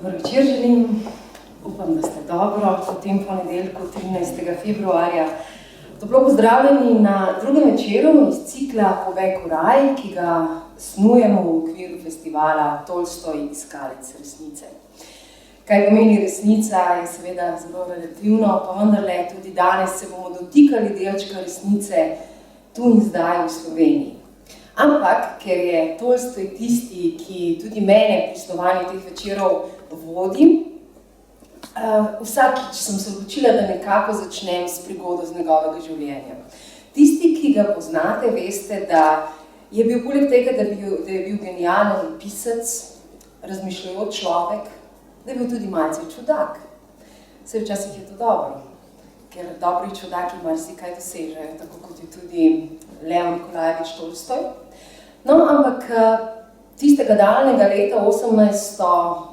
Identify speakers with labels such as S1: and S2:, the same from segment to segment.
S1: Dober večer želim, upam, da ste dobro v tem ponedeljku 13. februarja. Toplo pozdravljeni na drugem večeru iz cikla Povej Kuraj, ki ga snujemo v okviru festivala Tolstoj iskalec resnice. Kaj pomeni resnica, je seveda zelo relativno, pa vendarle tudi danes se bomo dotikali delčka resnice tu in zdaj v Sloveniji. Ampak, ker je Tolstoj tisti, ki tudi mene pri snovanju teh večerov vodi, vsakič sem se odločila, da nekako začnem s prigodo z njegovega življenja. Tisti, ki ga poznate, veste, da je bil poleg tega, da je bil genijalen pisec, razmišljajoč človek, da je bil tudi malce čudak. Saj včasih je to dobro, ker dobri čudaki marsikaj dosežejo, tako kot je tudi Lev Nikolajevič Tolstoj. No, ampak tistega daljnega leta 1864,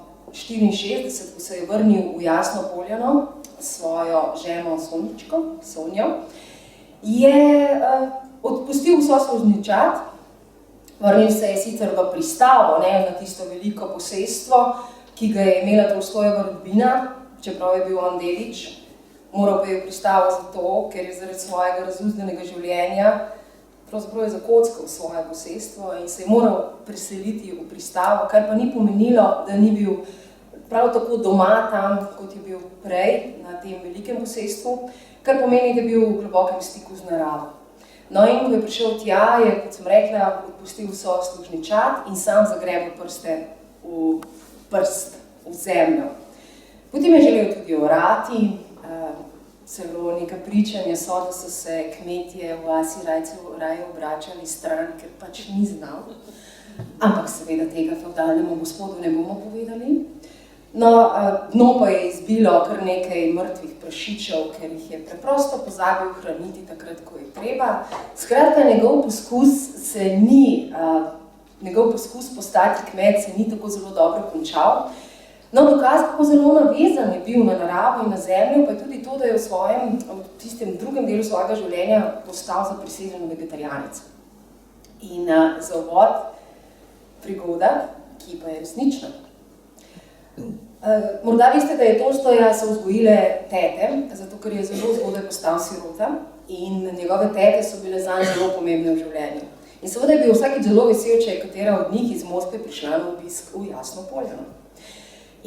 S1: ko se je vrnil v Jasno Poljano s svojo ženo Sonjo, je odpustil vso služničat, vrnil se je sicer v pristavo, na tisto veliko posestvo, ki ga je imela Tolstojeva rodbina, čeprav je bil on dedič, moral pa je pristavo zato, ker je zaradi svojega razuzdenega življenja pravzaprav je zakockal svoje posestvo in se je moral preseliti v pristavo, kar pa ni pomenilo, da ni bil prav tako doma tam, kot je bil prej na tem velikem posestvu, kar pomeni, da je bil v globokem stiku z naravo. No in ko je prišel tja, je, kot sem rekla, odpustil vso služničat in sam zagrebil prste v zemljo. Potem je želel tudi orati, celo neka pričanja so, da so se kmetje v vasi raje obračali stran, ker pač ni znal. Ampak seveda tega fevdalnemu gospodu ne bomo povedali. No, dno pa je izbilo kar nekaj mrtvih prašičev, ker jih je preprosto pozabil hraniti takrat, ko je treba. Skratka, njegov poskus postati kmet se ni tako zelo dobro končal. No, dokaz, kako zelo navezan je bil na naravo in na zemljo, pa je tudi to, da je v tistem drugem delu svojega življenja postal zaprisežen vegetarijanec. In za uvod prigoda, ki pa je resnična. Morda veste, da je Tolstoja so vzgojile tete, zato ker je zelo zgodaj postal sirota in njegove tete so bile zanj zelo pomembne v življenju. In seveda je bil vsakič zelo vesel, če je katera od njih iz Moskve prišla na obisk v Jasno Poljano.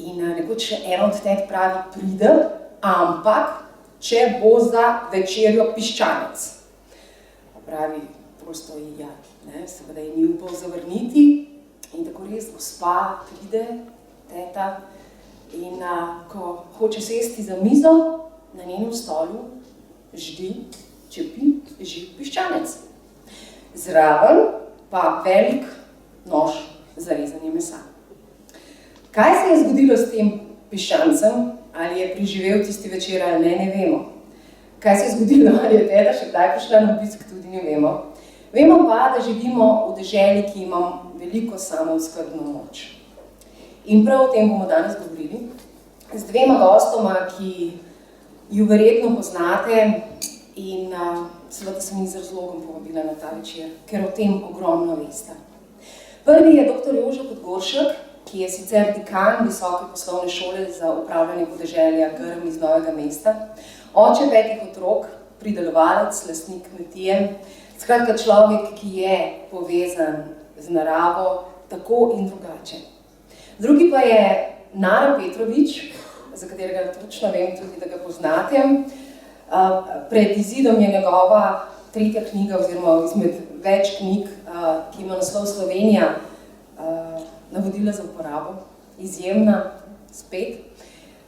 S1: In nekoč še ena od tet pravi, pride, ampak če bo za večerjo piščanec. Pravi, prosto ja, seveda je ni upal zavrniti in tako res gospa pride, teta, in ko hoče sesti za mizo, na njenem stolu ždi, čepi, živ piščanec. Zraven pa velik nož za rezanje mesa. Kaj se je zgodilo s tem piščancem, ali je preživel tisti večer ali ne vemo. Kaj se je zgodilo, ali je teta še kdaj prišla na obisk, tudi ne vemo. Vemo pa, da živimo v deželi, ki ima veliko samooskrbno moč. In prav o tem bomo danes govorili z dvema gostoma, ki ju verjetno poznate in seveda sem jih z razlogom povabila na ta večer, ker o tem ogromno veste. Prvi je dr. Jože Podgoršek, ki je sicer dekan Visoke poslovne šole za upravljanje podeželja Grm iz Novega mesta, oče 5 otrok, pridelovalec, lastnik kmetije, skratka človek, ki je povezan z naravo tako in drugače. Drugi pa je Nara Petrovič, za katerega točno vem tudi, da ga poznate. Pred izidom je njegova 3. knjiga oziroma izmed več knjig, ki ima naslov Slovenija, navodila za uporabo, izjemna, spet.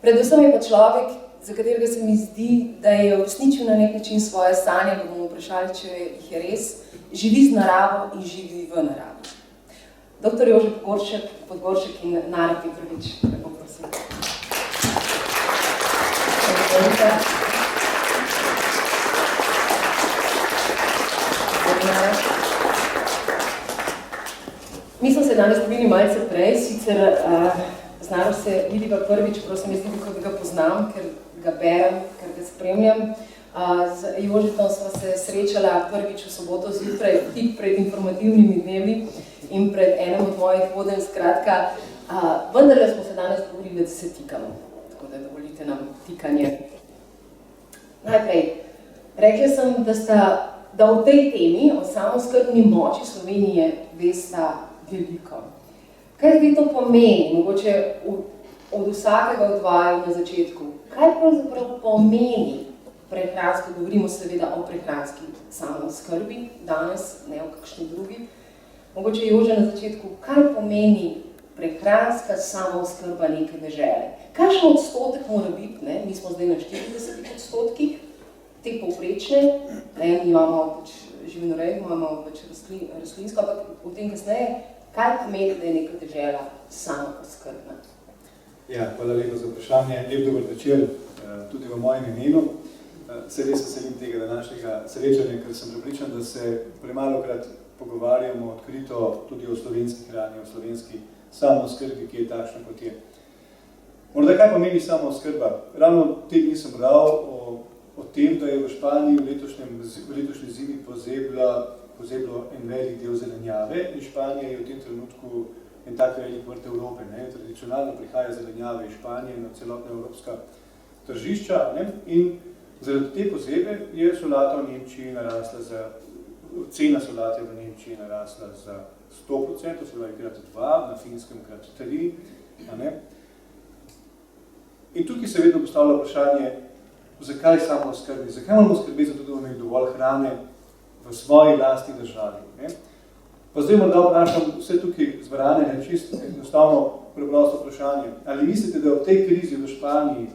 S1: Predvsem je pa človek, za katerega se mi zdi, da je uresničil na nek način svoje sanje, da bomo vprašali, če jih je res, živi z naravo in živi v naravi. Dr. Jože Podgoršek in Nara Petrovič, lepo prosim. Mi smo se danes dobili malce prej, sicer z Naro se vidiva prvič, prosim, jaz nekako, da ga poznam, ker ga berem, ker ga spremljam. Z Jožetom sva se srečala prvič v soboto zjutraj, tik pred informativnimi dnevi in pred enem od mojih vodenj, skratka, Vendarle smo se danes govorili, da se tikamo, tako da dovolite nam tikanje. Najprej, rekla sem, da v tej temi o samooskrbni moči Slovenije vesta veliko. Kaj zdaj to pomeni, mogoče od vsakega od vaju na začetku? Kaj pravzaprav pomeni prehransko, govorimo seveda o prehranski samooskrbi, danes, ne o kakšni drugi. Mogoče Jože na začetku, kaj pomeni prehranska samooskrba neke dežele? Kakšen odstotek mora biti, ne? Mi smo zdaj na 40%, te povprečne, ne? Mi imamo pač živinorejo, imamo pač rastlinsko, ampak v tem kasneje, kaj pomeni, da je neka dežela samooskrbna?
S2: Ja, hvala lepa za vprašanje. Lep dober večer tudi v mojem imenu. Se res veselim tega današnjega srečanja, ker sem prepričan, da se premalokrat pogovarjamo odkrito tudi o slovenski hrani, o slovenski samooskrbi, ki je takšna, kot je. Morda kaj pomeni samooskrba? Ravno te dni sem bral o tem, da je v Španiji v letošnji zimi pozeblo en velik del zelenjave in Španija je v tem trenutku en tak velik vrt Evrope. Ne? Tradicionalno prihaja zelenjave iz Španije na celotna evropska tržišča, ne? In zaradi te pozebe je solata v Nemčiji narasla cena solate v Nemčiji narasla za 100%, se pravi krat 2, na Finskem krat 3. Ne? In tukaj se vedno postavlja vprašanje, zakaj samooskrbi? Zakaj moramo skrbeti za to, da bomo imeli dovolj hrane v svoji lastni državi? Ne? Pa zdaj morda vprašam vse tukaj zbrane, čisto enostavno preprosto vprašanje. Ali mislite, da v tej krizi v Španiji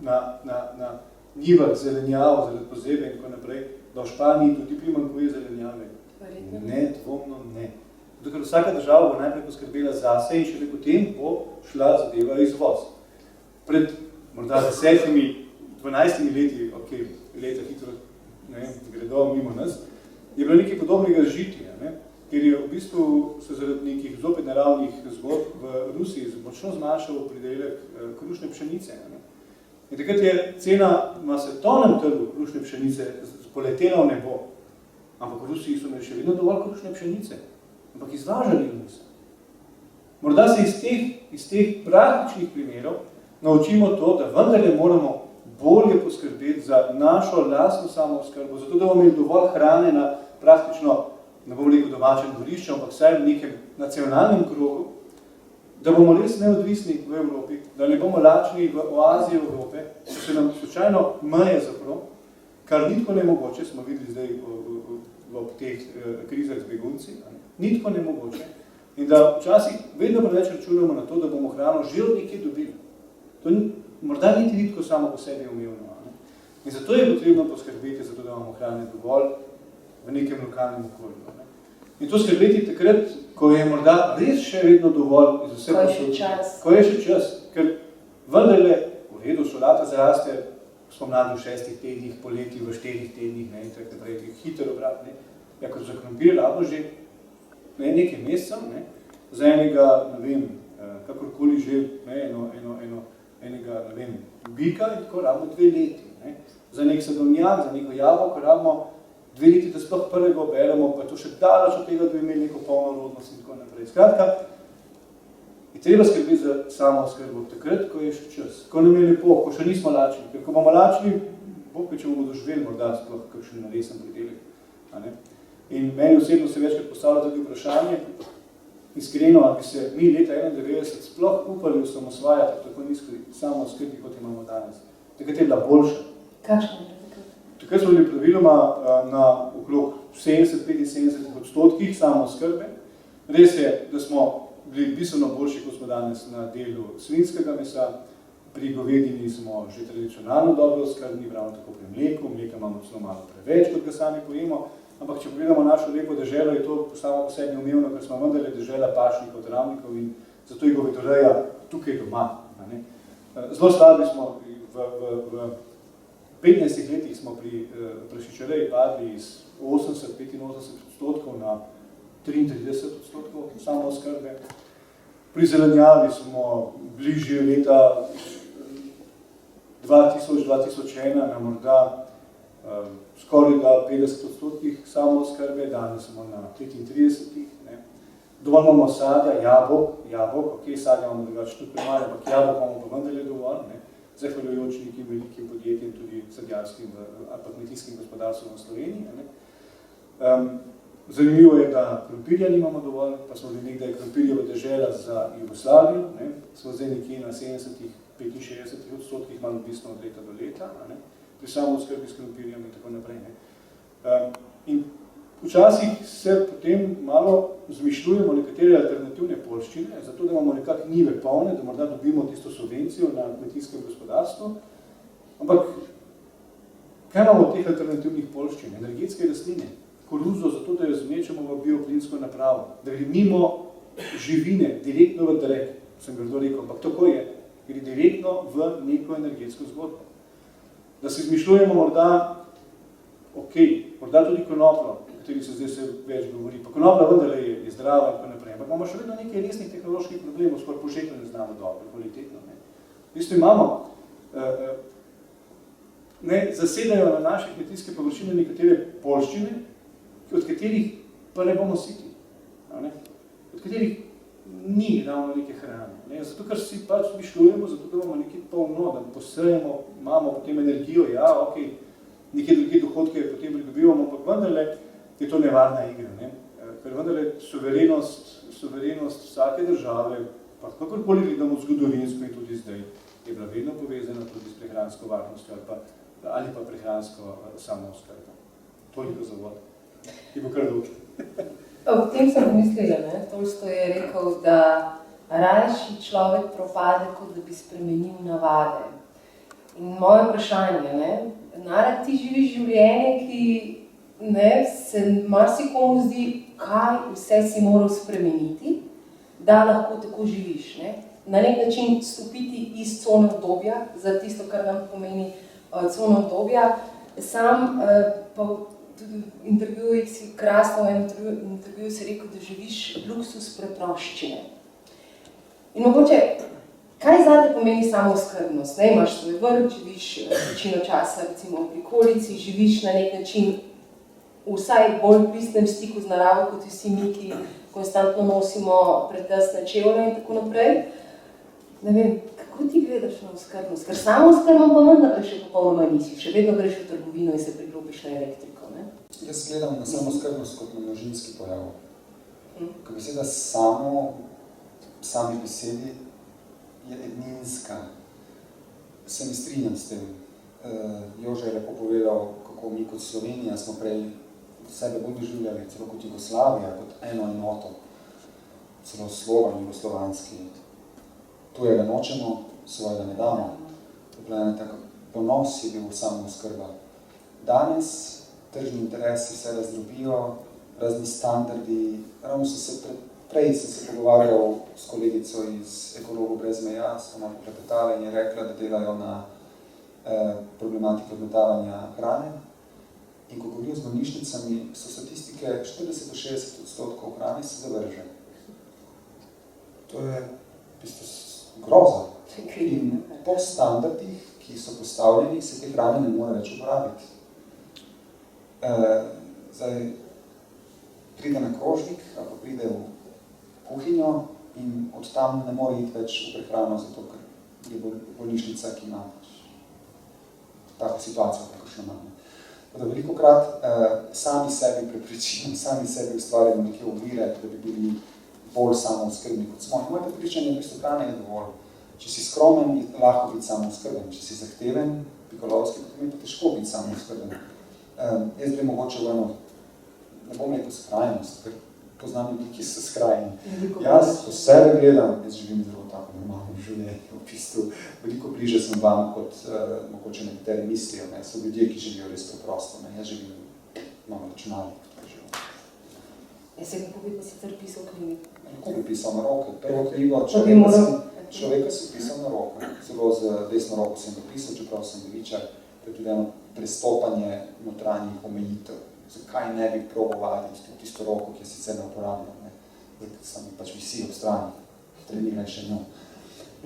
S2: na njivah zelenjavo, zaradi pozebe in tako naprej, da v Španiji tudi primanjkuje zelenjave? Ne, dvomno ne. Zato, ker vsaka država bo najprej poskrbela zase in šele potem bo šla zadeva izvoz. Pred morda 10-12 leti, leta hitro gredo mimo nas, je bilo nekaj podobnega žitja, ker je v bistvu se zaradi nekih zopet naravnih zgodb v Rusiji močno zmanjšal pridelek krušne pšenice. In takrat je cena na svetovnem trgu krušne pšenice poletela v nebo. Ampak v Rusiji so imeli še vedno dovolj krušne pšenice. Ampak izvažali jo niso. Morda se iz teh praktičnih primerov naučimo to, da vendarle moramo bolje poskrbeti za našo lastno samooskrbo, zato da bomo imeli dovolj hrane na praktično, ne bom rekel domačem dvorišču, ampak vsaj v nekem nacionalnem krogu, da bomo res neodvisni v Evropi, da ne bomo lačni v oaziji Evrope, ko se nam slučajno meje zapravo, kar nitko nemogoče, smo videli zdaj v teh krizah z begunci, nitko nemogoče, in da včasih vedno preveč računamo na to, da bomo hrano že od nekje dobili. To morda niti nitko samo po sebi umevno. In zato je potrebno poskrbeti, zato da imamo hrane dovolj v nekem lokalnem okolju. In to skrbeti takrat, ko je morda res še vedno dovolj iz vse posod. Ko je še čas. Ker vendarle, v redu, solata zraste spomladi v 6 tednih, poleti v 4 tednih, in tako naprej, hiter obrat. Ja, kot za krompir, lahko že nekaj mesecev, za enega, ne vem, kakorkoli že, enega, ne vem, bika in tako rabimo 2 leti. Za nek sadovnjak, za neko jabolko rabimo 2 leti, da sploh prvega oberemo, pa to še daleč od tega, da bi imeli neko polno rodnost in tako naprej. Skratka, je treba skrbeti za samooskrbo takrat, ko je še čas, ko nam je lepo, ko še nismo lačni. Ker ko bomo lačni, če bomo doživeli morda sploh kakšen resen pridelek. In meni osebno se večkrat postavlja tudi vprašanje, iskreno, ali bi se mi leta 1991 sploh upali osamosvajati tako nizko samooskrbi, kot imamo danes. Takrat je bila boljša.
S1: Kakšna je takrat?
S2: Takrat smo bili praviloma na okrog 70-75% samooskrbe. Res je, da smo bili bistveno boljši, kot smo danes na delu svinjskega mesa. Pri govedini smo že tradicionalno dobro oskrbni, ravno tako pri mleku. Mleka imamo celo malo preveč, kot ga sami pojemo. Ampak če pogledamo našo lepo deželo, je to samo po sebi umevno, ker smo vendarle dežela pašnikov, travnikov in zato je govedoreja tukaj doma. Zelo slabi smo, v 15 letih smo pri prašičereji padli iz 80-85% na 33% samooskrbe. Pri zelenjavi smo bližje leta 2000-2001 na morda skoraj da 50% samooskrbe, danes smo na 35%. dovolj imamo sadja, jabolk, ok, sadja imamo drugače tudi premalo, ampak jabolk imamo pa vendarle dovolj, ne, zahvaljujoč nekim velikim podjetjem, tudi sadjarskim ali pa kmetijskim gospodarstvom v Sloveniji. Ne. Zanimivo je, da krompirja nimamo dovolj, pa smo bili nekdaj krompirjeva dežela za Jugoslavijo, ne, smo zdaj nekje na 70-65%, malo odvisno od leta do leta, ne, pri samooskrbi s krompirjem in tako naprej. Ne. In včasih se potem malo zmišljujemo nekatere alternativne poljščine, zato da imamo nekako njive polne, da morda dobimo tisto subvencijo na kmetijskem gospodarstvu. Ampak kaj imamo od teh alternativnih poljščin? Energetske rastline, koruzo, zato da jo zmečemo v bioplinsko napravo, da gre mimo živine, direktno v drek, sem grdo rekel, ampak tako je, gre direktno v neko energetsko zgodbo. Da se izmišljujemo morda, ok, morda tudi konoplo, o kateri se zdaj se več govori, pa konopla vendarle je zdrava in tako naprej, ampak imamo še vedno nekaj resnih tehnoloških problemov, skoraj požekle ne znamo dobro, kvalitetno. Ne. V bistvu imamo, zasedajo na naše kmetijske površine nekatere poljščine, od katerih pa ne bomo siti, ne? Od katerih ni ravno neke hrane. Ne? Zato, ker si pač mišljujemo, zato, da imamo nekaj polno, da posejemo, imamo potem energijo, ja, ok, nekaj druge dohodke potem pridobivamo, ampak vendarle je to nevarna igra. Ne? Ker vendarle suverenost vsake države, pa kakorkoli gledamo zgodovinsko in tudi zdaj, je bila vedno povezana tudi s prehransko varnostjo ali pa prehransko samooskrbo. Toliko za uvod. Ki bo kar dolg.
S1: Ob tem sem pomislila, Tolstoj je rekel, da rajši človek propade, kot da bi spremenil navade. In moje vprašanje, narad ti živiš življenje, ki se marsikomu zdi, kaj vse si moral spremeniti, da lahko tako živiš. Ne? Na nek način stopiti iz cone obdobja, za tisto, kar nam pomeni cone obdobja. Sam pa tudi v intervjujih si krasno, v intervjuju si rekel, da živiš luksus preproščine. In mogoče, kaj zate pomeni samooskrbnost? Imaš svoj vrt, živiš večino časa recimo v prikolici, živiš na nek način vsaj bolj pristnem stiku z naravo, kot vsi mi, ki konstantno nosimo pretesne čevlje in tako naprej. Ne vem, kako ti gledaš na oskrbnost? Ker samooskrbno pa vendar še popolnoma nisi, še vedno greš v trgovino in se priklopiš na elektriko.
S3: Jaz gledam na samooskrbnost kot na množinski pojav. Ko beseda samo, sami besedi, je edninska. Se ne strinjam s tem. Jože je lepo povedal, kako mi kot Slovenija smo prej sebe bolj doživljali, celo kot Jugoslavija, kot eno enoto, celo Slovan, jugoslovanski. Tujega nočemo, svojega ne damo. Ponos je bil samooskrba. Danes tržni interesi se razdrobijo, razni standardi. Ravno prej sem se pogovarjal s kolegico iz Ekologov brez meja, smo malo poklepetali in je rekla, da delajo na problematiko odmetavanja hrane. In ko govorijo z bolnišnicami, so statistike 40-60% hrane se zavrže. To je v bistvu groza. In po standardih, ki so postavljeni, se te hrane ne more več uporabiti. Zdaj, pride na krožnik, ali pride v kuhinjo in od tam ne more iti več v prehrano, zato ker je bolnišnica, ki ima tako situacijo, kakršno imamo. Velikokrat sami sebi prepričamo, sami sebi ustvarjamo neke ovire, da bi bili bolj samooskrbni kot smo. In moje prepričanje, da hrane je dovolj. Če si skromen, je lahko biti samooskrben. Če si zahteven, pikolovski, potem je pa težko biti samooskrben. Jaz bi mogoče v eno, ne bom rekel skrajnost, ker poznam ljudi, ki so skrajni. Jaz po sebe gledam, jaz živim zelo tako normalno življenje, v bistvu veliko bliže sem vam, kot mogoče nekateri mislijo. So ljudje, ki živijo res preprosto. Jaz živim, imam računalnik, tako živim.
S1: Jaz se kako bi pa sicer pisal knjigi?
S3: Kako bi pisal na roke? Prvo knjigo človeka sem pisal na roko. Zelo z desno roko sem ga pisal, čeprav sem levičar. To je tudi eno prestopanje notranjih omejitev. Zakaj ne bi probal vaditi tisto roko, ki je sicer ne uporabljam. Sam pač visi ob strani, treniraj še njo.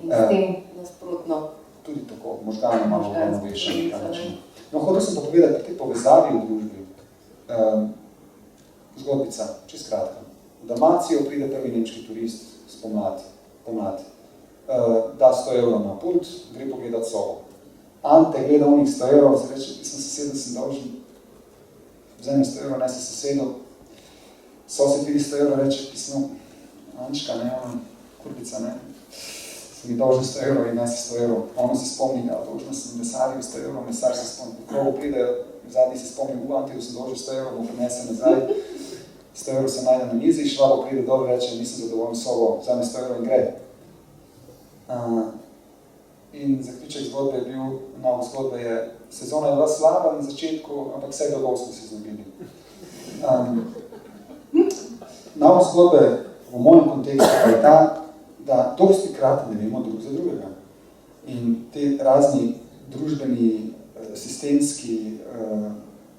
S1: In s tem nasprotno?
S3: Tudi tako, možgane malo novejše. No, hotel sem pa povedati, pri tej povezavi v družbi. Zgodbica, čisto kratka. V Dalmacijo pride prvi nemški turist pomlad. Da 100 evrov na pult, gre pogledat sobo. Ante gleda onih 100 evrov, se reče, pisem sosedu, sem dolžen, vzemi 100 evrov, naj se sosedu. Sosed vidi 100 evrov, reče, pismo, Ančka, ne, kurbica, ne, sem mi dolžen 100 evrov in naj se 100 evrov. Ono se spomni, ja, dolžno sem mesarju 100 evrov, mesar se spomni, po krogu pride, v zadnji se spomni, Ante, da sem dolžen 100 evrov, mu prinese nazaj, 100 evrov se najde na mizi, švabo pride dol, reče, nisem zadovoljen sobo, vzemi 100 evrov in gre. In zaključek zgodbe je bil, nova zgodba je, sezona je bila slaba na začetku, ampak vse dolgov smo se znobili. Nova zgodba v mojem kontekstu pa je ta, da dosti krat ne vemo drug za drugega. In te razni družbeni, sistemski,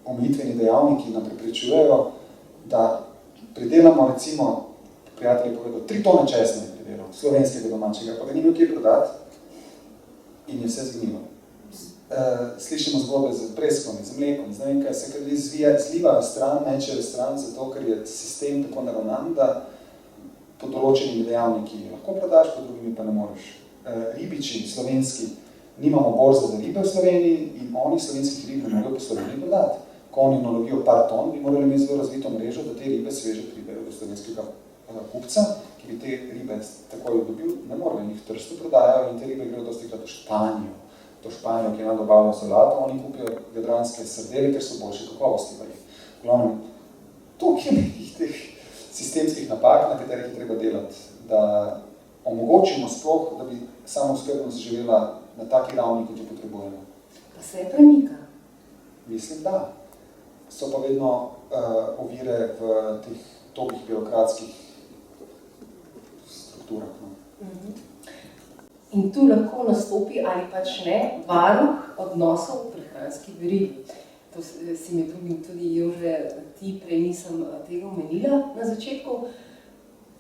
S3: omejitveni dejavniki nam preprečujejo, da pridelamo, recimo, prijatelj je povedal, 3 tone česne je pridelal, slovenskega domačega, pa ga ni imel kje prodati in je vse zgnilo. Slišimo zgodbe z preskami, z mlekom, z ne vem kaj, se kar zliva stran, meče stran, zato ker je sistem tako naravnan, da pod določenimi dejavniki lahko prodaš, pod drugimi pa ne moreš. Ribiči, slovenski, nimamo borze za ribe v Sloveniji in oni slovenskih rib ne morajo po Sloveniji prodati. Ko oni nalovijo par ton, bi morali imeti zelo razvito mrežo, da te ribe sveže pridejo do slovenskega kupca, ki bi te ribe takoj dobil, ne morajo, njih v Trstu prodajajo in te ribe grejo dostikrat v Španijo. To Španijo, ki je nadobavljeno solato, oni kupijo jadranske srdele, ker so boljše kakovosti v njih. Glavno, toliko je nekih teh sistemskih napak, na katerih je treba delati, da omogočimo sploh, da bi samooskrbnost živela na taki ravni, kot jo potrebujemo.
S1: Pa se premika?
S3: Mislim, da. So pa vedno ovire v teh togih birokratskih strukturah. No.
S1: In tu lahko nastopi ali pač ne varuh odnosov v prehranski verigi. To si med drugim tudi Jože, ti prej nisem tega omenila na začetku.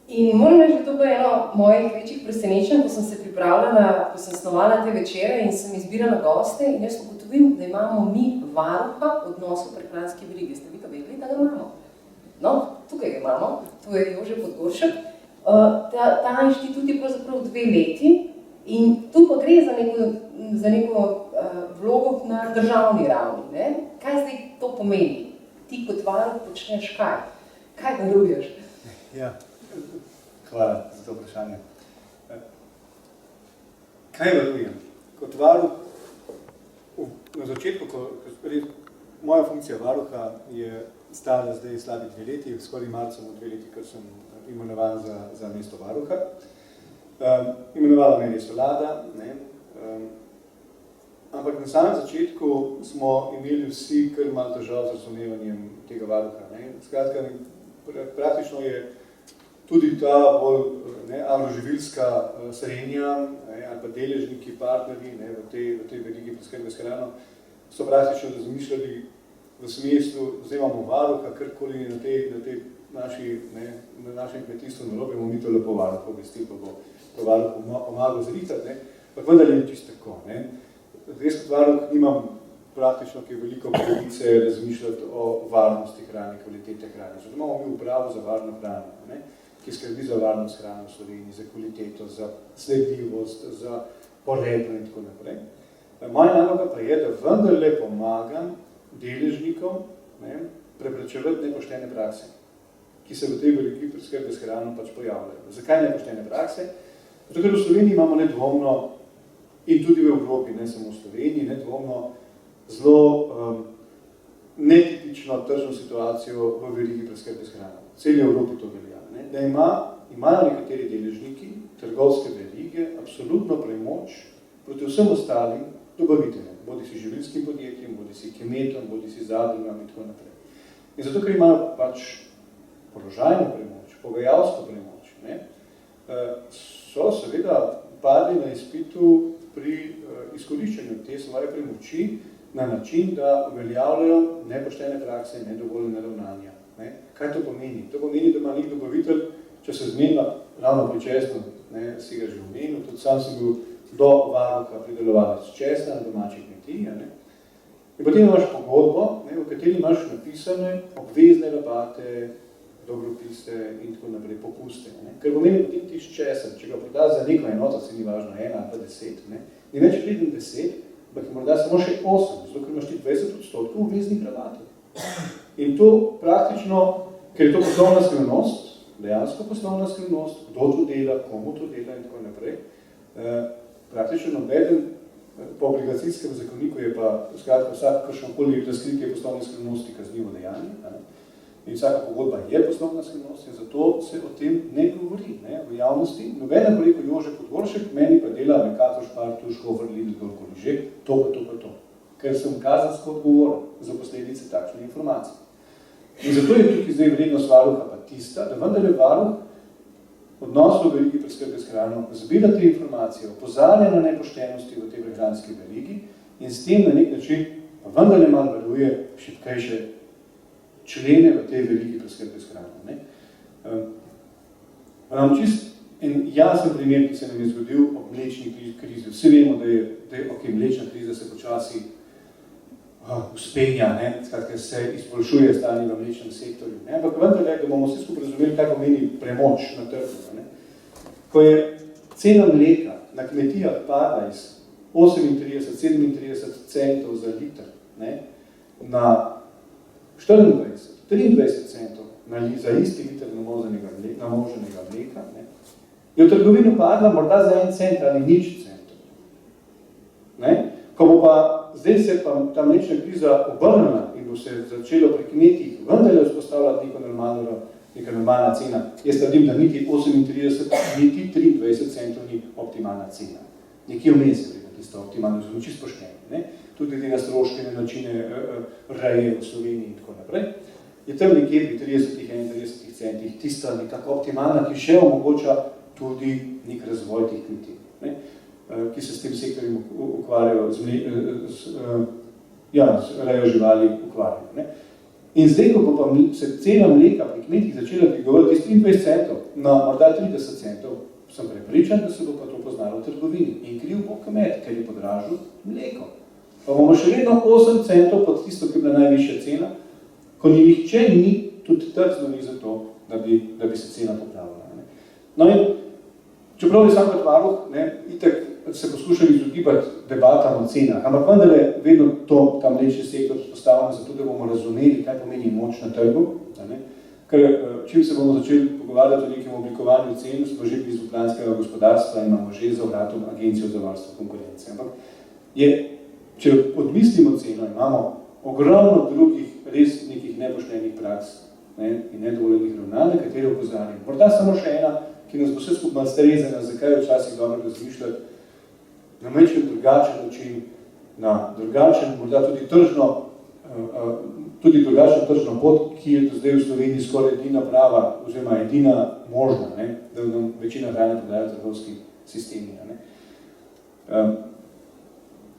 S1: In moram reči, da to bo eno mojih večjih presenečenj, ko sem se pripravljala, ko sem snovala te večere in sem izbirala goste in jaz ugotovim, da imamo mi varuha odnosov v prehranski verigi. Ste vi to vedeli, da ga imamo? No, tukaj ga imamo, to je Jože Podgoršek. Ta inštitut je pravzaprav 2 leti. In tu pa gre za neko vlogo na državni ravni. Ne? Kaj zdaj to pomeni? Ti kot varuh počneš kaj? Kaj varuješ?
S2: Ja, hvala za to vprašanje. Kaj varujem? Kot varuh, na začetku, moja funkcija varuha je stala zdaj slabi 2 leti, skoraj marcem 2 leti, ker sem imenovan za mesto varuha. Imenovala me je res vlada, ampak na samem začetku smo imeli vsi kar malo težav z razumevanjem tega varuha. Skratka, praktično je tudi ta bolj agroživilska srednja ali pa deležniki, partnerji v tej verigi preskrbe s hrano so praktično razmišljali v smislu, zdaj imamo varuha, karkoli na našem kmetijstvu narobe, bomo mi to lepo varuha obvestili, pa bo to varuh pomagal zrihtati, ampak vendar je čisto tako. Res kot varuh nimam praktično kaj veliko pravice razmišljati o varnosti hrane, kvalitete hrane. Zato imamo mi upravo za varno hrano, ki skrbi za varnost hrane v Sloveniji, za kvaliteto, za sledljivost, za poreklo in tako naprej. Moja naloga pa je, da vendarle pomagam deležnikom preprečevati nepoštene prakse, ki se v tej verigi preskrbe s hrano pač pojavljajo. Zakaj nepoštene prakse? Zato, ker v Sloveniji imamo nedvomno, in tudi v Evropi, ne samo v Sloveniji, nedvomno zelo netipično tržno situacijo v verigi preskrbe s hrano. V celi Evropi to velja. Da imajo nekateri deležniki trgovske verige absolutno premoč proti vsem ostalim dobaviteljem, bodi si živilskim podjetjem, bodi si kmetom, bodi si zadrugam in tako naprej. In zato, ker imajo pač položajno premoč, pogajalsko premoč, so seveda padli na izpitu pri izkoriščanju te svoje premoči na način, da uveljavljajo nepoštene prakse, nedovoljene ravnanja. Kaj to pomeni? To pomeni, da ima nek dobavitelj, če se zmenila ravno pri česnu, si ga že omenil, tudi sam sem bil do varuha pridelovalec česna na domači kmetiji. In potem imaš pogodbo, v kateri imaš napisane obvezne rabate, dobropise in tako naprej, popuste. Ne? Ker pomeni potem tisti česen, če ga proda za neko enoto, se ni važno, 1 ali pa 10, ne? Ni več priden 10, ampak je morda samo še 8, zato ker imaš ti 20% obveznih rabatov. In to praktično, ker je to poslovna skrivnost, dejansko poslovna skrivnost, kdo to dela, komu to dela in tako naprej, praktično nobeden po obligacijskem zakoniku je pa skratka vsak kakšnokoli razkritje poslovne skrivnosti kaznivo dejanje. Ne? In vsaka pogodba je poslovna skrivnost in zato se o tem ne govori, ne, v javnosti. Nobeden bo rekel Jože Podgoršek, meni pa dela Mercator, Spar, Tuš, Hofer, Lidl, kdorkoli že, to pa to pa to. Ker sem kazensko odgovoren za posledice takšne informacije. In zato je tukaj zdaj vrednost varuha pa tista, da vendar je varuh odnosov v verigi preskrbe s hrano, zbira te informacije, opozarja na nepoštenosti v tej prehranski verigi in s tem na nek način pa vendar ne malo varuje šibkejše člene v tej verigi preskrbe s hrano. Ne? Čist en jasen primer, ki se nam je zgodil ob mlečni krizi. Vsi vemo, da je mlečna kriza se počasi uspenja, skratka se izboljšuje stanje v mlečnem sektorju. Ne? Ampak vendar je, da bomo vsi skupaj razumeli, kaj pomeni premoč na trgu. Ne? Ko je cena mleka na kmetijah pada iz 38-37 centov za liter, ne? Na 24-23 centov za isti liter namoženega mleka, ne? Je v trgovino padla morda za 1 cent ali nič centov. Ne? Ko bo pa zdaj se pa ta mlečna kriza obrnila in bo se začelo pri kmetih vendarle vzpostavljati neka normalna cena. Jaz trdim, da niti 38, niti 23 centov ni optimalna cena. Nekje vmes je tisto optimalno, zelo čisto pošteno. Ne? Tudi tega stroške načine reje v Sloveniji in tako naprej. Je tam nekje pri 30-31 centih tista nekako optimalna, ki še omogoča tudi nek razvoj teh kmetij. Ne? Ki se s tem sektorjem ukvarjajo, z rejo živali ukvarjajo. Ne? In zdaj, ko pa se cena mleka pri kmetih začela dvigovati iz 23 centov na morda 30 centov, sem prepričan, da se bo pa to poznalo v trgovini. In kriv bo kmet, ker je podražil mleko. Pa bomo še vedno 8 centov pod tisto, ki je bila najvišja cena, ko nihče ni tudi trznili za to, da bi se cena popravila. Ne? No in čeprav je sam kot varuh, itak se poskušali izogibati debatam o cenah, ampak vendar je vedno ta mlečni sektor postavljen zato, da bomo razumeli, kaj pomeni moč na trgu. Ker čim se bomo začeli pogovarjati o nekem oblikovanju cen, smo že blizu planskega gospodarstva in imamo že za vratom Agencijo za varstvo konkurence. Ampak če odmislimo ceno, imamo ogromno drugih res nekih nepoštenih praks in nedovoljenih ravnanj, na katere opozarjam. Morda samo še ena, ki nas bo vse skupaj strezena, zakaj je včasih dobro razmišljati na majčen drugačen način, na drugačen, morda tudi drugačen tržno pot, ki je do zdaj v Sloveniji skoraj edina prava, oziroma edina možna, da nam večina hrane prodajo trgovski sistemi.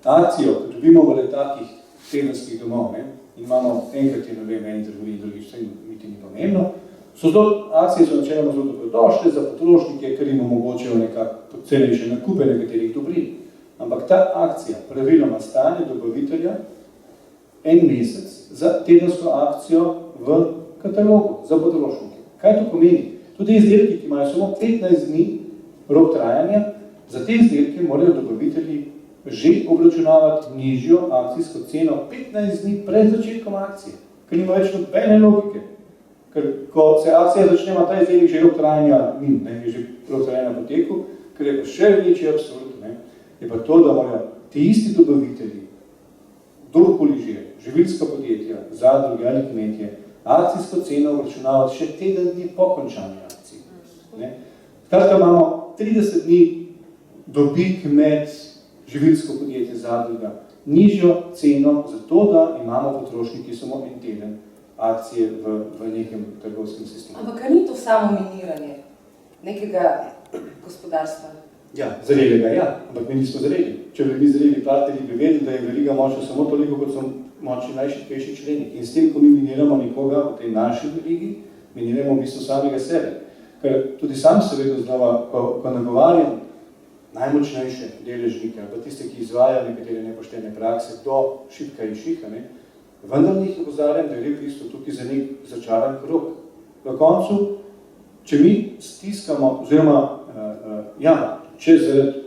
S2: Akcijo, ko dobimo v letakih tedenskih domov, in imamo enkrat je, eni trgovini, drugič, vse niti ni pomembno, akcije so načeloma zelo dobrodošle za potrošnike, ker jim omogočajo nekako cenejše nakupe nekaterih dobrin. Ampak ta akcija praviloma stane dobavitelja 1 mesec za tedensko akcijo v katalogu za potrošnike. Kaj to pomeni? Tudi izdelki, ki imajo samo 15 dni rok trajanja, za te izdelke morajo dobavitelji že obračunavati nižjo akcijsko ceno 15 dni pred začetkom akcije, ker nima več nobene logike. Ker ko se akcija začne, ima ta izdelek že rok trajanja je že rok trajanja poteku, ker je pa še večji absurd, je pa to, da morajo ti isti dobavitelji, kdorkoli že, živilska podjetja, zadruge ali kmetje, akcijsko ceno obračunavati še teden dni po končanju akcije. Skratka, imamo 30 dni dobi kmet, živilsko podjetje, zadruga, nižjo ceno za to, da imamo potrošniki samo 1 teden akcije v nekem trgovskem sistemu.
S1: Ampak ni to samo miniranje nekega gospodarstva?
S2: Ja, zrelega, ja, ampak mi nismo zreli. Če bi mi zreli partneri, bi vedeli, da je veriga močna samo toliko, kot so močni najšibkejši členi. In s tem, ko mi miniramo nekoga v tej naši verigi, miniramo v bistvu samega sebe. Ker tudi sam se vedno znova, ko nagovarjam najmočnejše deležnike, ali pa tiste, ki izvajajo nekatere nepoštene prakse do šibkejših, vendar jih opozarjam, da je v bistvu tukaj za nek začaran krog. v koncu, če mi stiskamo, oziroma, če zaradi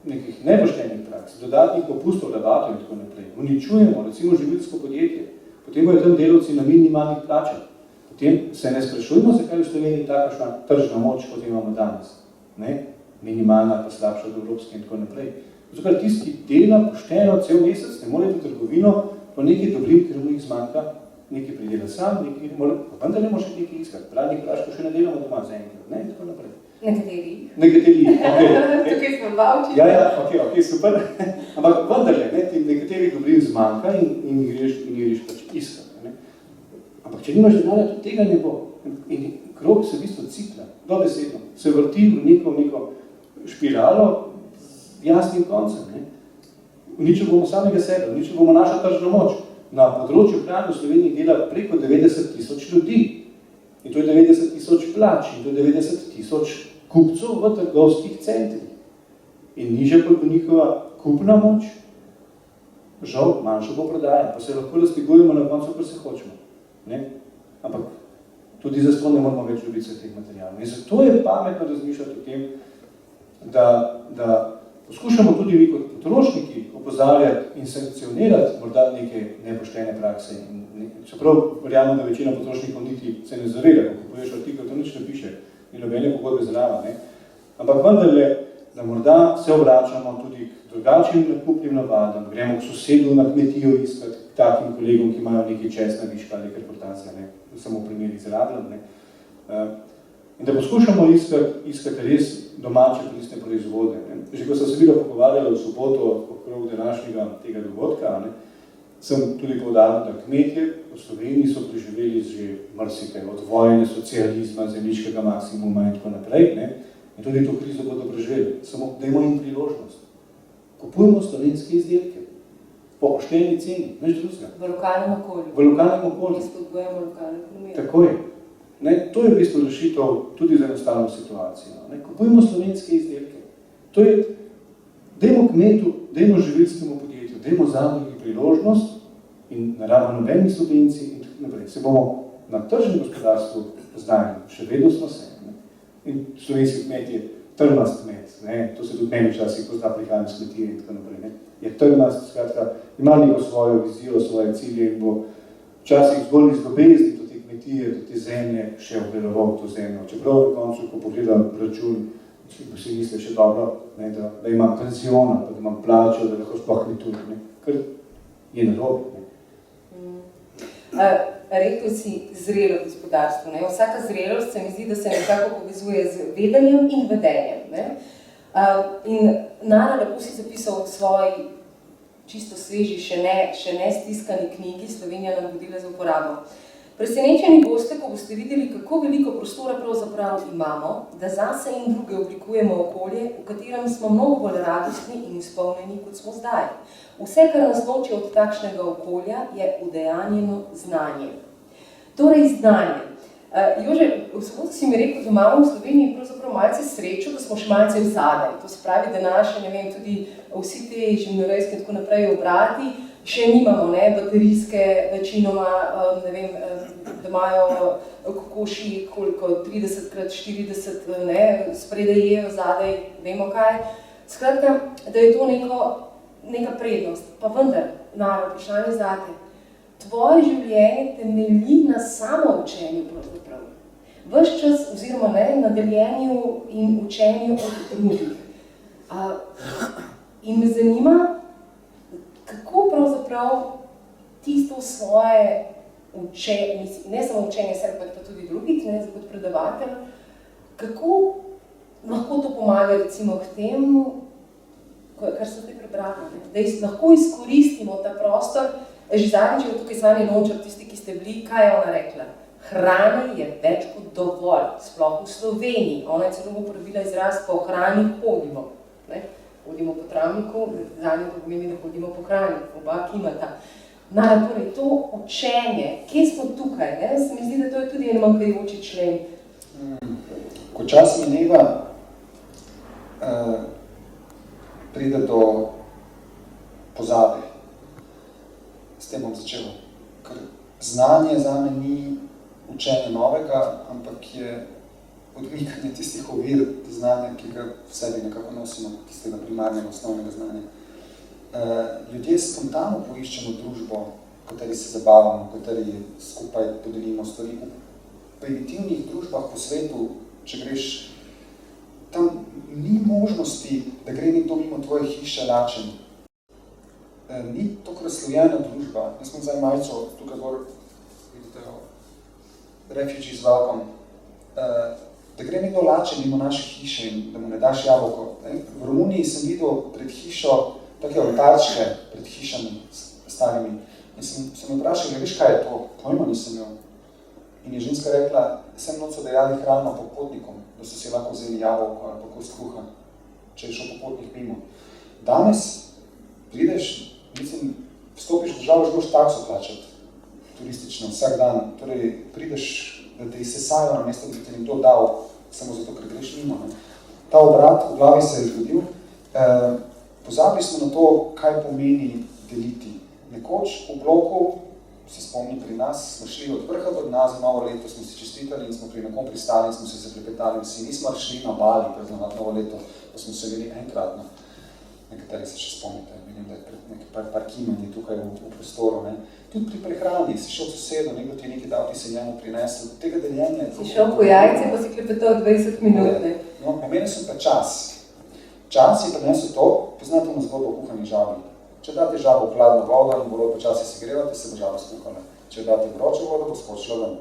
S2: nekih nepoštenih praks, dodatnih popustov, rabatov in tako naprej, uničujemo, recimo, živilsko podjetje, potem bojo tam delavci na minimalnih plačah. Potem se ne sprašujemo, zakaj v Sloveniji takšna tržna moč, kot imamo danes. Ne? Minimalna, pa slabša od evropske in tako naprej. Zato, tisti, ki dela pošteno cel mesec, ne more v trgovino po nekaj dobrin, ker mu jih zmanjka, nekaj pridela sam, nekaj mora, pa vendar ne može nekaj iskati. Pravnih praškov še ne delamo doma za enkrat, ne? In tako naprej. Nekateri,
S1: Tukaj smo bavči.
S2: Ok, super. Ampak vendarle, nekateri dobrin zmanjka in greš pač iskati. Ne? Ampak če nimaš denarja, tudi tega ne bo. In krog se v bistvu cikla, dobesedno. Se vrti v neko špiralo z jasnim koncem. Ne? Uničili bomo samega sebe, uničili bomo našo tržno moč. Na področju hrane v Sloveniji dela preko 90,000 ljudi. In to je 90,000 plač, in to je 90,000 kupcev v trgovskih centrih. In nižja kot njihova kupna moč, žal, manjša bo prodaja, pa se lahko raztegujemo na koncu, kar se hočemo. Ne? Ampak tudi zastonj ne moramo več dobiti teh materialov. In zato je pametno razmišljati o tem, da poskušamo tudi mi kot potrošniki opozarjati in sankcionirati morda neke nepoštene prakse. Čeprav verjamem, da večina potrošnikov niti se ne zaveda, ko kupuješ artikel, to nič ne piše, ni nobene pogodbe zraven. Ampak vendarle, da morda se obračamo tudi k drugačnim nakupnim navadam, gremo k sosedu na kmetijo iskati, takim kolegom, ki imajo nekaj česna viška ali reportacija, ne, samo primeri izrabljam. In da poskušamo iskati res domače pristne proizvode. Ne. Že ko sem se bila pogovarjala v soboto okrog današnjega tega dogodka, ne, sem tudi poudaril, da kmetje v Sloveniji so preživeli že marsikaj, od vojne, socializma, zemljiškega maksimuma in tako naprej. Ne. In tudi to krizo bodo preživeli. Samo dajmo jim priložnost. Kupujemo slovenske izdelke po pošteni ceni, nič drugega.
S1: V lokalnem okolju.
S2: V lokalnem okolju.
S1: Spodbujamo lokalne ekonomije.
S2: Tako je. Ne, to je v bistvu rešitev tudi za enostavno situacijo. Ne. Kupujemo slovenske izdelke. To je, dajmo kmetu, dajmo živilskemu podjetju, dajmo zadrugi priložnost in naravno nobeni subvenciji in tako naprej. Se bomo na tržnem gospodarstvu znali, še vedno smo se. Ne. In slovenski kmet je trmast kmet, ne. To se tudi meni včasih pozna, prihajam s kmetije in tako naprej. Ne. Je trmast, skratka, ima neko svojo vizijo, svoje cilje in bo včasih zgolj iz ljubezni do te kmetije, do te zemlje še obdeloval to zemljo. Čeprav v koncu, ko pogledam račun, si misli še dobro, ne, da imam pensiona, da imam plačo, da lahko sploh kmetujem, kar je narobe.
S1: Rekel si zrelo gospodarstvo. Ne? Vsaka zrelost se mi zdi, da se nekako povezuje z vedenjem in vedenjem. Ne? In Nara, lepo si zapisal v svoji čisto sveži, še ne stiskani knjigi Slovenija navodila za uporabo. Presenečeni boste, ko boste videli, kako veliko prostora pravzaprav imamo, da zase in druge oblikujemo okolje, v katerem smo mnogo bolj radostni in izpolnjeni, kot smo zdaj. Vse, kar nas loči od takšnega okolja, je udejanjeno znanje. Torej, znanje. Jože, v soboto si mi rekel, da imamo v Sloveniji pravzaprav malce srečo, da smo še malce vzadaj. To se pravi, da naše, ne vem, tudi vsi te živinorejske in tako naprej obrati, še nimamo, ne, baterijske, večinoma, ne vem, da imajo kokoši koliko, 30x40, ne, spredaj jejo, zadaj, vemo kaj. Skratka, da je to neka prednost. Pa vendar, Nara, vprašanje zate. Tvoje življenje temelji na samoučenju pravzaprav. Ves čas, oziroma ne, na deljenju in učenju od drugih. In me zanima, kako pravzaprav tisto svoje učenje, ne samo učenje sebe, pa tudi drugih, ne, kot predavatelj, kako lahko to pomaga recimo k temu, kar so te prebrali, da lahko izkoristimo ta prostor. Že zadnjič je tukaj Sanja Lončar, tisti, ki ste bili, kaj je ona rekla? Hrane je več kot dovolj, sploh v Sloveniji. Ona je celo uporabila izraz, po hrani hodimo. Ne? Hodimo po travniku, zadnje to pomeni, da hodimo po hrani, oba kimata. Torej, to učenje, kje smo tukaj? Ne? Se mi zdi, da to je tudi en manjkajoči člen.
S3: Ko čas mineva, pride do pozabe. S tem bom začel. Ker znanje zame ni učenje novega, ampak je odmikanje tistih ovir znanja, ki ga v sebi nekako nosimo, tistega primarnega, osnovnega znanja. Ljudje spontano poiščemo družbo, v kateri se zabavamo, v kateri skupaj podelimo stvari. V primitivnih družbah po svetu, če greš, tam ni možnosti, da gre nekdo mimo tvoje hiše lačen. Ni tako razslojena družba. Jaz smo zdaj malce tukaj gor, vidite, refugees welcome, da gre nekdo lačen mimo naše hiše in da mu ne daš jabolko. V Romuniji sem videl pred hišo take oltarčke pred hišami starimi in sem vprašal, veš kaj je to? Pojma nisem imel. In je ženska rekla, sem noč so dejali hrano popotnikom, da so si lahko vzeli jabolko ali pa kos kruha, če je šel popotnik mimo. Danes prideš, mislim, vstopiš v državo, že moraš takso plačati, turistično, vsak dan. Torej, prideš, da te izsesajo na mesto, da bi te nekdo dal, samo zato, ker greš mimo. Ne? Ta obrat v glavi se je zgodil. Pozabili smo na to, kaj pomeni deliti. Nekoč v bloku, se spomni pri nas, smo šli od vrha do dna za novo leto, smo si čestitali in smo pri nekom pristali in smo se zaplepetali. Vsi nismo šli na Bali praznovati novo leto, pa smo se bili enkratno. Nekateri se še spomnite, vidim, da je nekaj par kimanje tukaj v prostoru. Ne? Tudi pri prehrani, si šel v sosedo, nekdo ti je nekaj dal, ti se njemu prinesel. Tega deljenja je...
S1: Si šel po jajce, pa si klepetal 20 minut, ne?
S3: No, pomenil sem pa čas. Čas je prinesel to, poznate na zgodbo o kuhani žabi. Če date žabo v hladno vodo in bo počasi segrevate, se bo žaba skuhala. Če date vročo vodo, bo skočila ven.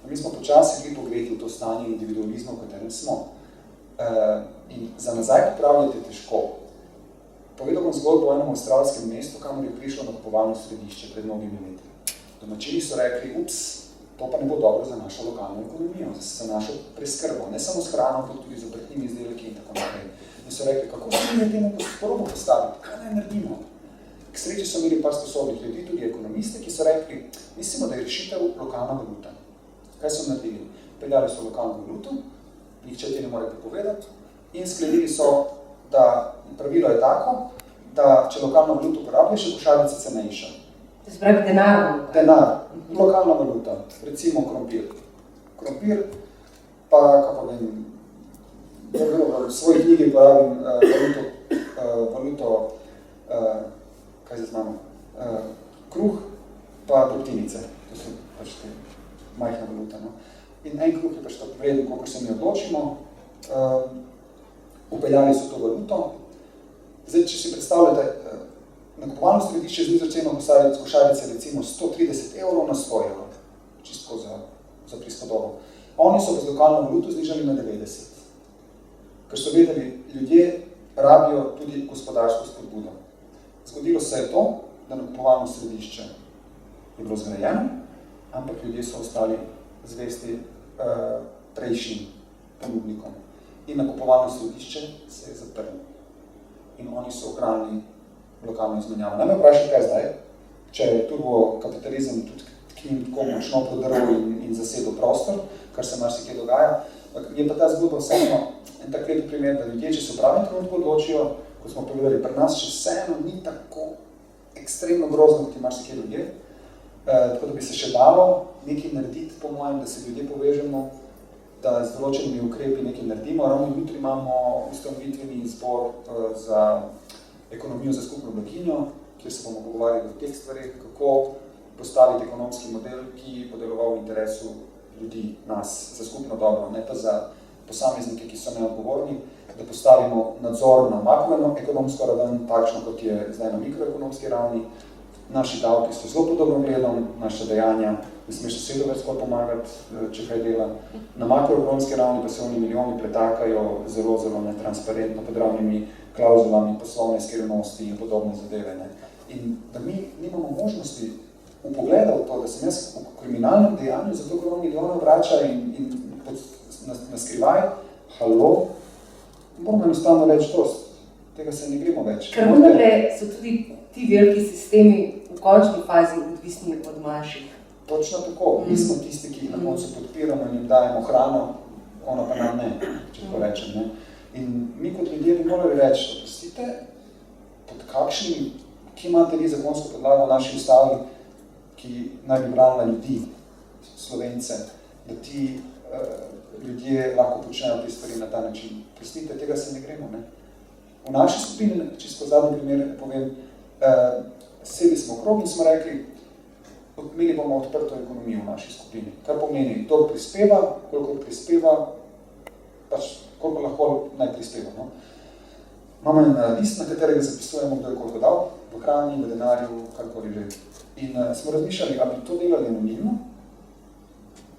S3: Mi smo počasi bili pogreti v to stanje individualizma, v katerem smo. In za nazaj popravljati težko. Povedal bom zgodbo o enem avstralskem mestu, kamor je prišlo nakupovalno središče pred mnogimi leti. Domačini so rekli, ups, to pa ne bo dobro za našo lokalno ekonomijo, za našo preskrbo, ne samo s hrano, ampak tudi z obrtnimi izdelki in tako naprej. In so rekli, kako se mi temu porobo postaviti, kaj naj naredimo? K sreči so imeli par sposobnih ljudi, tudi ekonomiste, ki so rekli, mislimo, da je rešitev lokalna valuta. Kaj so naredili? Peljali so lokalno valuto, nihče ti ne more prepovedati, in sklenili so, da pravilo je tako, da če lokalno valuto uporabljaš, je košarica cenejša.
S1: To se pravi denar?
S3: Denar, lokalna valuta, recimo krompir. Krompir, pa, kako pa vem, v svoji knjigi uporabim valuto, kaj se znamo, kruh, pa drobtinice. To so pač te majhna valuta. No? In en kruh je pač tako vreden, koliko se mi odločimo. Upeljali so to valuto. Zdaj, če si predstavljate, nakupovalno središče z nizoceno košarice recimo 130 € na 100 €, čisto za prispodobo. Oni so z lokalno valuto znižali na 90, ker so vedeli, ljudje rabijo tudi gospodarsko spodbudo. Zgodilo se je to, da nakupovalno središče je bilo zgrajeno, ampak ljudje so ostali zvesti prejšnjim ponudnikom. In nakupovalno središče se je zaprlo. In oni so ohranili lokalno izmenjavo. Naj me vprašaj, kaj zdaj, če je turbokapitalizem tudi k njim tako močno prodrl in zasedel prostor, kar se marsikaj dogaja. Je pa ta zgodba vseeno en tak lep primer, da ljudje, če se v pravem trenutku odločijo, kot smo povedali, pri nas še vseeno ni tako ekstremno grozno, kot je marsikaj ljudje. Tako da bi se še dalo nekaj narediti, po mojem, da se ljudje povežemo, da z določenimi ukrepi nekaj naredimo. Ravno jutri imamo ustanovitveni zbor za ekonomijo za skupno blaginjo, kjer se bomo pogovarjali o teh stvareh, kako postaviti ekonomski model, ki bo deloval v interesu ljudi, nas, za skupno dobro, ne pa za posameznike, ki so neodgovorni, da postavimo nadzor na makroekonomsko raven, takšno kot je zdaj na mikroekonomski ravni. Naši davki so zelo podobno gledom, naše dejanja, ne smeš sosedu več skoraj pomagati, če kaj dela. Na makroekonomski ravni pa se oni milijoni pretakajo zelo, zelo netransparentno, pod ravnimi klauzulami, poslovne skrivnosti in podobne zadeve. Ne. In da mi nimamo možnosti upogleda v to, da sem jaz v kriminalnem dejanju, zato ker on milijone vrača in na skrivaj, halo, moramo enostavno reči dost, tega se ne gremo več.
S1: Ker vendarle so tudi ti veliki sistemi v končni fazi odvisni od manjših.
S3: Točno tako. Mi smo tisti, ki jih na koncu podpiramo in jim dajemo hrano, ono pa nam ne, če tako rečem. Ne. In mi kot ljudje bi morali reči, oprostite, pod kakšnim, ki imate vi zakonsko podlago v naši ustavi, ki naj bi branila ljudi, Slovence, da ti ljudje lahko počnejo te stvari na ta način. Prostite, tega se ne gremo. Ne? V naši skupini, čisto zadnji primer povem, sedeli smo okrog in smo rekli, imeli bomo odprto ekonomijo v naši skupini. Kar pomeni, kdo prispeva, koliko prispeva, pač koliko lahko naj prispeva. No? Imamo en list, na katerega zapisujemo, kdo je koliko dal, v hrani, v denarju, karkoli že. In smo razmišljali, ali bi to delali anonimno,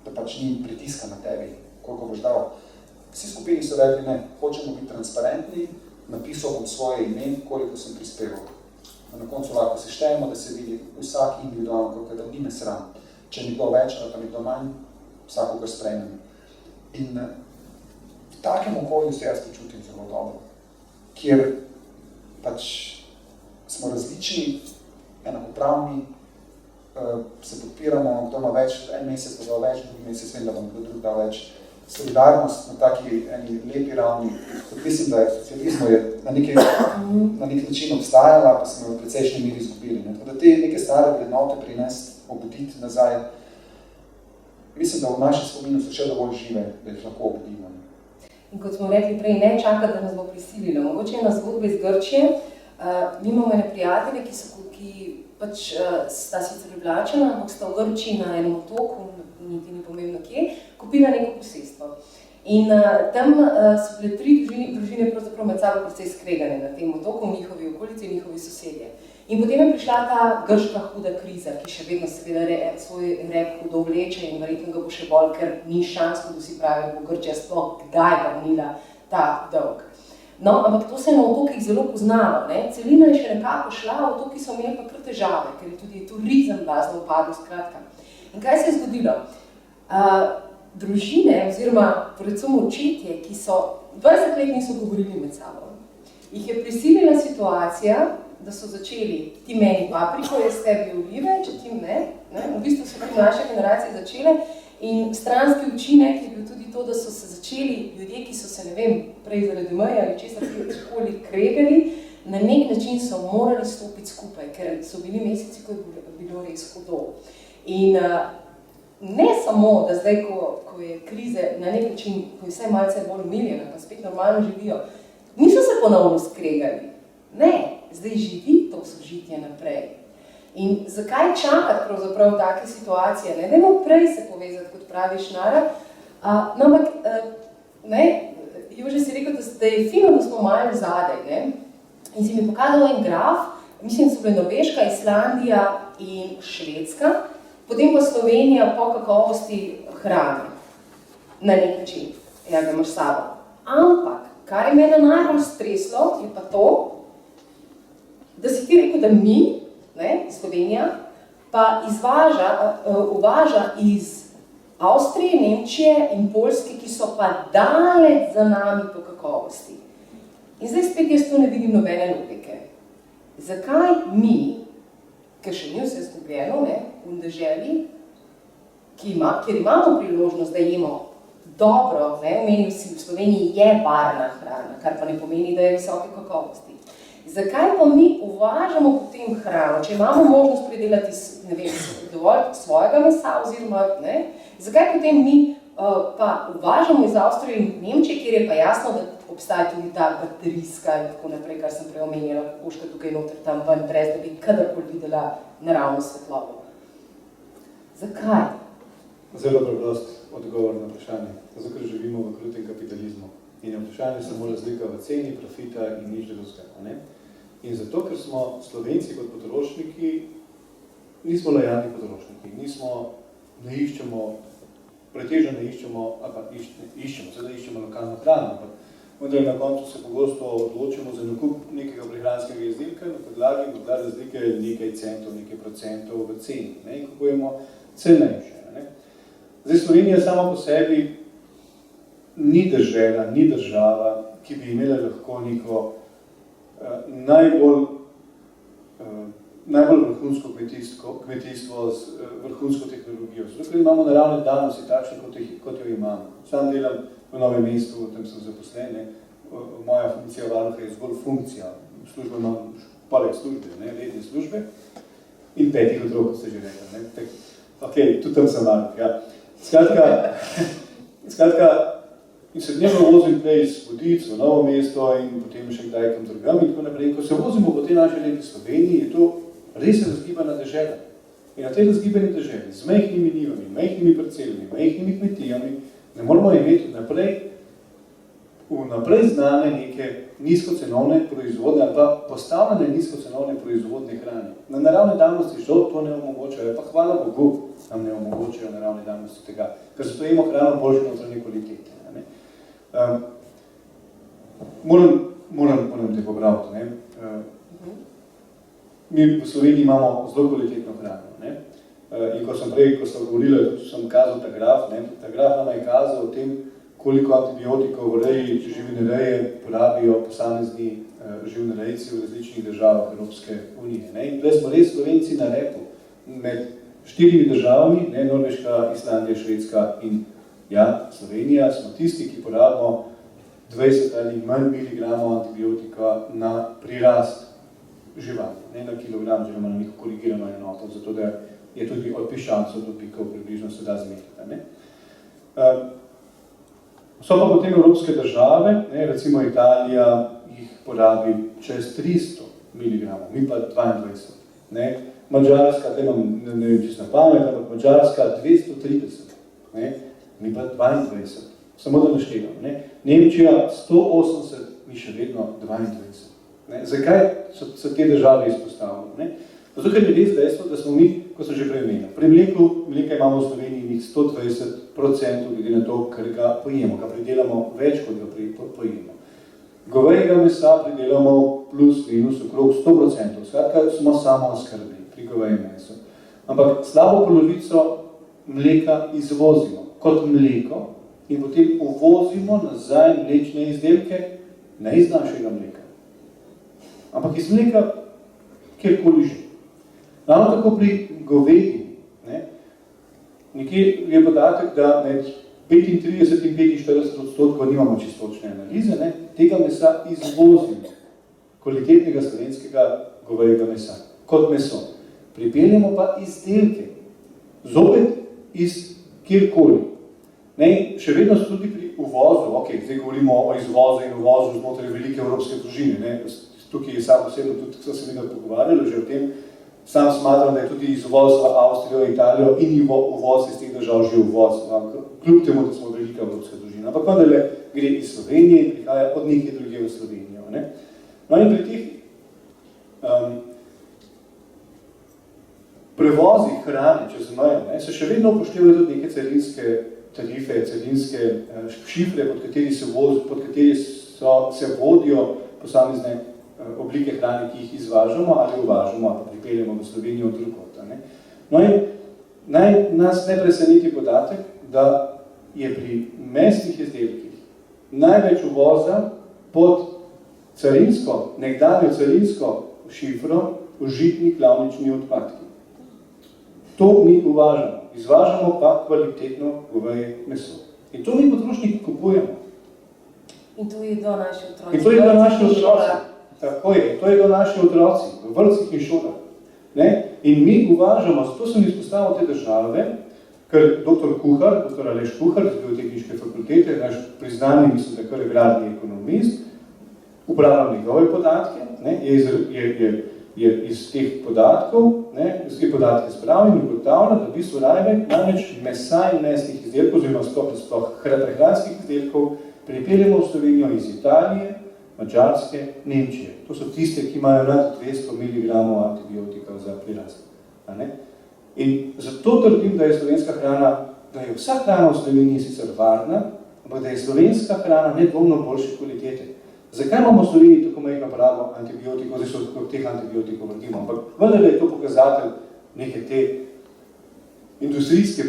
S3: da pač ni pritiska na tebi, koliko boš dal. Vsi skupini so rekli, ne, hočemo biti transparentni, napisal bom svoje ime, koliko sem prispeval. Na koncu lahko se štejemo, da se vidi vsak individualno, koliko da ni me sram. Če ni bilo več ali pa ni bilo manj, vsakogar sprejmem. In v takem okolju se jaz počutim zelo dobro, kjer pač smo različni, enakopravni, se podpiramo, kdo ima več, en mesec bo dal več, drugi mesec vem, da bom kdo drug dal več. Solidarnost na taki eni lepi ravni. Mislim, da je socializmu je na nek način obstajala, pa smo jo v precejšnji meri izgubili. Ne? Da te neke stare vrednote prinesti, obuditi nazaj, mislim, da v našem spominu so še dovolj žive, da jih lahko obudimo.
S1: In kot smo rekli prej, ne čakati, da nas bo prisililo. Mogoče ena zgodba iz Grčije. Mi imamo ene prijatelje, ki pač sta sicer Ljubljančana, ampak sta v Grčiji na enem otoku, niti ni pomembno kje, kupila neko posestvo. In tam so bile 3 družine pravzaprav med sabo precej skregane na tem otoku, v njihovi okolici, v njihovi sosedje. In potem je prišla ta grška huda kriza, ki še vedno seveda svoj rep hudo vleče in verjetno ga bo še bolj, ker ni šans, kot vsi pravijo, bo Grčija sploh kdaj vrnila ta dolg. No, ampak to se je na otokih zelo poznalo. Ne? Celina je še nekako šla, otoki so imeli pa kar težave, ker je tudi turizem blazno upadl, skratka. In kaj se je zgodilo? Družine, oziroma predvsem očetje, ki so 20 let niso govorili med sabo, jih je prisilila situacija, da so začeli ti meni papriko, jaz tebi olive, če ti ne. V bistvu so tudi naše generacije začele. In stranski učinek je bil tudi to, da so se začeli ljudje, ki so se, ne vem, prej zaradi meja ali česar koli kregali, na nek način so morali stopiti skupaj, ker so bili meseci, ko je bilo res hudo. In ne samo, da zdaj, ko je krize na nek način, ko je vse malce bolj umiljeno, pa spet normalno živijo, niso se ponovno skregali. Ne, zdaj živi to sožitje naprej. In zakaj čakati pravzaprav take situacije? Ne, dajmo prej se povezati, kot praviš, Nara. Ampak, Jože si rekel, da je fino, da smo malo zadaj, ne? In si mi pokazal en graf, mislim, da so bile Norveška, Islandija in Švedska, potem pa Slovenija po kakovosti hrane, na nek način, ja, ga imaš sabo. Ampak, kar je mene najbolj streslo, je pa to, da si ti rekel, da mi, Slovenija, pa uvaža iz Avstrije, Nemčije in Poljske, ki so pa daleč za nami po kakovosti. In zdaj spet jaz tu ne vidim nobene logike. Zakaj mi, ker še ni vse izgubljeno, v deželi, kjer imamo priložnost, da jemo dobro, omenil si, v Sloveniji je varna hrana, kar pa ne pomeni, da je visoke kakovosti. Zakaj pa mi uvažamo potem hrano, če imamo možnost pridelati, ne vem, dovolj svojega mesa oziroma, zakaj potem mi pa uvažamo iz Avstrije in Nemčije, kjer je pa jasno, da obstaja tudi ta baterijska in tako naprej, kar sem prej omenjala, puška tukaj noter tam ven, brez da bi kadarkoli videla naravno svetlobo. Zakaj?
S2: Zelo preprost odgovor na vprašanje. Zato, ker živimo v krutem kapitalizmu. In je vprašanje samo razlika v ceni, profita in nič drugega. In zato, ker smo Slovenci kot potrošniki, nismo lojalni potrošniki, ne iščemo, pretežno ne iščemo, ali pa iščemo lokalno hrano, ampak vendar na koncu se pogosto odločimo za nakup nekega prehranskega izdelka na podlagi morda razlike nekaj centov, nekaj procentov v ceni. In kupujemo cenejše. Zdaj, Slovenija sama po sebi ni dežela, ni država, ki bi imela lahko neko najbolj vrhunsko kmetijstvo z vrhunsko tehnologijo. Zato, ker imamo naravne danosti takšne, kot jo imamo. Sam delam v Novem mestu, tam sem zaposlen, moja funkcija varuha je zgolj funkcija. Službo imam poleg službe, letne službe in 5 otrok, kot ste že rekli. Ok, tudi tam sem varuh, ja. Skratka, in se dnevno vozim prej iz Vodic v Novo mesto in potem še kdaj kam drugam in tako naprej. Ko se vozimo po tej naši lepi Sloveniji, je to res razgibana dežela. In na tej razgibani deželi, z majhnimi nivami, majhnimi parcelami, majhnimi kmetijami, ne moramo imeti vnaprej znane neke nizkocenovne proizvodne ali pa postavljene nizkocenovne proizvodne hrane. Na naravne danosti žal to ne omogočajo, pa hvala Bogu nam ne omogočajo naravne danosti tega, ker zato imamo hrano boljše notranje kvalitete. Moram te popraviti. Ne? Mi v Sloveniji imamo zelo kvalitetno hrano. Ne? In ko sem govorila, sem kazal ta graf, ne? Ta graf nam je kazal o tem, koliko antibiotikov v reji, živinoreje porabijo posamezni živinorejci v različnih državah Evropske unije. Ne? In tukaj smo res Slovenci na repu med 4 državami, ne? Norveška, Islandija, Švedska in Slovenija, smo tisti, ki porabimo 20 ali manj miligramov antibiotika na prirast živali, ne na kilogram, oziroma na neko korigirano enoto, zato da je tudi od piščancov do pikov približno se da zmeriti. So pa potem evropske države, ne, recimo Italija jih porabi čez 300 mg, mi pa 22. Ne. Madžarska, te imam ne vem čisto na pamet, ampak Madžarska 230, ne, mi pa 22. Samo da naštevam. Ne. Nemčija 180, mi še vedno 22. Ne. Zakaj so te države izpostavljene? Ne? Zato, ker je res dejstvo, da smo mi, kot sem že prej omenil, pri mleka imamo v Sloveniji 120% glede na to, kar ga pojemo, ga pridelamo več, kot ga pojemo. Govejega mesa pridelamo plus minus okrog 100%, skratka smo samooskrbni pri govejem mesu. Ampak slabo polovico mleka izvozimo kot mleko in potem uvozimo nazaj mlečne izdelke, ne iz našega mleka, ampak iz mleka kjerkoli že. Ravno tako pri govedi, ne, nekje je podatek, da med 35 in 45% nimamo čistočne analize, ne, tega mesa izvozimo, kvalitetnega slovenskega govejega mesa, kot meso. Pripeljamo pa izdelke, zopet iz kjerkoli. Ne, še vedno so tudi pri uvozu, zdaj govorimo o izvozu in uvozu znotraj velike evropske družine, ne, tukaj je sam osebno tudi, sem se nekaj pogovarjala že o tem. Sam smatram, da je tudi izvoz v Avstrijo, Italijo in uvoz iz teh držav že uvoz, kljub temu, da smo velika evropska družina. Ampak vendarle gre iz Slovenije in prihaja od nekaj druge v Slovenijo. Ne? No in pri teh prevozih hrane čez mejo se še vedno upoštevajo tudi neke carinske tarife, carinske šifre, pod kateri se vodijo posamezne oblike hrane, ki jih izvažamo ali uvažamo, ali pripeljamo v Slovenijo od drugod. No in nas ne preseneti podatek, da je pri mesnih izdelkih največ uvoza pod nekdanjo carinsko šifro užitni klavnični odpadki. To mi uvažamo, izvažamo pa kvalitetno goveje meso. In to mi potrošniki kupujemo.
S1: In to jedo naši otroci.
S2: In to jedo naši otroci. Tako je, to jedo naši otroci, v vrtcih in šolah. Ne? In mi uvažamo, zato sem izpostavil te države, ker dr. Aleš Kuhar, z Biotehniške fakultete, naš priznani, mislim, da kar agrarni ekonomist, upravljam njegove podatke, ne? Je iz teh podatkov, iz teh podatke spravim in ugotavlja, da v bistvu največ mesa in mesnih izdelkov, oziroma sploh prehranskih izdelkov, pripeljemo v Slovenijo iz Italije, Madžarske, Nemčije. To so tiste, ki imajo nad 200 mg antibiotika za prirast. In zato trdim, da je slovenska hrana, da je vsa hrana v Sloveniji sicer varna, ampak da je slovenska hrana nedvomno boljše kvalitete. Zakaj imamo v Sloveniji tako majhno porabo antibiotikov, zdaj so teh antibiotikov vrtimo, ampak vendar je to pokazatelj neke te industrijske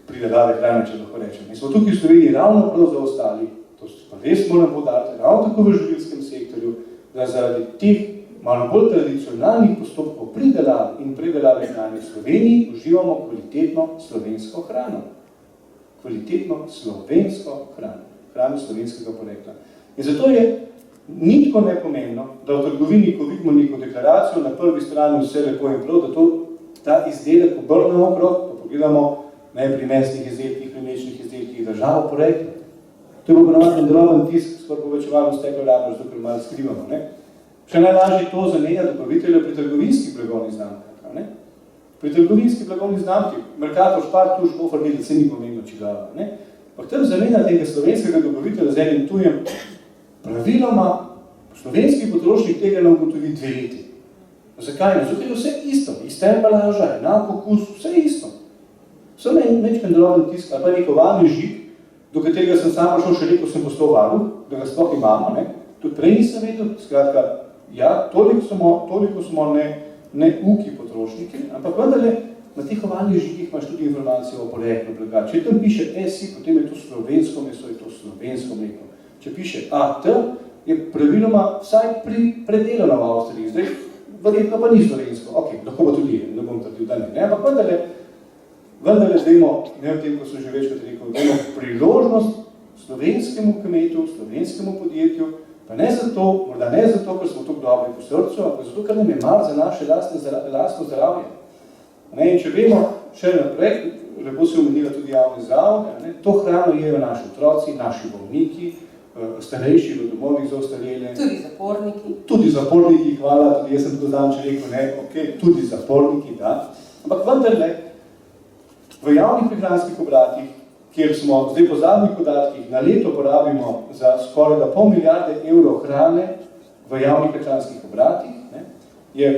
S2: pridelave hrane, če lahko rečem. In smo tukaj v Sloveniji ravno prav zaostali, to pa res moram poudariti, ravno tako v živilskem sektorju, da zaradi teh malo bolj tradicionalnih postopkov pridelave in predelave hrane v Sloveniji uživamo kvalitetno slovensko hrano. Kvalitetno slovensko hrano. Hrano slovenskega porekla. In zato je nitko nepomembno, da v trgovini, ko vidimo neko deklaracijo, na prvi strani vse lepo in prav, da ta izdelek obrnemo okrog, pa pogledamo ne, pri mesnih izdelkih, pri mlečnih izdelkih državo porekla. To je bo ponovno droben tisk, skoraj povečevalno steklo rabno, zato ker malo skrivamo. Ne. Še najlažje to zamenja dobavitelja pri trgovinskih blagovnih znamkah. Ne. Pri trgovinski blagovni znamki, Mercator, Spar, Tuš, Hofer, Lidl, se ni pomembno čigava. Pa tam zamenja tega slovenskega dobavitelja z enim tujem, praviloma slovenski potrošnik tega ne ugotovi 2 leti. Zakaj ne? Zato je vse isto, ista embalaža, enak okus, vse isto. Vse mečken droben tisk, ali pa nek ovalni žig, do katerega sem samo šel še rekel, sem postal varuh, da ga sploh imamo. Ne? Tudi prej nisem vedel, skratka, ja, toliko smo ne uki potrošniki, ampak vendarle na teh ovalnih žigih imaš tudi informacijo o poreklu blaga. Če tam piše SI, potem je to slovensko meso, je to slovensko mleko. Če piše AT, je praviloma vsaj predelano v Avstriji. Zdaj, verjetno pa ni slovensko. Ok, lahko pa tudi je, ne bom trdil, da ne. Ampak vendarle zdajmo, ne v tem, ko sem že večkrat rekel, dajmo priložnost slovenskemu kmetu, slovenskemu podjetju, pa ne zato, morda ne zato, ker smo tukaj dobri po srcu, ampak zato, ker nam je mar za naše lastno zdravje. In če vemo še naprej, lepo se omenila tudi javni zavod, to hrano jejo naši otroci, naši bolniki, starejši v domovih za ostarele.
S1: Tudi zaporniki.
S2: Tudi zaporniki, hvala, tudi jaz sem tako zanče rekel, ne, ok, tudi zaporniki, da. Ampak vendarle, v javnih prehranskih obratih, kjer smo zdaj po zadnjih podatkih na leto porabimo za skoraj da pol milijarde evrov hrane v javnih prehranskih obratih, ne, je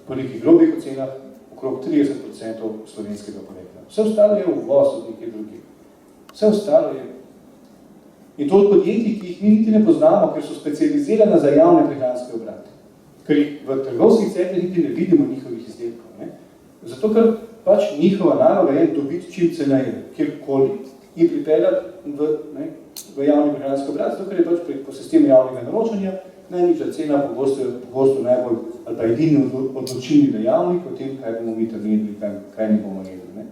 S2: po nekih grobih ocenah okrog 30% slovenskega porekla. Vse ostalo je uvoz od nekaj drugih. Vse ostalo je. In to od podjetij, ki jih mi niti ne poznamo, ker so specializirane za javne prehranske obrate. Ker jih v trgovskih centrih niti ne vidimo njihovih izdelkov. Ne. Zato, ker pač njihova naloga je dobiti čim ceneje, kjerkoli in pripeljati v javni prehranski obrat, zato, ker je pač po sistemu javnega naročanja najnižja cena pogosto najbolj ali pa edini odločilni dejavnik o tem, kaj bomo mi tam jedli, kaj ne bomo jedli. Ne?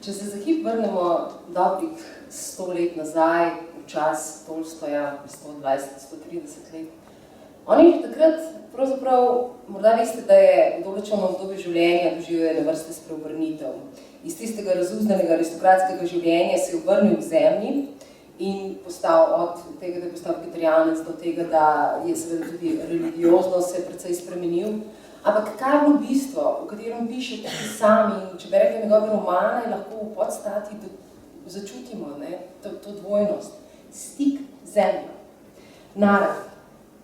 S1: Če se za hip vrnemo dobrih 100 let nazaj, v čas Tolstoja, 120-130 let, oni takrat pravzaprav, morda veste, da je v določenem obdobju življenja doživel ene vrste spreobrnitev. Iz tistega razuzdanega aristokratskega življenja se je obrnil k zemlji in postal od tega, da je postal vegetarijanec, do tega, da je seveda tudi religiozno se precej spremenil. Ampak kaj je bilo bistvo, v katerem piše tudi sami, in če berete njegove romane, lahko v podstati začutimo to dvojnost. Stik zemlja, narav.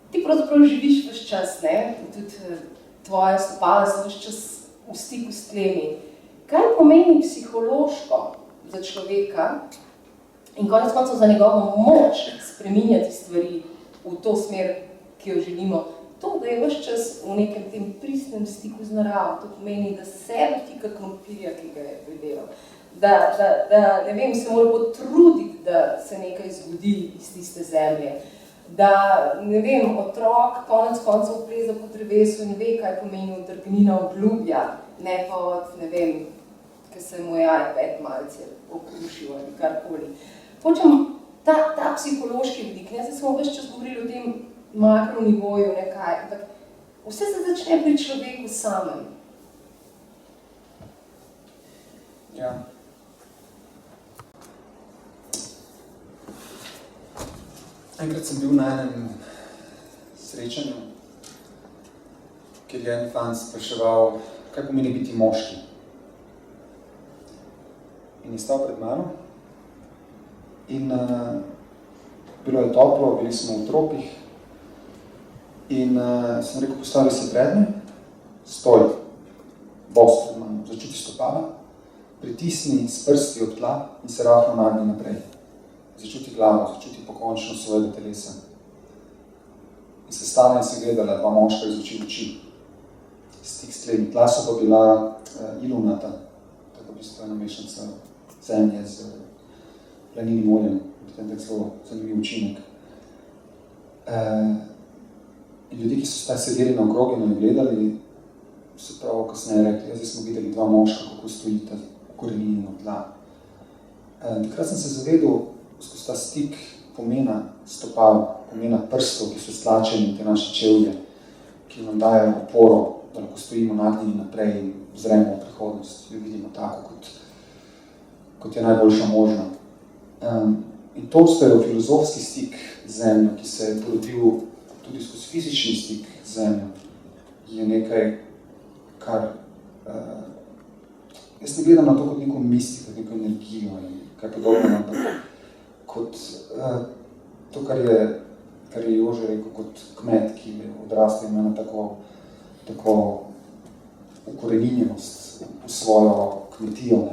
S1: Ti pravzaprav živiš ves čas, ne? Tudi tvoje stopala so ves čas v stiku s tlemi. Kaj pomeni psihološko za človeka in konec koncev za njegovo moč spreminjati stvari v to smer, ki jo želimo? To, da je ves čas v nekem tem pristnem stiku z naravo, to pomeni, da se dotika krompirja, ki ga je pridelal. Da ne vem, se mora potruditi, da se nekaj zgodi iz tiste zemlje. Da, ne vem, otrok konec koncev pleza po drevesu in ve, kaj pomeni odrgnina od ljubja, ne pa od, ne vem, ki se mu je iPad malce okrušil ali karkoli. Hočem ta psihološki vidik, ne, zdaj smo ves čas govorili o tem makronivoju, nekaj, ampak vse se začne pri človeku samem.
S3: Ja. Enkrat sem bil na enem srečanju, kjer je en fant spraševal, kaj pomeni biti moški. In je stal pred mano in bilo je toplo, bili smo v tropih in sem rekel, postavi se pred me, stoj, bos pred mano, začuti stopala, pritisni s prsti ob tla in se rahlo nagni naprej. Začuti glavo, začuti pokončno svojega telesa. In se stala in se gledala dva moška iz oči v oči. Stik s tlemi. Tla so pa bila ilunata, tako v bistvu ena mešanica zemlje z planinim oljem, potem tak zelo zanimiv učinek. In ljudje, ki so sedeli na okrog in gledali, so prav kasneje rekli, zdaj smo videli dva moška, kako stojita v korenini od tla. Takrat sem se zavedel, skozi ta stik pomena stopal, pomena prstov, ki so stlačeni v te naše čevlje, ki nam dajo oporo da lahko stojimo nagnjeni naprej in zremo v prihodnost, jo vidimo tako, kot je najboljša možna. In Tolstojev filozofski stik z zemljo, ki se je porodil tudi skozi fizični stik z zemljo, je nekaj, kar jaz ne gledam na to kot neko mistiko, kot neko energijo in kaj podobno, ampak kot to, kar je Jože rekel, kot kmet, ki je odrastel in ima tako ukoreninjenost v svojo kmetijo.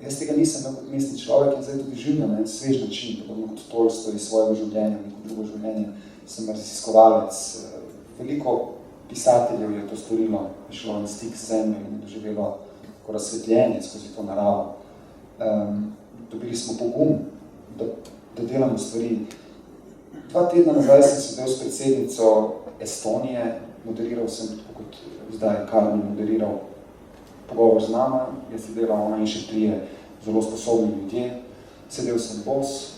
S3: Jaz tega nisem kot mestni človek in zdaj tudi živim na svež način, podobno kot Tolstoj iz svojega življenja, neko drugo življenje, sem raziskovalec. Veliko pisateljev je to storilo, je šlo na stik z zemljo in je doživelo tako razsvetljenje skozi to naravo. Dobili smo pogum, da delamo stvari. 2 tedna nazaj sem sedel s predsednico Estonije, moderiral sem, tako kot zdaj Karmen moderiral pogovor z nama, je sedela ona in še 3 zelo sposobni ljudje. Sedel sem bos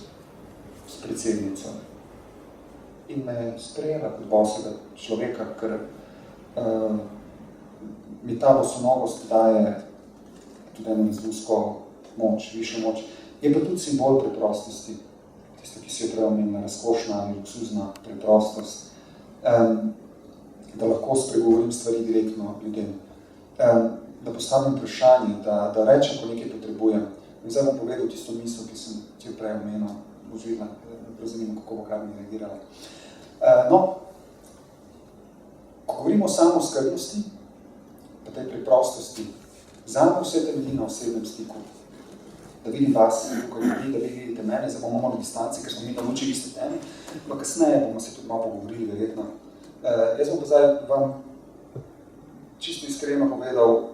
S3: s predsednico in me sprejela kot bosega človeka, ker mi ta bosonogost daje tudi eno izlusko moč, višjo moč. Je pa tudi simbol preprostosti, tisto, ki si jo prej omenila, razkošna ali luksuzna preprostost, da lahko spregovorim stvari direktno ljudem. Da postavim vprašanje, da rečem, ko nekaj potrebujem. In zdaj bom povedal tisto misel, ki sem ti jo prej omenil, užila, razumem, kako bo Karmen reagirala. Ko govorimo o samooskrbnosti, pa tej preprostosti, zame vse temelji na osebnem stiku. Da vidim vas, tukaj ljudi, da vi vidite mene, zdaj bomo na distanci, ker smo mi na luči iste teme, pa kasneje bomo se tudi malo pogovorili, verjetno. Jaz bom pa zdaj vam čisto iskreno povedal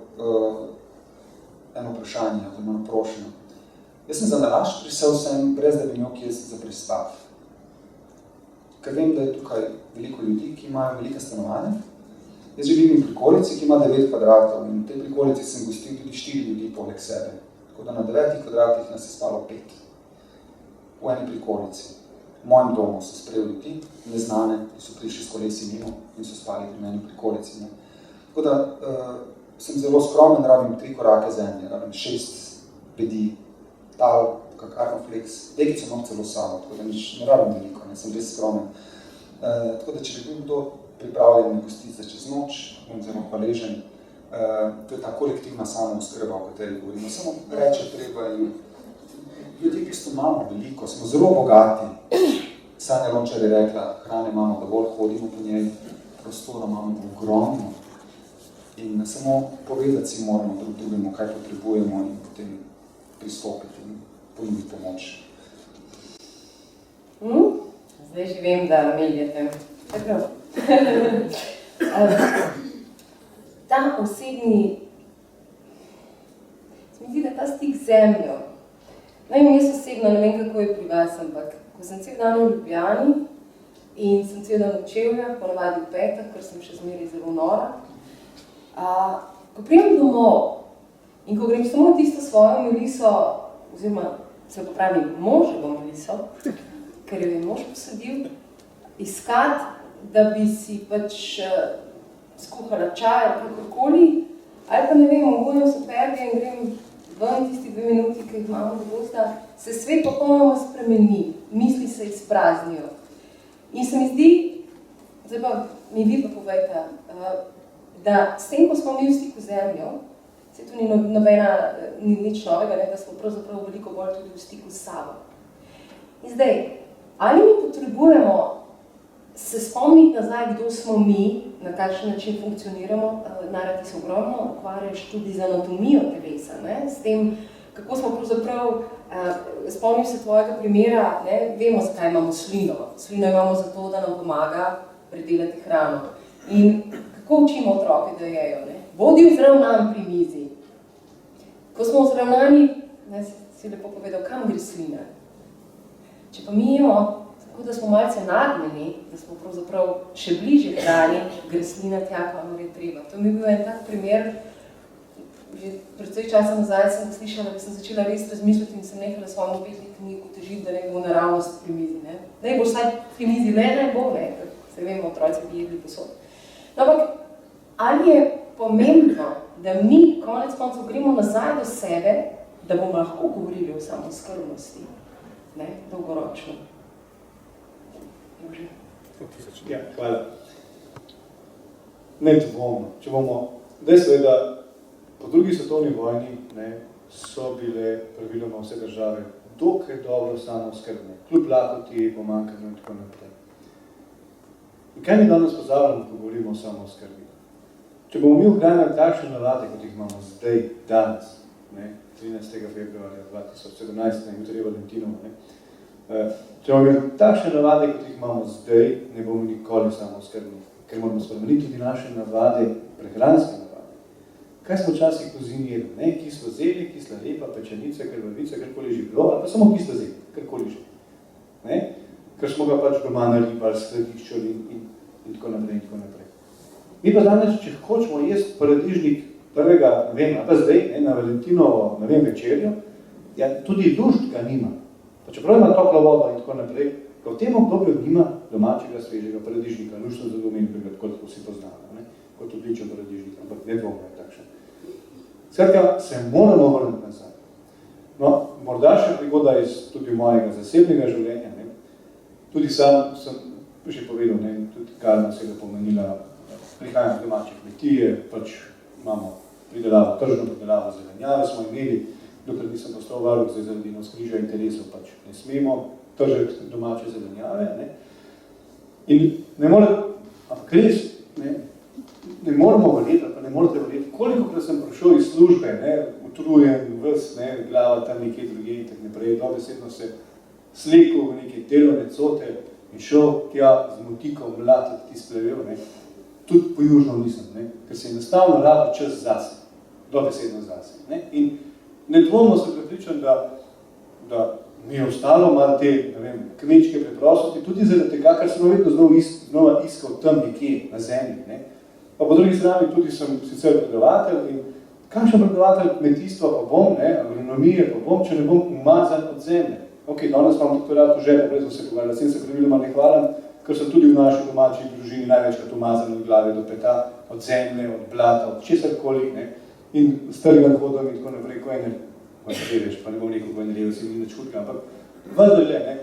S3: eno vprašanje, oziroma eno prošnjo. Jaz sem za nalašč prisel sem, brez da bi imel kje za prespati. Ker vem, da je tukaj veliko ljudi, ki imajo velike stanovanja. Jaz živim v prikolici, ki ima 9 kvadratov in v tej prikolici sem gostil tudi 4 ljudi poleg sebe. Tako da na 9 kvadratih nas je spalo 5. V eni prikolici. V mojem domu sem sprejel ljudi, neznane, ki so prišli s kolesi mimo in so spali pri meni v prikolici. Ne. Tako da sem zelo skromen, rabim 3 korake zemlje, rabim 6 pedi, tal, kakarnoflex, dekico imam celo samo, tako da ne rabim veliko, ne, sem res skromen. Tako da, če bi bil kdo pripravljen me gostiti za čez noč, bom zelo hvaležen, to je ta kolektivna samooskrba, o kateri govorimo, samo reče treba in ljudje, v bistvu imamo veliko, smo zelo bogati. Sanja Lončar je rekla, hrane imamo dovolj, hodimo po njej, prostora imamo ogromno. In samo povedati si moramo drug drugemu, kaj potrebujemo in potem pristopiti in ponuditi pomoč.
S1: Zdaj že vem, da meljete. Tako. Ta osebni, se mi zdi, da ta stik z zemljo. Jaz osebno ne vem, kako je pri vas, ampak ko sem cel dan v Ljubljani in sem cel dan v Čevljah, ponavadi v petah, ker sem še zmeraj zelo nora, ko prijem domov in ko grem samo tisto svojo meliso, oziroma se popravi moževo meliso, ker jo je mož posadil, iskati, da bi si pač skuhala čaj ali kakorkoli, ali pa ne vem, obujam superge in grem ven tisti 2 minuti, ki jih imamo do gosta, se svet popolnoma spremeni, misli se izpraznijo. In se mi zdi, zdaj pa mi vi pa povejte, da s tem, ko smo mi v stiku z zemljo, se tu ni nič novega, da smo pravzaprav veliko bolj tudi v stiku s sabo. In zdaj, ali mi potrebujemo se spomniti nazaj, kdo smo mi, na kakšen način funkcioniramo, naradi se ogromno ukvarjaš tudi z anatomijo telesa, s tem, kako smo pravzaprav, spomnim se tvojega primera, vemo, zakaj imamo slino. Slino imamo zato, da nam pomaga predelati hrano. In kako učimo otroke, da jejo? Bodi vzravnan pri mizi. Ko smo vzravnani, si lepo povedal, kam gre slina? Če pa mi jemo, tako da smo malce nagnjeni, da smo pravzaprav še bliže hrani, gre slina tja, kamor je treba. To mi je bil en tak primer, že precej časa nazaj sem slišala, da sem začela res razmišljati in sem nehala svojemu petletniku težiti, da ne bo naravnost pri mizi. Da je bo vsaj pri mizi le, ne bo, ker se vemo, otroci bi jedli posod. No, ampak ali je pomembno, da mi konec koncev gremo nazaj do sebe, da bomo lahko govorili o samoskrbnosti, ne, dolgoročno.
S2: Ja, hvala. Nedvomno. Če bomo, dejstvo je, da po drugi svetovni vojni so bile praviloma vse države dokaj dobro samooskrbne, kljub lakoti, pomanjkanju in tako naprej. In kaj mi danes pozabljamo, ko govorimo o samooskrbi? Če bomo mi ohranjali takšne navade, kot jih imamo zdaj, danes, 13. februarja 2017, jutri je Valentinovo, če bomo imeli takšne navade, kot jih imamo zdaj, ne bomo nikoli samooskrbni, ker moramo spremeniti tudi naše navade, prehranske navade. Kaj smo včasih po zimi jedli? Kislo zelje, kisla repa, pečenice, krvavice, karkoli že bilo, ali pa samo kislo zelje, karkoli že. Ker smo ga pač doma naribali, skladiščali in tako naprej in tako naprej. Mi pa danes, če hočemo jesti paradižnik prvega, ne vem, pa zdaj, na Valentinovo, ne vem, večerjo, ja, tudi lušt ga nima. Pa čeprav ima toplo vodo in tako naprej, ko v tem obdobju nima domačega svežega paradižnika, luštno zadomen pregled, kot vsi poznamo, kot odličen paradižnik, ampak nedvomno je takšen. Skratka, se moramo vrniti nazaj. No, morda še prigoda iz tudi mojega zasebnega življenja. Tudi sam sem že povedal, tudi Karna se ga pomenila, prihajam z domače kmetije, pač imamo pridelavo, tržno pridelavo zelenjave smo imeli, dokler nisem postal varuh za zaradi navzkrižja interesov, pač ne smemo tržiti domače zelenjave. In ne more, ampak res, ne moramo verjeti, pa ne morate verjeti, kolikokrat sem prišel iz službe, utrujen, ves, glava tam nekje druge in tak naprej, dobesedno se slekel v neke delovne cote in šel tja z motikom mlatiti tisti plevel, tudi po južno nisem, ker se je enostavno rabil čas zase, dobesedno zase. In nedvomno sem prepričan, da mi je ostalo malo te, kmečke preprostosti, tudi zaradi tega, ker sem vedno znova iskal tam nekje na zemlji. Pa po drugi strani tudi sem sicer predavatelj in kakšen predavatelj kmetijstva pa bom, agronomije pa bom, če ne bom umazan od zemlje. Ok, danes imam doktorat v žepu, prej sem se pogovarjal, sem se praviloma ne hvalim, ker sem tudi v naši domači družini največkrat umazan od glave do peta, od zemlje, od blata, od česarkoli, in strgan hodom in tako naprej, ko ene, pa ne bom rekel, ko ene rejo si ni nič hudka, ampak vendarle,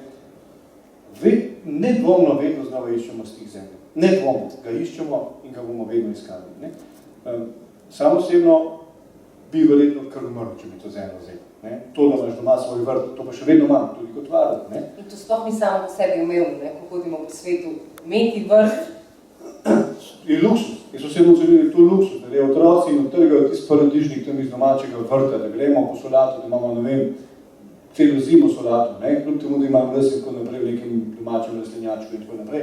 S2: nedvomno vedno znova iščemo stik zemlje. Nedvomno ga iščemo in ga bomo vedno iskali. Sam osebno bi verjetno kar umrl, če bi to zemljo vzel. To, da imaš doma svoj vrt, to pa še vedno imam, tudi kot varuh.
S1: In to sploh ni samo po sebi umevno, ko hodimo po svetu, imeti vrt.
S2: Je luksus. Jaz osebno ocenil, to luksus, da otroci in odtrgajo tisti paradižnik tam iz domačega vrta, da gremo po solatu, da imamo, ne vem, celo zimo solatu, kljub temu, da imam res in tako naprej v nekem domačem rastlinjačku in tako naprej.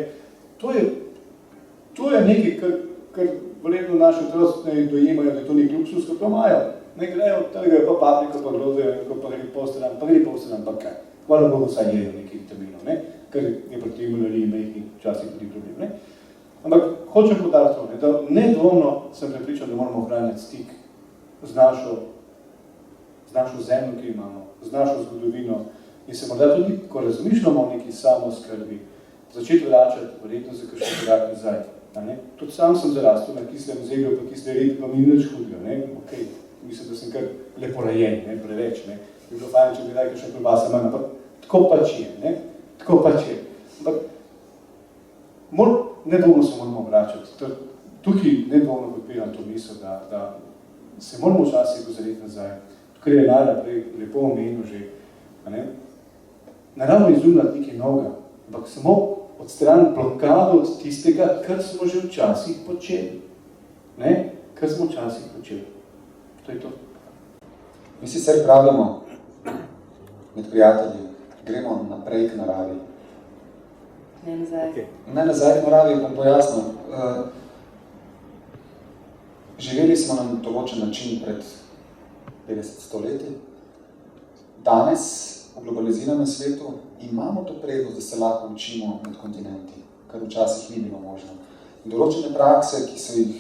S2: To je nekaj, kar verjetno naši otroci dojemajo, da je to nek luksus, kot to imajo. Ne grejo, trgajo pa papriko, pa grozejo, pa gre postelan, pa kaj. Hvala Bogu, vsaj jejo nekaj vitaminov, ker je proti imunologiji mehkih včasih tudi problem. Ampak hočem podariti to, da nedvomno sem prepričan, da moramo ohranjati stik z našo zemljo, ki imamo, z našo zgodovino in se morda tudi, ko razmišljamo o neki samooskrbi, začeti vračati verjetno za kakšen korak nazaj. Tudi sam sem zarastel na kislem zelju, pa kisle repi, pa mi nič hudega. Okay. Mislim, da sem kar lepo rajen, preveč. Bi bilo fajn, če bi daj kakšen klobasa manj, ampak tako pač je. Tako pač je. Ampak nedvomno se moramo vračati. Tukaj nedvomno podpiram to misel, da se moramo včasih ozreti nazaj. Tukaj je Lara prej lepo omenil že. Naravno izumljati nekaj novega, ampak samo odstraniti blokado od tistega, kar smo že včasih počeli. Kar smo včasih počeli. To je to.
S3: Mi sicer pravimo med prijatelji, gremo naprej k naravi.
S1: Ne nazaj.
S3: Okay. Ne nazaj k naravi, bom pojasnil. Živeli smo na določen način pred 50-100 leti. Danes, v globaliziranem svetu, imamo to prednost, da se lahko učimo med kontinenti, kar včasih ni bilo možno. Določene prakse, ki so jih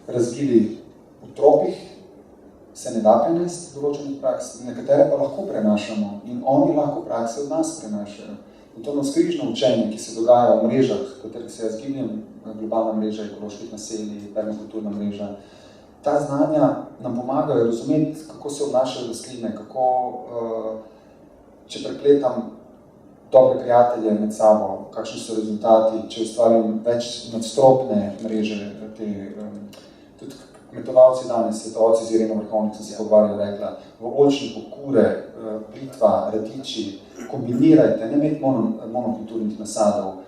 S3: razvili v tropih, se ne da prenesti določenih praks, nekatere pa lahko prenašamo in oni lahko prakse od nas prenašajo. In to navzkrižno učenje, ki se dogaja v mrežah, katerih se jaz gibljem, globalna mreža ekoloških naselij, permakulturna mreža, ta znanja nam pomagajo razumeti, kako se obnašajo rastline, kako, če prepletam dobre prijatelje med sabo, kakšni so rezultati, če ustvarim več nadstropne mreže, tudi kmetovalci danes, svetovalci z Ireno Vrhovnik, sem se pogovarjal, rekla, v oljčniku kure, blitva, radiči, kombinirajte, ne imeti monokulturnih nasadov,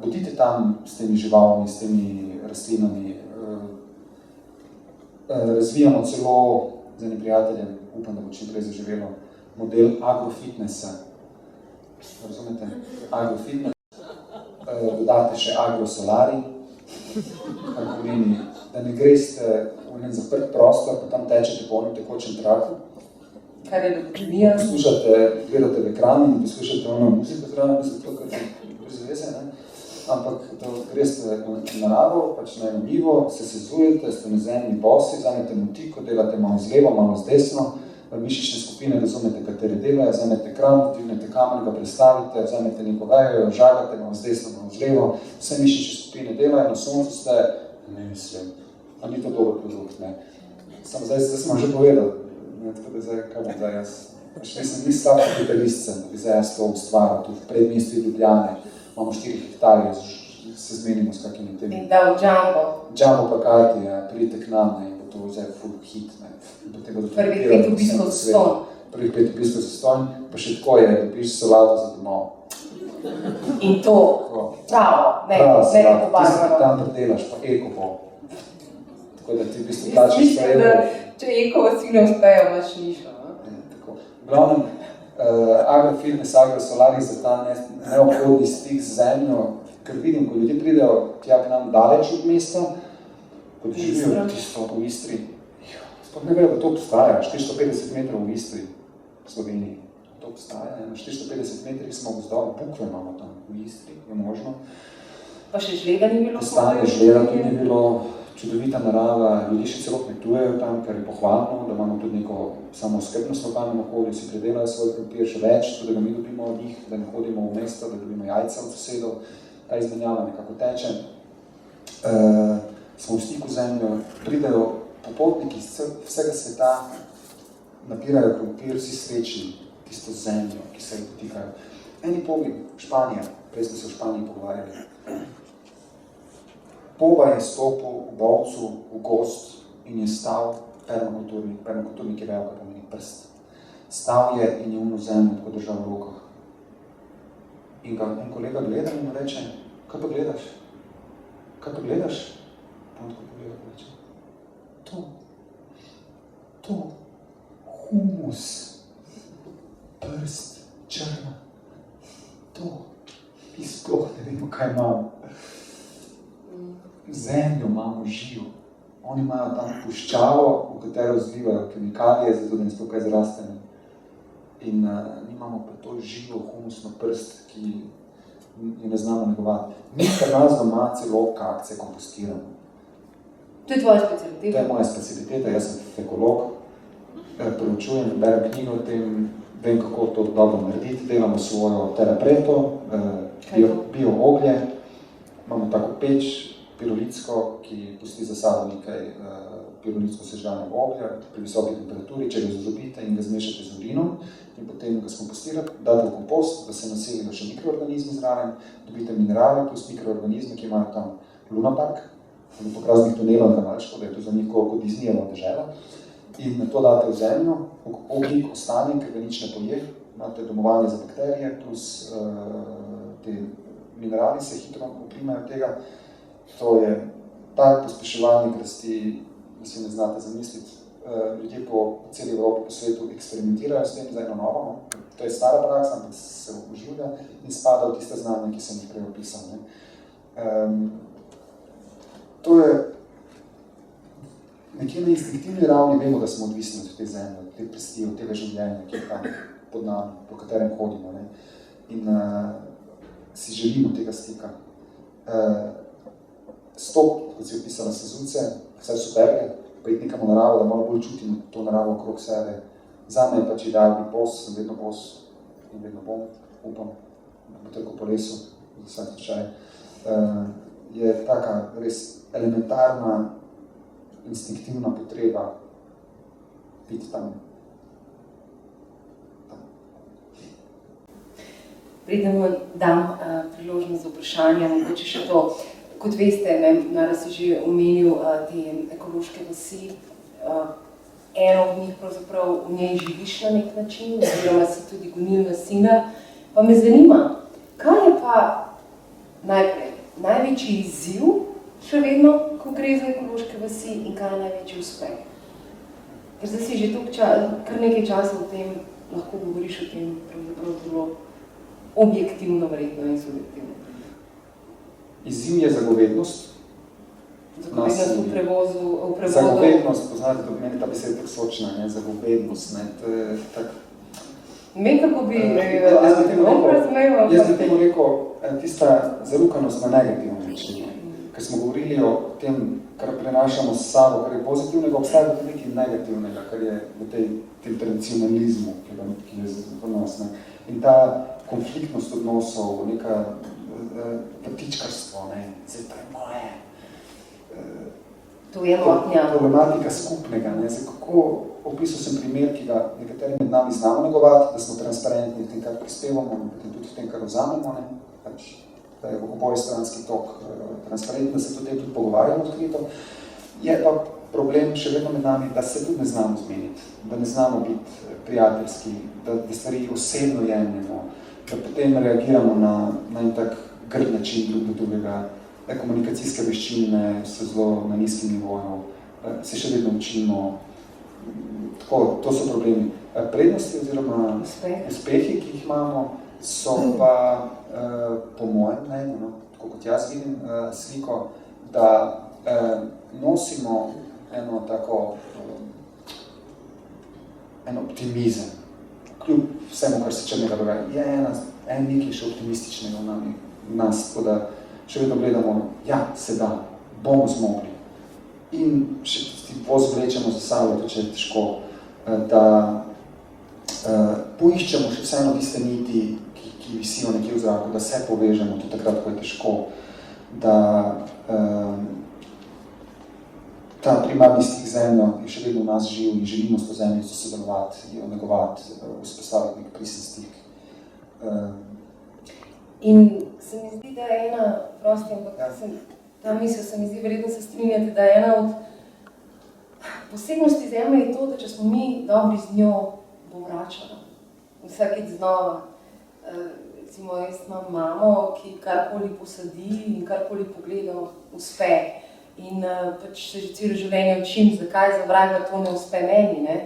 S3: bodite tam s temi živalmi, s temi rastlinami, razvijamo celo z enim prijateljem, upam, da bo čim prej zaživelo, model agrofitnessa. Razumete? Agrofitness. Dodate še agrosolari, kar pomeni, da ne greste v en zaprt prostor, pa tam tečete po onem tekočem traku.
S1: Kar je lobotomija.
S3: Poslušate, gledate v ekran in poslušate ono muziko zraven, zato ker je brez veze, ne? Ampak da greste v naravo, pač na eno njivo, se sezujete, ste na zemlji bosi, vzamete motiko, delate malo z levo, malo z desno, mišične skupine razumete, katere delajo, vzamete kram, dvignete kamen, ga prestavite, vzamete neko vejo, jo žagate, malo z desno, malo z levo, vse mišične skupine delajo, na soncu ste, ne mislim, a ni to dober produkt, ne. Samo zdaj sem že povedal, ne, tako da zdaj, kaj bom zdaj jaz, mislim, ni slab kapitalist sem, da bi zdaj jaz to ustvaril, tu v predmestju Ljubljane, imamo 4 hektarje, se zmenimo s kakimi temi.
S1: In dal Jumbo.
S3: Jumbo plakati, pridite k nam, ne, in bo to zdaj full hit, ne.
S1: Prvih 5 obiskov za stonj.
S3: Prvih 5 obiskov za stonj, pa še tako je, dobiš solato za domov.
S1: In to, pravo, ne tako barvano.
S3: Tam predelaš, pa eko bo. Tako da ti v bistvu plačeš pa eko.
S1: Če eko vsi ne uspejo, imaš nišo.
S3: V glavnem, agrofitness, agrosolari za ta neobhodni stik z zemljo, ker vidim, ko ljudje pridejo tja k nam daleč od mesta, ko živijo tisto v Istri, sploh ne vejo, da to obstaja, 450 metrov v Istri, v Sloveniji, to obstaja, na 450 metrih smo gozdali, bukve imamo tam v Istri, je možno.
S1: Pa še žleda ni bilo?
S3: Stanje žleda tudi ni bilo, čudovita narava, ljudje še celo kmetujejo tam, kar je pohvalno, da imamo tudi neko samooskrbnost v lokalnem okolju, si predelajo svoj krompir še več, tudi da ga mi dobimo od njih, da ne hodimo v mesto, da dobimo jajca od sosedov, ta izmenjava nekako teče. Smo v stiku z zemljo, pridejo popotniki iz vsega sveta, nabirajo krompir, vsi srečni, tisto zemljo, ki se jih dotikajo. Eni pogled, Španija, prej smo se v Španiji pogovarjali. Poba je stopil v Bovcu, v gost in je stal permakulturnik je vejo, kar pomeni prst. Stal je in je umno zemljo tako držal v rokah. In ga en kolega gleda in mu reče, kaj pa gledaš? Kaj pa gledaš? Pa on tako pogleda in reče, to, humus, prst, črna, to, mi sploh ne vemo, kaj imamo. Zemljo imamo živo. Oni imajo tam puščavo, v katero zlivajo kemikalije, zato da ne sploh kaj zrastene. In mi imamo pa to živo humusno prst, ki jo ne znamo negovati. Mi kar nas doma celo kakce kompostiramo.
S1: To je tvoja specialiteta?
S3: To je moja specialiteta, jaz sem ekolog, preučujem, berem knjigo o tem, vem, kako to dobro narediti, delamo svojo terapreto, bio-oglje, imamo tako peč, pirolitsko, ki pusti za sabo nekaj pirolitsko sežganega oglja pri visoki temperaturi, če ga zazobite in ga zmešate z urinom in potem ga skompostirate, date v kompost, da se naselijo še mikroorganizmi zraven, dobite minerale plus mikroorganizme, ki imajo tam lunapark, po raznih tunelov kanalčkov, da je to za njih kot Disneyjeva dežela. In to date v zemljo, ogljik ostane, ker ga nič ne poje, imate domovanje za bakterije, plus te minerali se hitro oprimajo tega. To je tak pospeševalnik rasti, da si ne znate zamisliti. Ljudje po celi Evropi, po svetu eksperimentirajo s tem za eno novo. To je stara praksa, ampak se oživlja in spada v tiste znanje, ki sem jih prej opisal. To je nekje na instinktivni ravni, vemo, da smo odvisni od te zemlje, od te prsti, od tega življenja, ki je tam pod nami, po katerem hodimo. In si želimo tega stika. Stop, kot si opisala sezulce, vse super je, pa iti nekam v naravo, da malo bolj čutim to naravo okrog sebe. Zame je pač idealni bos, sem vedno bos in vedno bom, upam. potrkal po lesu, za vsak slučaj, je taka res elementarna, instinktivna potreba biti tam.
S1: Preden vam dam priložnost za vprašanja, mogoče še to. Kot veste, Nara si že omenil te ekološke vasi. Eno od njih pravzaprav v njej živiš na nek način, oziroma si tudi gonilna sina. Pa me zanima, kaj je pa najprej največji izziv še vedno, ko gre za ekološke vasi, in kaj je največji uspeh? Ker zdaj si že kar nekaj časa o tem, lahko govoriš o tem pravzaprav zelo objektivno, verjetno in subjektivno.
S3: Izziv je zagovednost.
S1: Zagovednost v prevodu.
S3: Zagovednost, poznate, to pomeni ta beseda tako sočna, ne, zagovednost, ne, to je tak...
S1: Me kako bi razumel?
S3: Jaz bi temu rekel, tista zarukanost na negativno način, ker smo govorili o tem, kar prenašamo s sabo, kar je pozitivnega, obstaja tudi nekaj negativnega, kar je v tem tradicionalizmu, ki je v nas, ne. In ta konfliktnost odnosov, neka vrtičkarstvo, ne, zdaj to je moje.
S1: To je motnja.
S3: Problematika skupnega, ne, zdaj kako opisal sem primer, ki ga nekateri med nami znamo negovati, da smo transparentni v tem, kar prispevamo, in potem tudi v tem, kar vzamemo, ne, pač, da je obojestranski tok transparentni, da se tudi pogovarjamo odkrito. Je pa problem še vedno med nami, da se tudi ne znamo zmeniti, da ne znamo biti prijateljski, da stvari osebno jemljamo, da potem reagiramo na en tak grd način drug do drugega, komunikacijske veščine so zelo na nizkem nivoju, se še vedno učimo. Tako, to so problemi. Prednosti oziroma uspehi, ki jih imamo, so pa po mojem mnenju, no, tako kot jaz vidim sliko, da nosimo eno tako en optimizem, kljub vsemu, kar se črnega dogaja. Je en nekaj še optimističnega v nas, tako da še vedno gledamo, ja, se da, bomo zmogli. In še tisti voz vlečemo za sabo, če je težko, da poiščemo še vseeno tiste niti, ki visijo nekje v zraku, da se povežemo tudi takrat, ko je težko, da ta primarni stik z zemljo je še vedno v nas živ in želimo s to zemljo sodelovati, jo negovati, vzpostaviti nek pristen stik.
S1: In se mi zdi, da je ena, prosti, ampak ta misel se mi zdi, verjetno se strinjate, da je ena od posebnosti zemlje je to, da če smo mi dobri z njo, bo vračala. Vsakeč znova. Recimo, jaz imam mamo, ki karkoli posadi in karkoli pogleda, uspe. In pač se že celo življenje učim, zakaj za vraga to ne uspe meni, ne?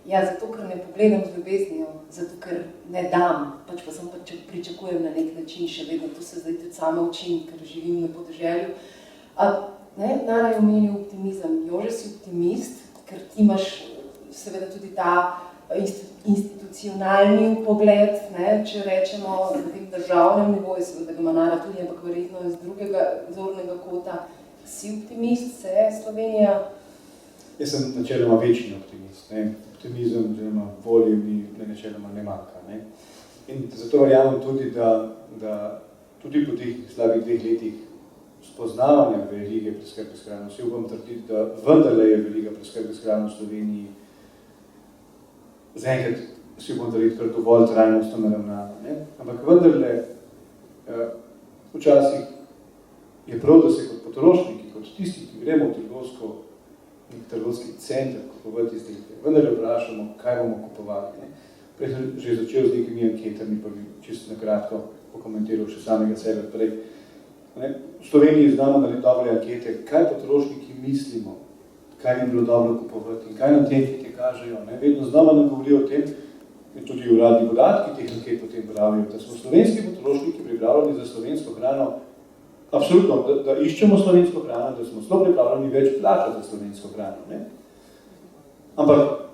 S1: Ja, zato, ker ne pogledam z ljubeznijo, zato, ker ne dam, pač pa sem pričakujem na nek način še vedno, to se zdaj tudi sama učim, ker živim na podeželju. Nara je omenil optimizem. Jože, si optimist, ker ti imaš seveda tudi ta institucionalni pogled, ne, če rečemo na tem državnem nivoju, seveda ga ima Nara tudi, ampak verjetno iz drugega zornega kota. Si optimist, se je Slovenija?
S2: Jaz sem načeloma večni optimist, ne. Optimizem oziroma volje mi načeloma ne manjka, ne. In zato verjamem tudi, da tudi po teh slabih 2 letih spoznavanja verige preskrbe s hrano, si upam trditi, da vendarle je veriga preskrbe s hrano v Sloveniji zaenkrat si upam trditi kar dovolj trajnostno naravnana, ne. Ampak vendarle včasih je prav, da se kot potrošniki, kot tisti, ki gremo v trgovski center kupovati izdelke, vendar vprašamo, kaj bomo kupovali. Ne? Prej sem že začel z nekimi anketami, pa bi čisto nakratko pokomentiral še samega sebe prej. Ne? V Sloveniji znamo narediti dobre ankete, kaj potrošniki mislimo, kaj bi bilo dobro kupovati in kaj nam te ankete kažejo. Ne? Vedno znamo nam govorijo o tem, in tudi uradni podatki teh anket potem pravijo, da smo slovenski potrošniki pripravljeni za slovensko hrano. Absolutno, da iščemo slovensko hrano, da smo zelo pripravljeni več plačati za slovensko hrano. Ne? Ampak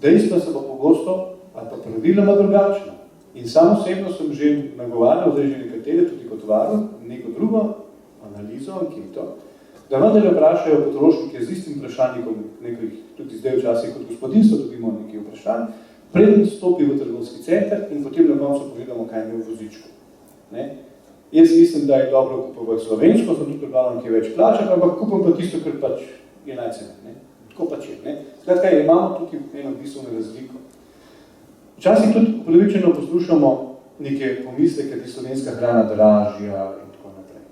S2: dejstva so pa pogosto ali pa praviloma drugačna. In sam osebno sem že nagovarjal, zdaj že nekatere, tudi kot varuh, neko drugo analizo, anketo, da vendarle vprašajo potrošnike z istim vprašanjem, nekaj tudi zdaj včasih kot gospodinstvo dobimo nekaj vprašanj, Preden stopi v trgovski center in potem na koncu pogledamo, kaj ima v vozičku. Ne? Jaz mislim, da je dobro kupovati slovensko, sem tudi pripravljen, ki več plača, ampak kupam pa tisto, kar pač je najcenejše. Tako pač je. Ne? Skratka, imamo tukaj eno bistveno razliko. Včasih tudi upravičeno poslušamo neke pomisleke, da je slovenska hrana dražja in tako naprej.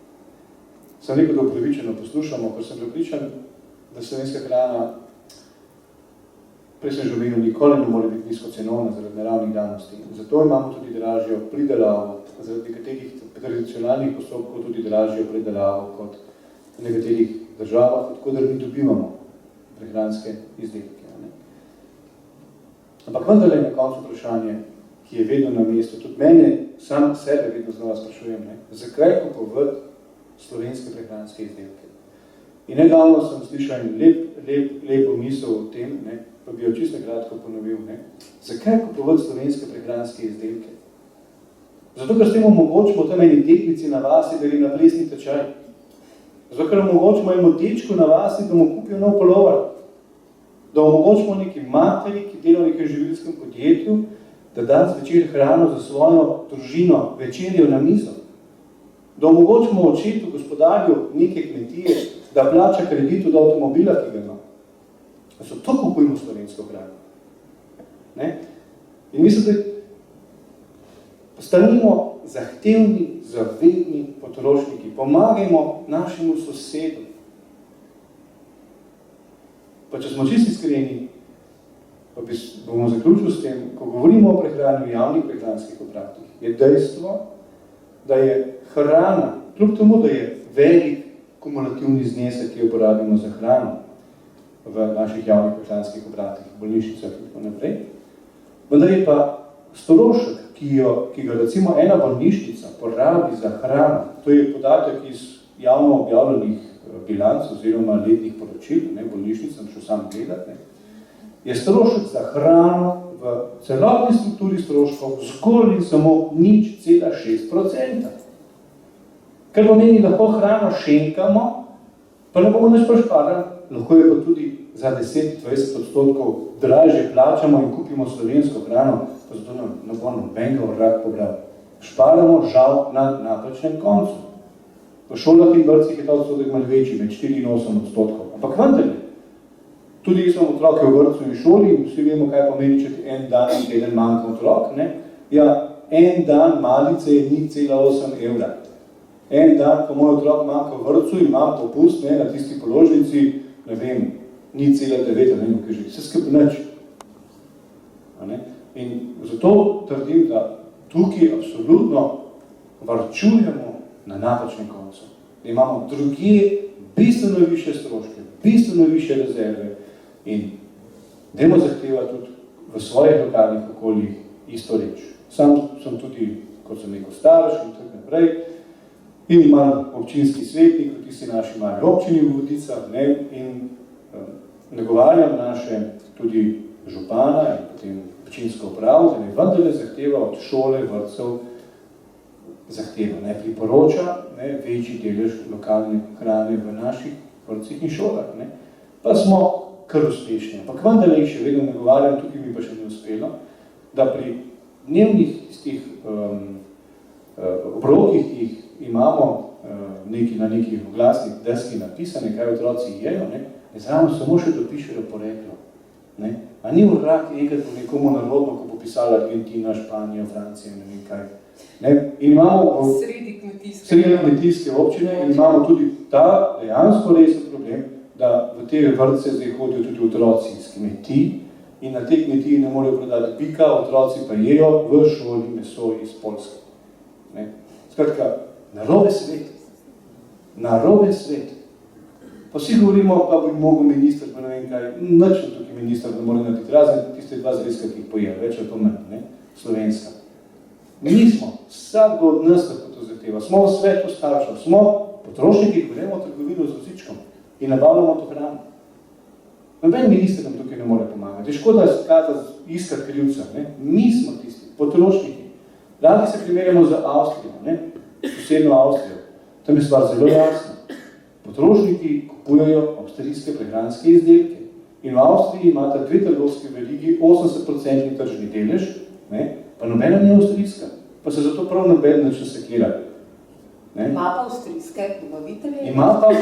S2: Sem rekel, da upravičeno poslušamo, ker sem prepričan, da slovenska hrana, prej sem že omenil, nikoli ne more biti nizkocenovna zaradi naravnih danosti. Zato imamo tudi dražjo pridelavo, zaradi nekaterih tradicionalnih postopkov tudi dražjo pridelavo kot v nekaterih državah, odkudar mi dobivamo prehranske izdelke. Ne? Ampak vendar je na koncu vprašanje, ki je vedno na mestu, tudi mene, sam sebe vedno znova sprašujem, ne? Zakaj kupovati slovenske prehranske izdelke? In nedavno sem slišal lepo misel o tem, ne? Pa bi jo čisto kratko ponovil. Ne? Zakaj kupovati slovenske prehranske izdelke? Zato, ker s tem omogočimo tam eni teknici na vasi, da gre na plesni tečaj. Zato, ker omogočimo eno dečku na vasi, da mu kupijo nov polovar. Da omogočimo neki materi, ki dela v nekem živilskem podjetju, da da zvečer hrano za svojo družino, večerjo na mizo. Da omogočimo očetu, gospodarju neke kmetije, da plača kredit od avtomobila, ki ga ima. To kupujemo slovensko hrano. Ne? In mislim, da postanimo zahtevni, zavedni potrošniki. Pomagajmo našemu sosedu. Pa če smo čisto iskreni, pa bomo zaključili s tem, ko govorimo o prehrani v javnih prehranskih obratih, je dejstvo, da je hrana, kljub temu, da je velik kumulativni znesek, ki jo porabimo za hrano v naših javnih prehranskih obratih, bolnišnicah in tako naprej, vendar je pa strošek, ki ga recimo ena bolnišnica porabi za hrano, to je podatek iz javno objavljenih bilanc oziroma letnih poročil, ne, bolnišnicam šel sam gledat, ne, je strošek za hrano v celotni strukturi stroškov zgolj in samo 0,6%. Ker pomeni, lahko hrano šenkamo, pa ne bomo nič prišparali, lahko je pa tudi za 10-20% dražje plačamo in kupimo slovensko hrano, pa zato ne bo nobenega vrag pobral. Šparamo žal na napačnem koncu. V šolah in vrtcih je ta odstotek malo večji, med 4 in 8%. Ampak vendar, tudi jaz imam otroke v vrtcu in šoli in vsi vemo, kaj pomeni, če ti en dan in teden manjka otrok. Ne? Ja, en dan malice je 0,8 evra. En dan, ko moj otrok manjka v vrtcu in imam popust, ne, na tisti položnici, ne vem, 0,9, ne vem, kaj že, vse skupaj nič. In zato trdim, da tukaj absolutno varčujemo na napačnem koncu. Da imamo drugje bistveno više stroške, bistveno više rezerve in dajmo zahtevati tudi v svojih lokalnih okoljih isto reč. Sam sem tudi, kot sem rekel, starš in tako naprej, in imam občinski svetnik v tisti naši mali občini v Vodicah, ne, in nagovarjam naše tudi župana in potem občinsko upravo, da ne vendarle zahteva od šole, vrtcev, zahteva, ne priporoča, ne, večji delež lokalne hrane v naših vrtcih in šolah. Ne. Pa smo kar uspešni. Ampak vendarle jih še vedno nagovarjam, tukaj mi pa še ne uspelo, da pri dnevnih tistih obrokih, ki jih imamo na nekih oglasnih deski napisane, kaj otroci jejo, ne, zraven samo še dopišejo poreklo. Ne. A ni vrag enkrat po nekomu narodno, ko bo pisala Argentina, Španija, Francija, ne vem kaj. Ne. In imamo sredi kmetijske občine in imamo tudi ta dejansko resen problem, da v te vrtce zdaj hodijo tudi otroci iz kmetij in na te kmetiji ne morejo prodati pika, otroci pa jejo v šoli meso iz Poljske. Ne. Skratka, narobe svet. Narobe svet. Pa vsi govorimo, pa bi mogel minister, pa ne vem kaj, nič tukaj minister ne more narediti, razen tiste dva zrezka, ki jih pojejo, več ali pa manj, ne, slovenska. Mi smo, vsak od nas lahko to zahteva, smo v svetu staršev, smo potrošniki, ki gremo v trgovino z vozičkom in nabavljamo to hrano. Noben minister nam tukaj ne more pomagati, je škoda iskati krivca, ne, mi smo tisti, potrošniki. Radi se primerjamo z Avstrijo, ne, sosednjo Avstrijo, tam je stvar zelo jasna. Potrošniki kupujejo avstrijske prehranske izdelke In v Avstriji imata dve trgovski verigi 80% tržni delež, ne, pa nobena ni avstrijska, pa se zato prav noben nič ne sekira.
S1: Ima pa avstrijske dobavitelje?
S2: Ima pa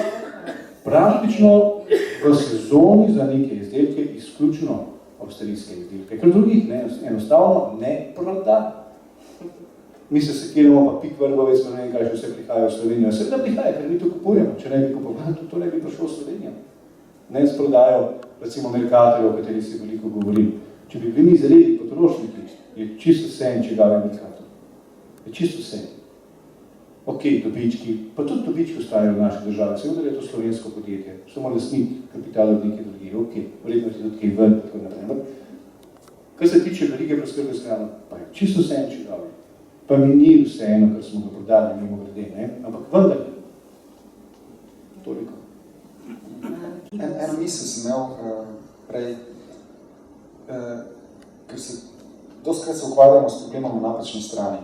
S2: praktično v sezoni za neke izdelke izključno avstrijske izdelke, ker drugih enostavno ne proda. Mi se sekiramo, pa Pik Vrbovec, pa ne vem, kaj še vse prihaja v Slovenijo. Vse da prihaja, ker mi to kupujemo. Če ne bi kupovali, to ne bi prišlo v Slovenijo. Ne sprodajo, recimo, Mercatorjev, o kateri si veliko govorim. Če bi bili zreli potrošniki, je čisto vse in čigave Mercator. Je čisto vse. Ok, dobički, pa tudi dobički ostajajo v naši državi. Seveda je to slovensko podjetje, samo lastnik kapitala od nekaj drugih. Ok, verjetno je tudi kaj ven, tako naprej. Kar se tiče verige preskrbe s hrano, pa je čisto vse in čigave. Pa mi ni vseeno, ker smo ga prodali, mimo grede, ne? Ampak vendar. Toliko.
S3: Eno misel sem imel prej, ker dostikrat se ukvarjamo s problemom na napačni strani.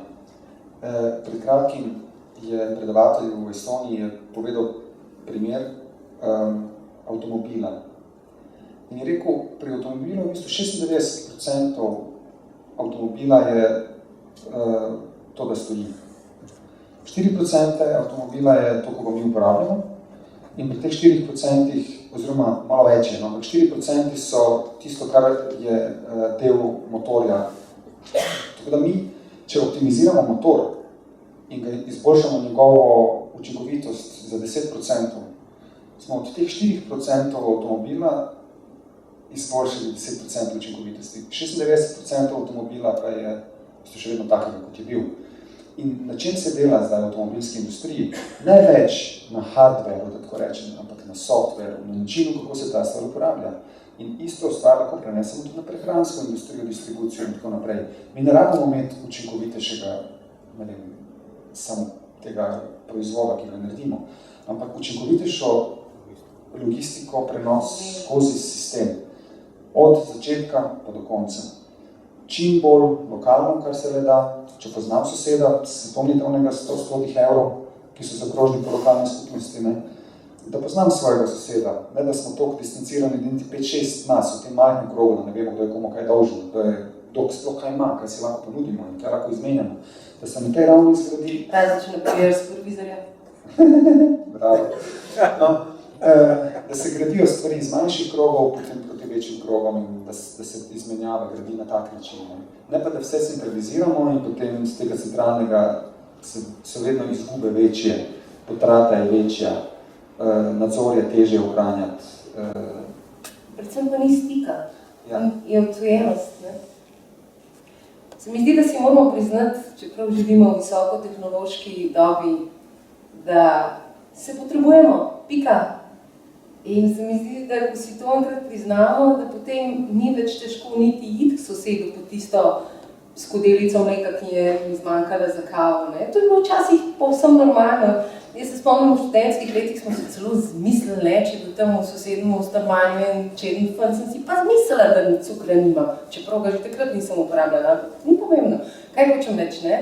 S3: Pred kratkim je predavatelj v Estoniji povedal primer avtomobila. In je rekel, pri avtomobilu v bistvu 96% avtomobila je to, da stoji. 4% avtomobila je to, ko ga mi uporabljamo, in pri teh 4%, oziroma malo več je, no, ampak 4% so tisto, kar je del motorja. Tako da mi, če optimiziramo motor in ga izboljšamo njegovo učinkovitost za 10%, smo od teh 4% avtomobila izboljšali 10% učinkovitosti. 96% avtomobila pa je še vedno takega, kot je bil. In na čem se dela zdaj v avtomobilski industriji? Ne več na hardwareu, da tako rečem, ampak na softwareu, na načinu, kako se ta stvar uporablja. In isto stvar lahko prenesemo tudi na prehransko industrijo, distribucijo in tako naprej. Mi ne rabimo imeti učinkovitejšega, ne vem, samo tega proizvoda, ki ga naredimo, ampak učinkovitejšo logistiko, prenos skozi sistem. Od začetka pa do konca. Čim bolj lokalno, kar se le da. Če poznam soseda, se spomnite onega 100 evrov, ki so zakrožili po lokalni skupnosti, ne? Da poznam svojega soseda, ne da smo toliko distancirani, da niti 5-6 nas v tem majhnem krogu, da ne vemo, kdo je komu kaj dolžen, da je kdo sploh kaj ima, kaj si lahko ponudimo in kaj lahko izmenjamo. Da se na tej ravni zgradi.
S1: Različno primer s provizorja.
S3: Bravo. No, da se gradijo stvari iz manjših krogov, potem proti večjim krogom in da se izmenjava gradi na tak način. Ne pa, da vse centraliziramo in potem z tega centralnega so vedno izgube večje, potrata je večja, nadzor je težje ohranjati.
S1: Predvsem pa ni stika,
S3: Ja.
S1: je odtujenost. Se mi zdi, da si moramo priznati, čeprav živimo v visokotehnološki dobi, da se potrebujemo, pika. In se mi zdi, da ko si to enkrat priznamo, da potem ni več težko niti iti k sosedu po tisto skodelico mleka, ki je mi zmanjkala za kavo. Ne? To je bilo včasih povsem normalno. Jaz se spomnim, v študentskih letih smo se celo zmislili, če bil tam v sosednjem stanovanju in čeden fant, sem si pa zmislila, da ni cukra nimam, čeprav ga že takrat nisem uporabljala. Ni pomembno. Kaj hočem reči, ne?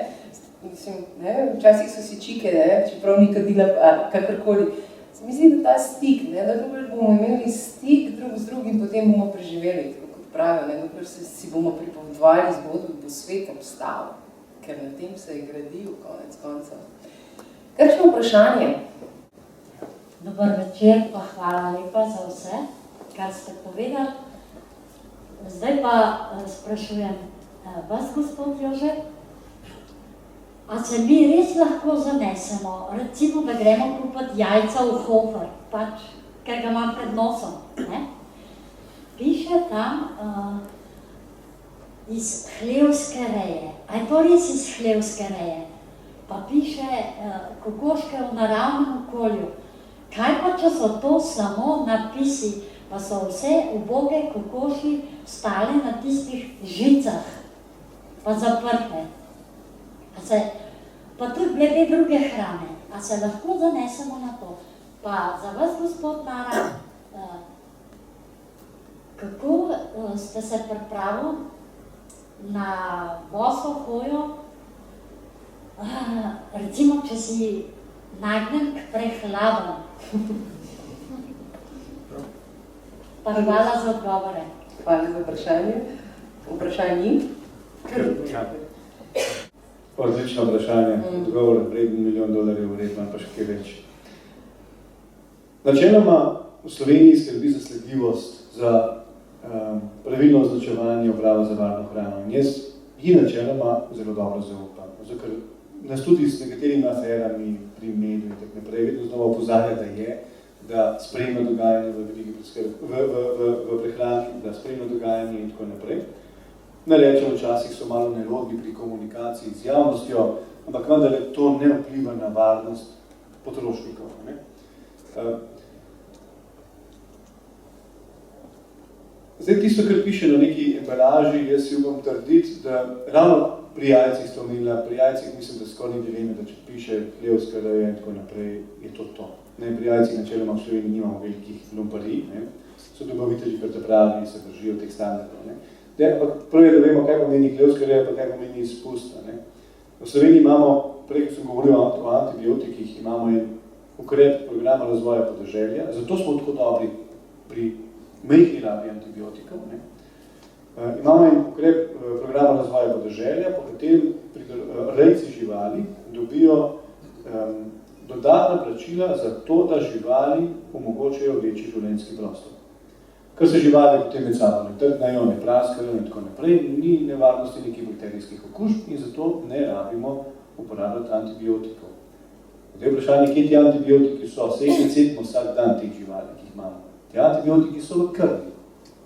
S1: Mislim, ne? Včasih so si čike, ne? Čeprav ni kadila kakorkoli. Se mi zdi, da ta stik, ne? Da dokler bomo imeli stik drug z drugim, potem bomo preživeli, tako kot pravijo, ne? Dokler si bomo pripovedovali zgodbo, bo svet obstal, ker na tem se je gradil konec koncev. Kakšno vprašanje?
S4: Dober večer, pa hvala lepa za vse, kar ste povedali. Zdaj pa sprašujem vas, gospod Jože, a se mi res lahko zanesemo, recimo, da gremo kupiti jajca v Hofer, pač, ker ga imam pred nosom, ne? Piše tam iz hlevske reje. A je to res iz hlevske reje? Pa piše kokoške v naravnem okolju. Kaj pa, če so to samo napisi, pa so vse uboge kokoši stale na tistih žicah, pa zaprte. Pa tudi glede druge hrane, a se lahko zanesemo na to. Pa za vas, gospod Nara, kako ste se pripravili na boso hojo, recimo, če si nagnem k prehladom. Pa hvala za odgovore.
S1: Hvala za vprašanje. Vprašanje?
S2: Odlično vprašanje. Odgovor vreden $1 milijon, vreden pa še kaj več. Načeloma v Sloveniji skrbi za sledljivost, za pravilno označevanje uprave za varno hrano. In jaz ji načeloma zelo dobro zaupam. Zato, ker nas tudi s nekaterimi aferami pri mediju in tako naprej vedno znova opozarja, da spremlja dogajanje v prehrani, da spremlja dogajanje in tako naprej. Ne rečemo, včasih so malo nerodni pri komunikaciji z javnostjo, ampak vendar to ne vpliva na varnost potrošnikov. Ne? Zdaj, tisto, kar piše na neki embalaži, jaz si upam trditi, da ravno pri jajcih ste omenila, pri jajcih mislim, da skoraj ni dileme, da če piše hlevska reja in tako naprej, je to. Ne, pri jajcih načeloma v Sloveniji nimamo velikih lumparij, ne. So dobavitelji, kar te pravi, se držijo teh standardov. Ne. Ampak prvo je, da vemo, kaj pomeni hlevska reja, pa kaj pomeni izpust. Ne. V Sloveniji imamo, prej, ko sem govoril o antibiotikih, imamo en ukrep programa razvoja podeželja, zato smo tako dobri pri majhni rabi antibiotikov. Ne. Imamo en ukrep programa razvoja podeželja, po katerem rejci živali dobijo dodatna plačila za to, da živali omogočajo večji življenjski prostor. Kar se živali potem med sabo ne trgnajo, ne praskajo in tako naprej, ni nevarnosti nekih bakterijskih okužb in zato ne rabimo uporabljati antibiotikov. Zdaj vprašanje, kje ti antibiotiki so? Se jih recimo vsak dan teh živali, ki jih imamo. Ti antibiotiki so v krvi,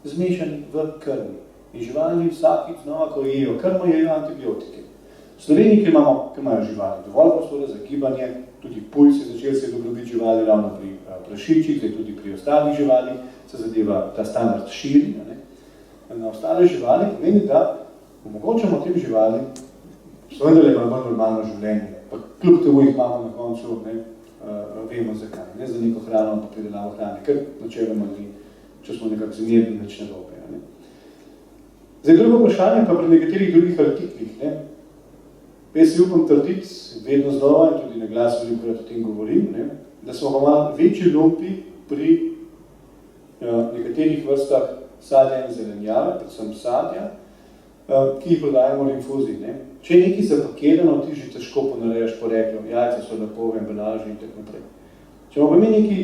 S2: zmešani v krvi. In živali vsakič znova, ko jejo krmo, jejo antibiotike. V Sloveniji, ki imajo živali dovolj prostora za gibanje, tudi pulj se začel se dobrobiti živali ravno pri prašičih, tudi pri ostalih živali, se zadeva ta standard širi. Na ostale živali pomeni, da omogočamo tem živali, seveda ima bolj normalno življenje, pa kljub temu jih imamo na koncu, vemo zakaj, ne za neko hrano, pa pridelavo hrane, ker načeloma ni, če smo nekako zmerni, več narobe. Zdaj, drugo vprašanje pa pri nekaterih drugih artiklih. Jaz si upam trditi, vedno znova in tudi na glas velikokrat o tem govorim, da smo pa malo večji lumpi pri nekaterih vrstah sadja in zelenjave, predvsem sadja, ki jih prodajamo v infuziji. Če je nekaj zapakirano, ti že težko ponarejaš poreklo, jajca so lepo v embalaži in tako naprej. Če imamo mi nekaj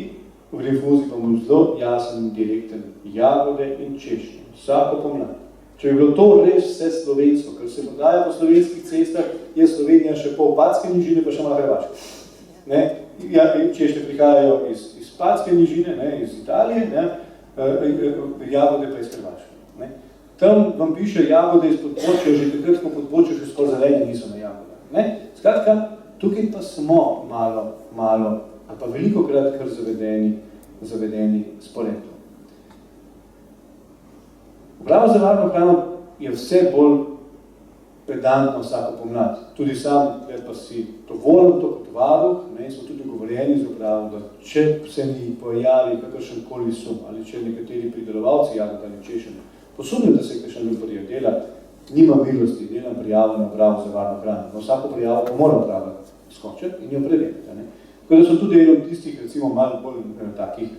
S2: v infuziji, pa imamo zelo jasen in direkten jagode in češnje, vsako pomlad. Če bi bilo to res vse slovensko, ker se prodaja po slovenskih cestah, je Slovenija še pol Patske nižine, pa še malo Hrvaške. Češnje prihajajo iz Patske nižine, iz Italije, jagode pa iz Hrvaške. Tam vam piše jagode iz podbočja, že takrat, ko podbočja še skoraj zelene niso na jagodah. Skratka, tukaj pa smo malo, ali pa velikokrat kar zavedeni s poreklom. Uprava za varno hrano je vse bolj pedantna vsako pomlad. Tudi sam, pa si dovoljen to kot varuh, smo tudi dogovorjeni z upravo, da če se mi pojavi kakršenkoli sum, ali če nekateri pridelovalci jagod ali češenj posumljajo, da se kakšen lumparija dela, nima milosti, delam prijavo na upravo za varno hrano. No, vsako prijavo pa mora uprava skočiti in jo preveriti. Tako da so tudi eno tistih, recimo, malo bolj takih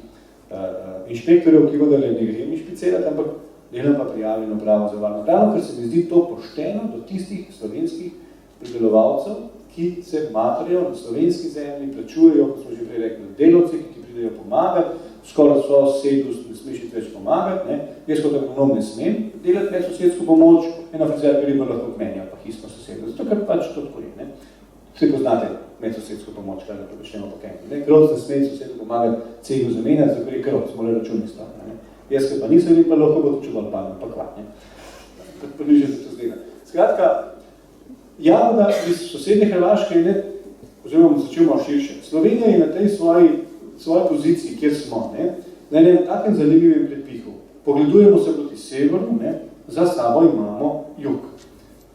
S2: inšpektorjev, ki voda ne grem inšpicirati, ampak delam pa prijavljeno upravo za varno hrano, ker se mi zdi to pošteno do tistih slovenskih pridelovalcev, ki se matrajo na slovenski zemlji, plačujejo, kot smo že prej rekli, delavci, ki pridejo pomagati, skoraj so sedus, ne smeš več pomagati, jaz kot agronom ne smem delati medsosedsko pomoč, ena frizerka riba lahko k meni, pa hismo sosedo, zato ker pač to tako je. Vsi poznate medsosedsko pomoč, kaj da počnemo po kenki. Krovc ne sme sosedu pomagati cegu zamenjati, zato ker je krovc, mora računi staviti. Jaz, ki pa nisem in pa lahko bo čuval palno, pa kva, Približno se to zdela. Skratka, jagoda iz sosednje Hrvaške je, oziroma začel malo širše. Slovenija je na tej svoji poziciji, kjer smo, na enem takem zanimivem predpihu. Pogledujemo se proti severu, za sabo imamo jug.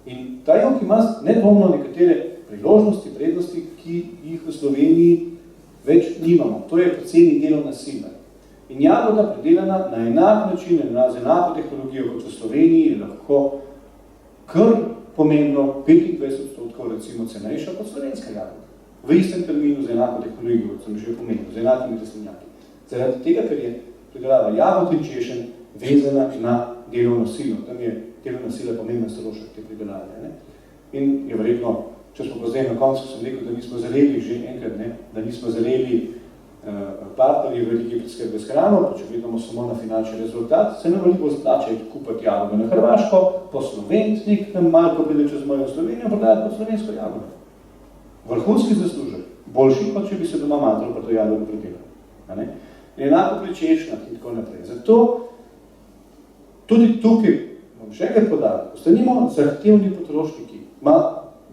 S2: In ta jug ima nedvomno nekatere priložnosti, prednosti, ki jih v Sloveniji več nimamo. To je poceni delovna sila. In jagoda predelana na enak način, z enako tehnologijo kot v Sloveniji, je lahko kar pomembno 25% recimo cenejša kot slovenska jagoda. V istem terminu z enako tehnologijo, kot sem že pomenil, z enakimi rastlinjaki. Zaradi tega, ker je pridelava jagod in češenj vezana na delovno silo. Tam je delovna sila pomemben strošek te pridelave. Ne? In je verjetno, če smo pa zdaj na koncu, sem rekel, da nismo zaleli že enkrat, ne? Da nismo zaleli partnerji velike preskrbe s hrano, pa če gledamo samo na finančni rezultat, se nam veliko splača kupiti jagode na Hrvaško, po Slovenci, nam malo pride čez mojo Slovenijo, prodajati pod slovensko jagode. Vrhunski zaslužek, boljši, kot če bi se doma matro pa to jagode pridelal. Enako pri češnjah in tako naprej. Zato tudi tukaj, bom še enkrat podaril, ostanimo zahtevni potrošniki.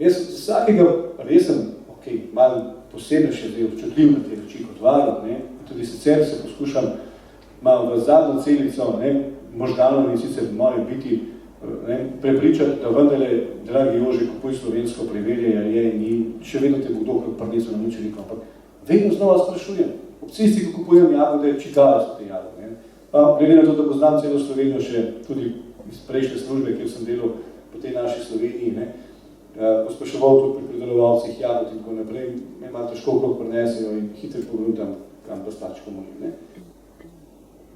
S2: Jaz od vsakega resen, malo posebej še zdaj občutljiv na te reči kot varuh, tudi sicer se poskušam malo v zadnjo celico možganov in sicer morajo biti prepričati, da vendarle, dragi Jože, kupuj slovensko, preverjaj, ali je in ni, še vedno te bo kdo prinesel na mučenikov, ampak vedno znova sprašujem, ob cesti, ko kupujem jagode, čigave so te jagode. Glede na to, da poznam celo Slovenijo še tudi iz prejšnje službe, kjer sem delal po tej naši Sloveniji, pospraševal tudi pri pridelovalcih jagod in tako naprej, me malo težko okrog prinesejo in hitro pogledam, kam dostačko molim.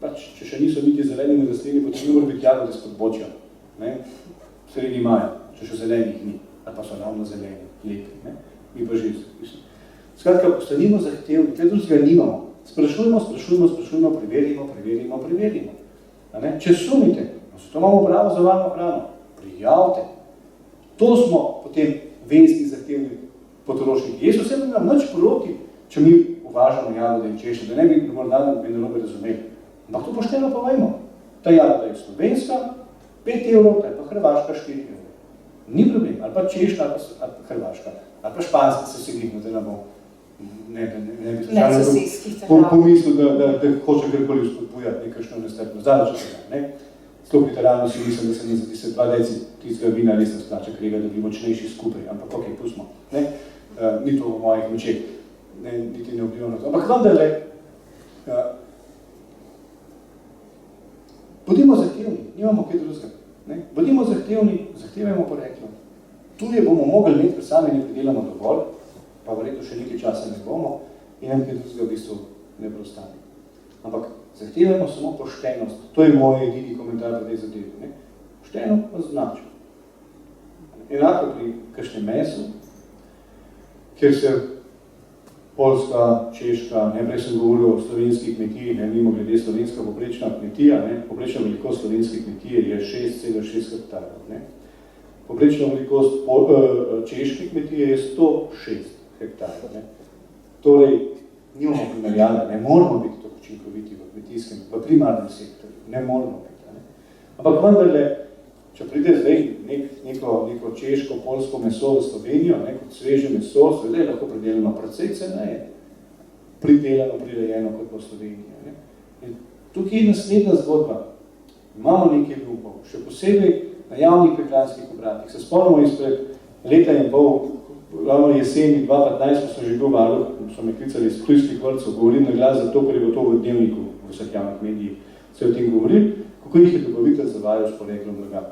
S2: Če še niso niti zelenimi rastlini, potem ne mora biti jagode s podbočja, sredi maja, če še zelenih ni, ali pa so ravno zeleni, lepi, mi pa že mislim. Skratka, ostanimo zahtevni, kaj drugega nimamo. Sprašujmo, preverimo. Če sumite, to imamo pravo za varno hrano, prijavite. To smo potem venski zahtevni potrošniki. Jaz osebno imam nič proti, če mi uvažamo jagode in češnje, da ne bi morda narobe razumeli. Ampak to pošteno povejmo. Ta jagoda je slovenska, 5 evrov, ta je pa hrvaška 4 evrov. Ni problem, ali pa češnja, ali pa hrvaška, ali pa španska se segrihno, da ne bi pomislil, da hoče karkoli spodbujati nekakšno nestrpnost. Zdaleč od tega, Zelo literalno si mislim, da se mi zdi se 2 deci tistega vina res ne splača krega, da bi močnejši skupaj, ampak pustimo. Ni to v mojih močeh, niti ne vplivam na to. Ampak vendarle, bodimo zahtevni, nimamo kaj drugega. Bodimo zahtevni, zahtevajmo poreklo. Tuje bomo mogli imeti, ker sami ne pridelamo dovolj, pa verjetno še nekaj časa ne bomo in nam kaj drugega v bistvu ne preostane. Ampak zahtevajmo samo poštenost. To je moj edini komentar v tej zadevi. Pošteno pa značo. Enako pri kakšnem mesu, kjer se Poljska, Češka, prej sem govoril o slovenski kmetiji, mimo glede slovenska poprečna kmetija, poprečna velikost slovenske kmetije je 6,6 hektarjev. Poprečna velikost češke kmetije je 106 hektarjev. Torej, nimamo primerjave, ne moramo biti tako učinkoviti v kmetijskem, v primarnem sektorju, ne moramo biti. Ampak vendarle, če pride zdaj neko češko, poljsko meso v Slovenijo, kot sveže meso, seveda je lahko pridelano precej ceneje, pridelano, prirejeno kot po Sloveniji. In tukaj je naslednja zgodba. Imamo nekaj lupov, še posebej na javnih prehranskih obratih. Se spomnimo izpred leta in pol, ravno jeseni 2015 smo že bil varuh, so me klicali iz Ptujskih vrtcev, govorim na glas zato, ker je gotovo v dnevniku v vseh javnih medijih se o tem govoril, kako jih je dobavitelj zavajal s poreklom blaga.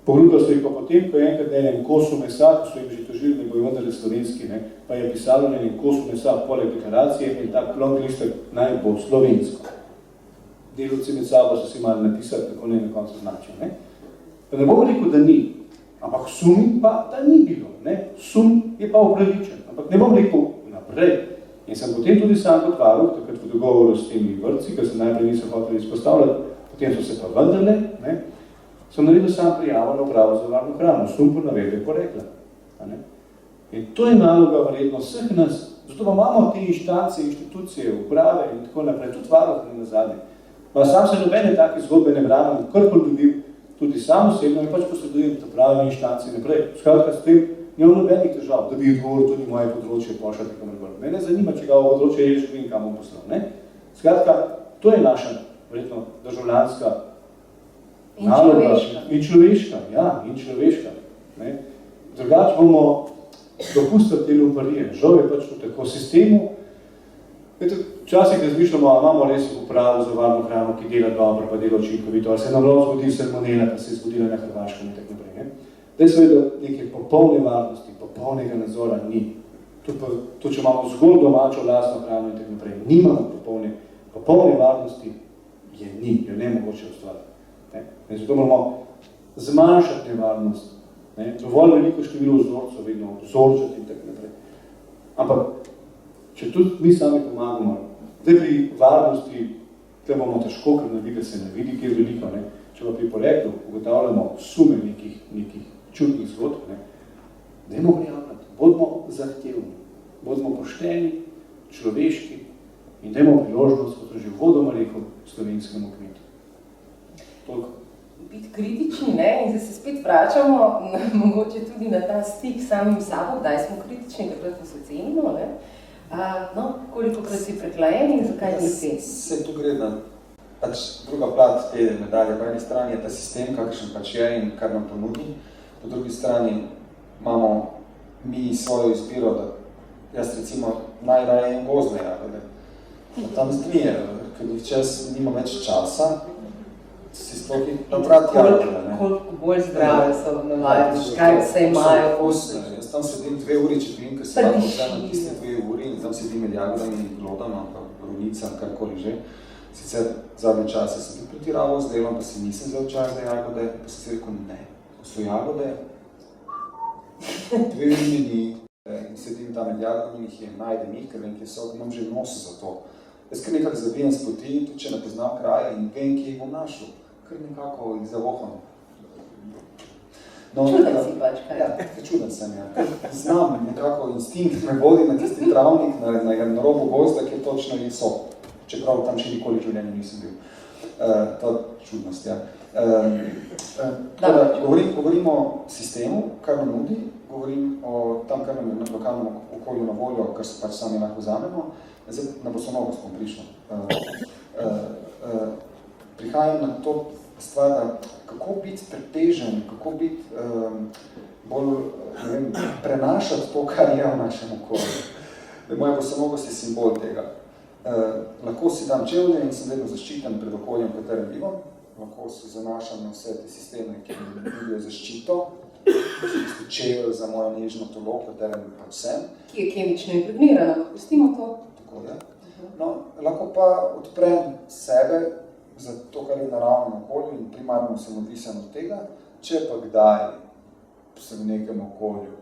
S2: Pogrudili so jih pa potem, ko je enkrat na enem kosu mesa, ko so jim že tožili, da bojo vendarle slovenski, pa je pisalo na enem kosu mesa poleg deklaracije in tak plonk listek naj bo slovensko. Delavci med sabo so si malo napisali, tako ne na koncu značijo. Pa ne bom rekel, da ni, ampak sumim pa, da ni bilo. Sum je pa upravičen, ampak ne bom rekel naprej. In sem potem tudi sam kot varuh, takrat v dogovoru s temi vrtci, ker se najprej niso hoteli izpostavljati, potem so se pa vendarle, sem naredil sam prijavo na upravo za varno hrano, sum po navedbe porekla. In to je naloga verjetno vseh nas, zato pa imamo te inštance, inštitucije, uprave in tako naprej, tudi varuh ne nazadnje. Pa sam se nobene take zgodbe ne branim, karkoli dobil, tudi sam osebno in pač posledujem to prave inštance naprej. Skratka, s tem nimam nobenih težav, da bi odgovoril tudi moje področje pošljati kamorkoli. Mene zanima, če ga področje je že in kam bom poslal. Skratka, to je naša, verjetno, državljanska naloga. In človeška. In človeška. Drugače bomo dopustili te luparije. Žal je pač v tako sistemu. Včasih razmišljamo, ali imamo res upravo za varno hrano, ki dela dobro, pa dela učinkovito, ali se nam lahko zgodi salmonela, pa se je zgodila na Hrvaškem in tako naprej. Da je seveda neke popolne varnosti, popolnega nadzora ni. To, če imamo zgolj domačo lastno hrano in tako naprej, nimamo popolne varnosti, je ni, jo ne mogoče ustvariti. Ne? Zato moramo zmanjšati nevarnost, ne? Dovolj veliko število vzorcev, vedno vzorčati in tako naprej. Ampak, če tudi mi sami pomagamo, zdaj pri varnosti, tle bomo težko, ker da se ne vidi, ki je veliko, ne? Če pa pri poreklu ugotavljamo sume nekih čudnih zgodb, ne? Dajmo prijavljati, bodimo zahtevni, bodimo pošteni, človeški in dajmo priložnost, kot že vodoma rekel, slovenskemu kmetu. Toliko.
S1: Biti kritični, ne? In zdaj se spet vračamo mogoče tudi na ta stik samim sabo, kdaj smo kritični, takrat, ko se cenimo, ne? No, kolikokrat si preklajen in zakaj nisi?
S3: Se tu gre na druga plat te medalje. Po eni strani je ta sistem, kakšen pač je in kar nam ponudi. Po drugi strani imamo mi svojo izbiro, da jaz recimo najraje jem gozne jagode. Tam zmije, ker nihče nima več časa, si sploh nabrati jagode.
S1: Koliko bolj zdrave so navajati, kaj vse imajo.
S3: Jaz tam sedim 2 uri, če vidim, ker se lahko vse na tiste 2 uri in tam sedim med jagodami in glodam, pa runica, karkoli že. Sicer zadnje čase sem tudi pretiraval z delom, pa si nisem vzel čas za jagode, pa sem si rekel, ne, ko so jagode, 2 uri ni, in sedim tam med jagodami in jih najdem jih, ker vem, kje so, imam že nos za to. Jaz kar nekako zabijem s poti, tudi če ne poznam kraja in vem, kje jih bom našel, kar nekako jih zavoham. No,
S1: čuden si pač, kaj?
S3: Ja, čuden sem, ja. Znam, nekako instinkt me vodi na tisti travnik, na robu gozda, kjer točno je so. Čeprav tam še nikoli v življenju nisem bil. To čudnost, ja. Govorim o sistemu, kar nam nudi, govorim o tam, kar nam je na lokalnem okolju na voljo, kar se pač sami lahko vzamemo. Zdaj na bosonogost bom prišel. Prihajam na to stvar, da kako biti trpežen, kako biti bolj, ne vem, prenašati to, kar je v našem okolju. Moja bosonogost je simbol tega. Lahko si dam čevlje in sem vedno zaščiten pred okoljem, v katerem bivam. Lahko se zanašam na vse te sisteme, ki mi nudijo zaščito. Čevelj za mojo nežno telo, v katerem pač sem.
S1: Ki je kemično impregnirana, pustimo to.
S3: Tako je. No, lahko pa odprem sebe za to, kar je v naravnem okolju in primarno sem odvisen od tega. Če pa kdaj sem v nekem okolju,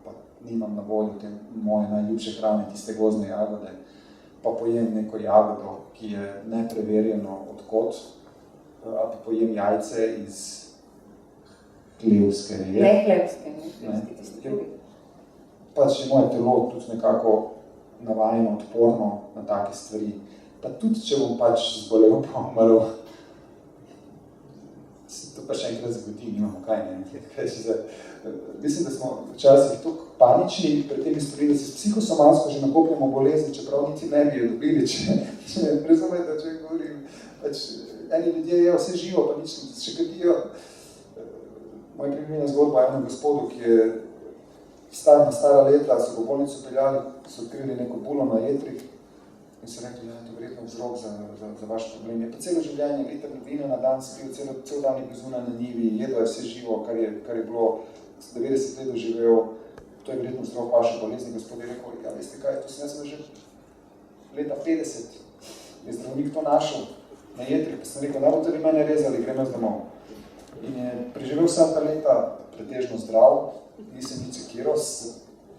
S3: pa nimam na voljo te moje najljubše hrane, tiste gozne jagode, pa pojem neko jagodo, ki je nepreverjeno odkot, ali pa pojem jajce iz hlevske reje.
S1: Ne hlevske, ne.
S3: Pač je moje telo tudi nekako navajeno, odporno na take stvari. Pa tudi, če bom pač zbolel, pa malo, se to pa še enkrat zgodi, nimamo kaj, ne. Mislim, da smo včasih toliko panični pred temi stvari, da se s psihosomatsko že nakopljamo bolezni, čeprav niti ne bi jo dobili, če ne razumete, če govorim. Pač, eni ljudje je vse živo, pa nič še kadijo. Moja primerna zgodba je eno gospodu, ki je na stara leta, so v bolnico peljali, so odkrili neko bulo na jetrih in so rekli, da je to verjetno vzrok za vaš problem. Je pa celo življenje, liter vina na dan, spil cel dan je bil zunaj na njivi, jedlo je vse živo, kar je bilo 90 let doživel, to je verjetno vzrok vaše bolezni. Gospod je rekel, ja, veste kaj, to sem jaz že leta 50, je zdravnik to našel na jetrih, pa sem rekel, da bodo tudi mene rezali, grem jaz domov. In je preživel vsa ta leta pretežno zdrav, nisem nič sekiral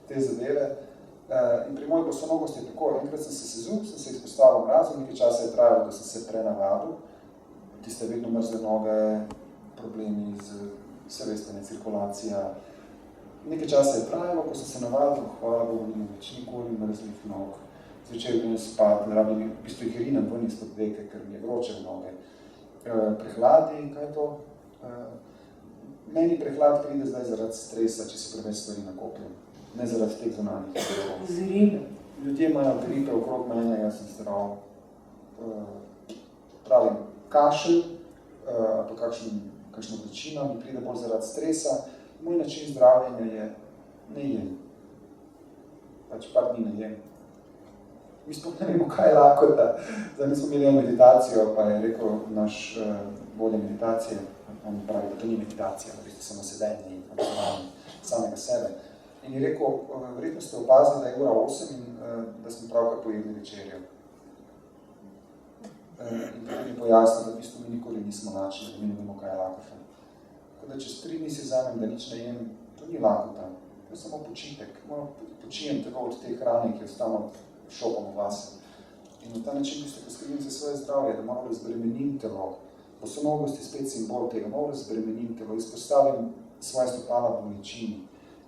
S3: te zadeve. In pri moji bosonogosti je tako, enkrat sem se sezul, sem se izpostavil mrazu, nekaj časa je trajalo, da sem se prenavadil, tiste vedno mrzle noge, problemi z veste, cirkulacija. Nekaj časa je trajalo, ko sem se navadil, hvala Bogu, nimam več nikoli mrzlih nog. Zvečer grem spat, ne rabim, v bistvu jih rinem ven izpod deke, ker mi je vroče v noge. Prehladi, kaj je to? Meni prehlad pride zdaj zaradi stresa, če se preveč stvari nakopljem. Ne zaradi teh zunanjih.
S1: Zribe.
S3: Ljudje imajo gripe okrog mene, jaz sem zdrav. Pravim, kašelj, pa kakšna vročina mi pride bolj zaradi stresa. Moj način zdravljenja je ne jem. Pač par dni ne jem. Mi sploh ne vemo, kaj je lakota. Zdaj mi smo imeli meditacijo, pa je rekel naš vodja meditacije, on pravi, da to ni meditacija, da biste samo sedenje in samega sebe. In je rekel, verjetno ste opazili, da je ura 8 in da smo pravkar pojedli večerjo. in potem mi pojasnil, da v bistvu mi nikoli nismo lačni, da mi ne vemo, kaj je lakota. Tako da čez 3 dni si vzamem, da nič ne jem, to ni lakota, to je samo počitek, malo počijem tako od te hrane, ki jo stalno šopam v vase. In na ta način, ko se poskrbim za svoje zdravje, da malo razbremenim telo, bosonogosť je spet simbol tega, malo razbremenim telo, izpostavim svoje stopala bolečini.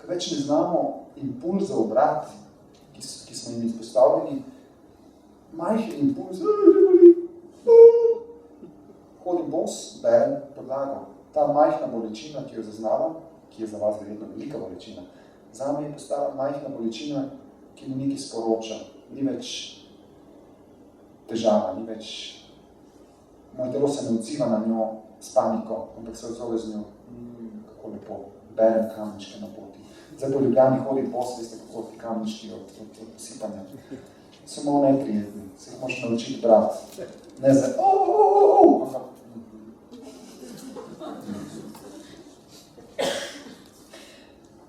S3: Ko več ne znamo impulza obrat, ki smo jim izpostavljeni, majhen impuls, hodim bos, berem podlago. Ta majhna bolečina, ki jo zaznavam, ki je za vas verjetno velika bolečina, zame je postala majhna bolečina, ki mi nekaj sporoča, ni več težava, ni več, moje telo se ne odziva na njo s paniko, ampak se odzove z njo, kako lepo, berem kamenčke na poti. Zdaj po Ljubljani hodim bos, veste kako ti kamenčki od posipanja. So malo neprijetni, se jih možeš naučiti brati. Ne zdaj, ampak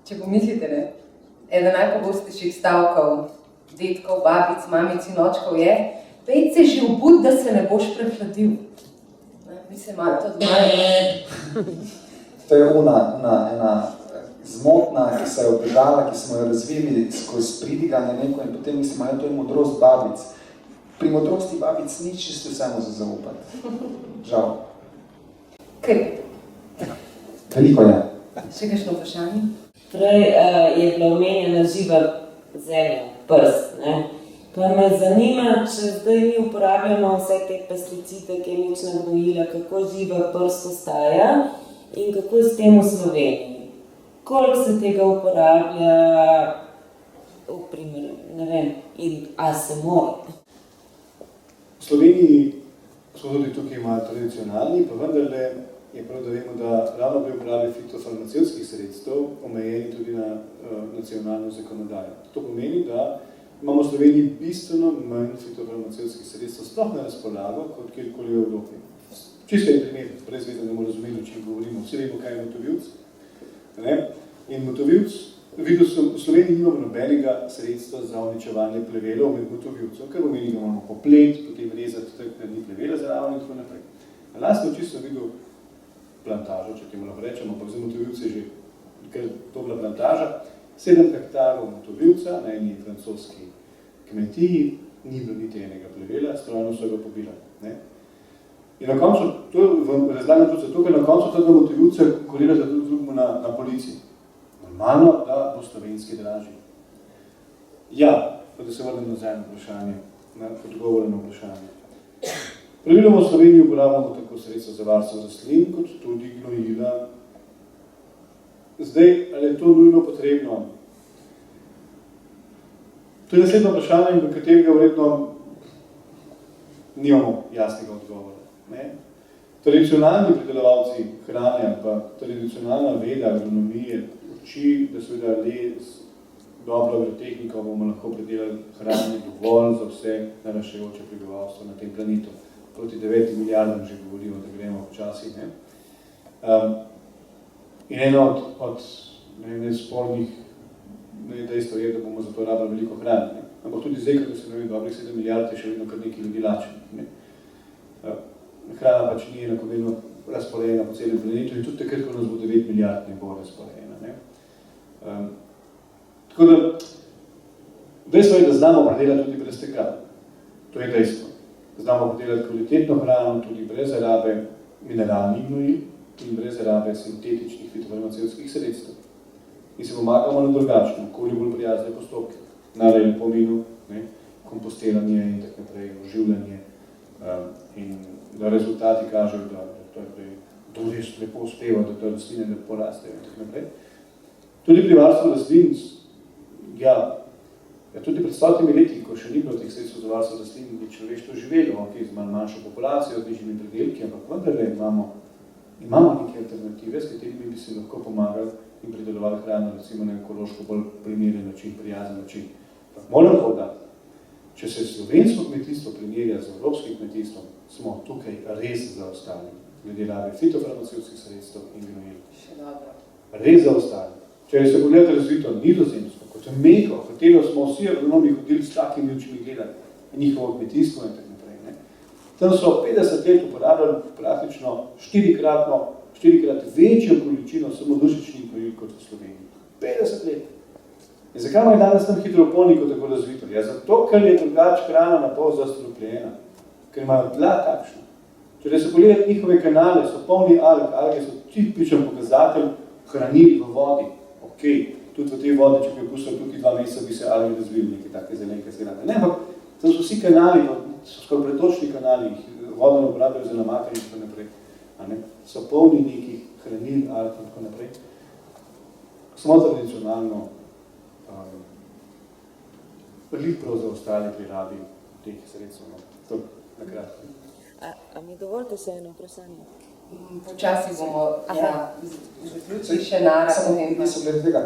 S1: Če pomislite, ne, eden najpogostejših stavkov dedkov, babic, mamic in očkov je, pejt se že obud, da se ne boš prehladil. Mi se malo to odmajamo.
S3: To je ena zmotna, ki se je obdržala, ki smo jo razvili skozi pridiganje neko in potem mislimo, to je modrost babic. Pri modrosti babic ni čisto vsemu za zaupati. Žal.
S1: Kaj?
S3: Veliko je.
S1: Še kakšno vprašanje?
S5: Prej je bila omenjena živa zemlja, prst, ne? Pa me zanima, če zdaj mi uporabljamo vse te pesticide, kemična gnojila, kako živa prst ostaja in kako je s tem v Sloveniji. Koliko se tega uporablja, v primer, ne vem, in a se mora?
S2: V Sloveniji smo tudi tukaj malo tradicionalni, pa vendarle je prav, da vemo, da ravno pri uporabi fitofarmacevtskih sredstev omejeni tudi na nacionalno zakonodajo. To pomeni, da imamo v Sloveniji bistveno manj fitofarmacevtskih sredstev, sploh na razpolago, kot kjerkoli v Evropi. Čisto je primer, brez vedno ne bomo razumeli, o čem govorimo. Vsi vemo, kaj je motovilc. In motovilc, v Sloveniji nimamo nobenega sredstva za uničevanje plevelov med motovilcem, kar pomeni, da moramo poplet, potem rezati, da ni plevela zraven in tako naprej. Na lastno oči sem videl plantažo, če temu lahko rečemo, ampak za motovilce je že kar dobra plantaža. 7 hektarov motovilca na eni francoski kmetiji, ni bilo niti enega plevela, strojno so ga pobila. In na koncu, to razlagam tudi zato, ker na koncu tega motovilca konkurirate tudi drugemu na policiji. Normalno, da bo slovenski dražji. Ja, pa da se vrnem nazaj na vprašanje, na odgovore na vprašanje. Praviloma v Sloveniji uporabljamo tako sredstva za varstvo rastlin, kot tudi gnojila. Zdaj, ali je to nujno potrebno? To je naslednje vprašanje, v katerega verjetno nimamo jasnega odgovora. Tradicionalni pridelovalci hrane ali pa tradicionalna veda agronomije uči, da seveda le z dobro agrotehniko bomo lahko pridelali hrane dovolj za vse naraščajoče prebivalstvo na tem planetu. Proti 9 milijardam že govorimo, da gremo počasi. In eno od nespornih dejstev je, da bomo za to rabili veliko hrane. Ampak tudi zdaj, ko se dobrih 7 milijard, je še vedno kar nekaj ljudi lačnih. Hrana pač ni enakomerno razporejena po celem planetu in tudi takrat, ko nas bo 9 milijard, ne bo razporejena. Tako da, dejstvo je, da znamo predelati tudi brez tega. To je dejstvo. Znamo predelati kvalitetno hrano tudi brez rabe mineralnih gnojil in brez rabe sintetičnih fitofarmacevtskih sredstev. In se pomagamo na drugačne, okolju bolj prijazne postopke. Naravno pomenu, kompostiranje in tako naprej, oživljanje. In da rezultati kažejo, da to res lepo uspeva, da to rastline lepo rastejo in tako naprej. Tudi pri varstvu rastlin, tudi pred 100 leti, ko še ni bilo teh sredstev za varstvo rastlin, je človeštvo živelo, z manjšo populacijo, z nižjimi predelki, ampak vendarle imamo neke alternative, s katerimi bi se lahko pomagali in pridelovali hrano, recimo na ekološko bolj primeren način, prijazen način. Moram povedati, če se slovensko kmetijstvo primerja z evropskim kmetijstvom, smo tukaj res zaostali, glede rabe fitofarmacevtskih sredstev in gnojil.
S1: Še dobro.
S2: Res zaostali. Če se pogledate razvito Nizozemsko, kot je Meko, katero smo vsi agronomi hodili s takimi očmi gledati, njihovo kmetijstvo in tako naprej. Tam so 50 let uporabljali praktično 4-krat večjo količino samo dušičnih gnojil kot v Sloveniji. 50 let. In zakaj ima danes tam hidroponiko tako razvito? Ja, zato, ker je drugač hrana na pol zastrupljena, ker imajo tla takšno. Če se pogledati njihove kanale, so polni alg, alge so tipičen pokazatelj hranil v vodi. Ok, tudi v tej vodi, če bi pustil tukaj 2 meseca, bi se alge razvili neke take zelenke zgrade. Ne, ampak tam so vsi kanali, so skoraj pretočni kanali, vodo ne uporabljajo za namakanje in tako naprej. So polni nekih hranil, alg in tako naprej. Smo tradicionalno prav zaostali pri rabi teh sredstev. To na kratko.
S5: A mi dovolite še eno vprašanje?
S1: Počasi bomo zaključili še Nara.
S3: Samo glede tega.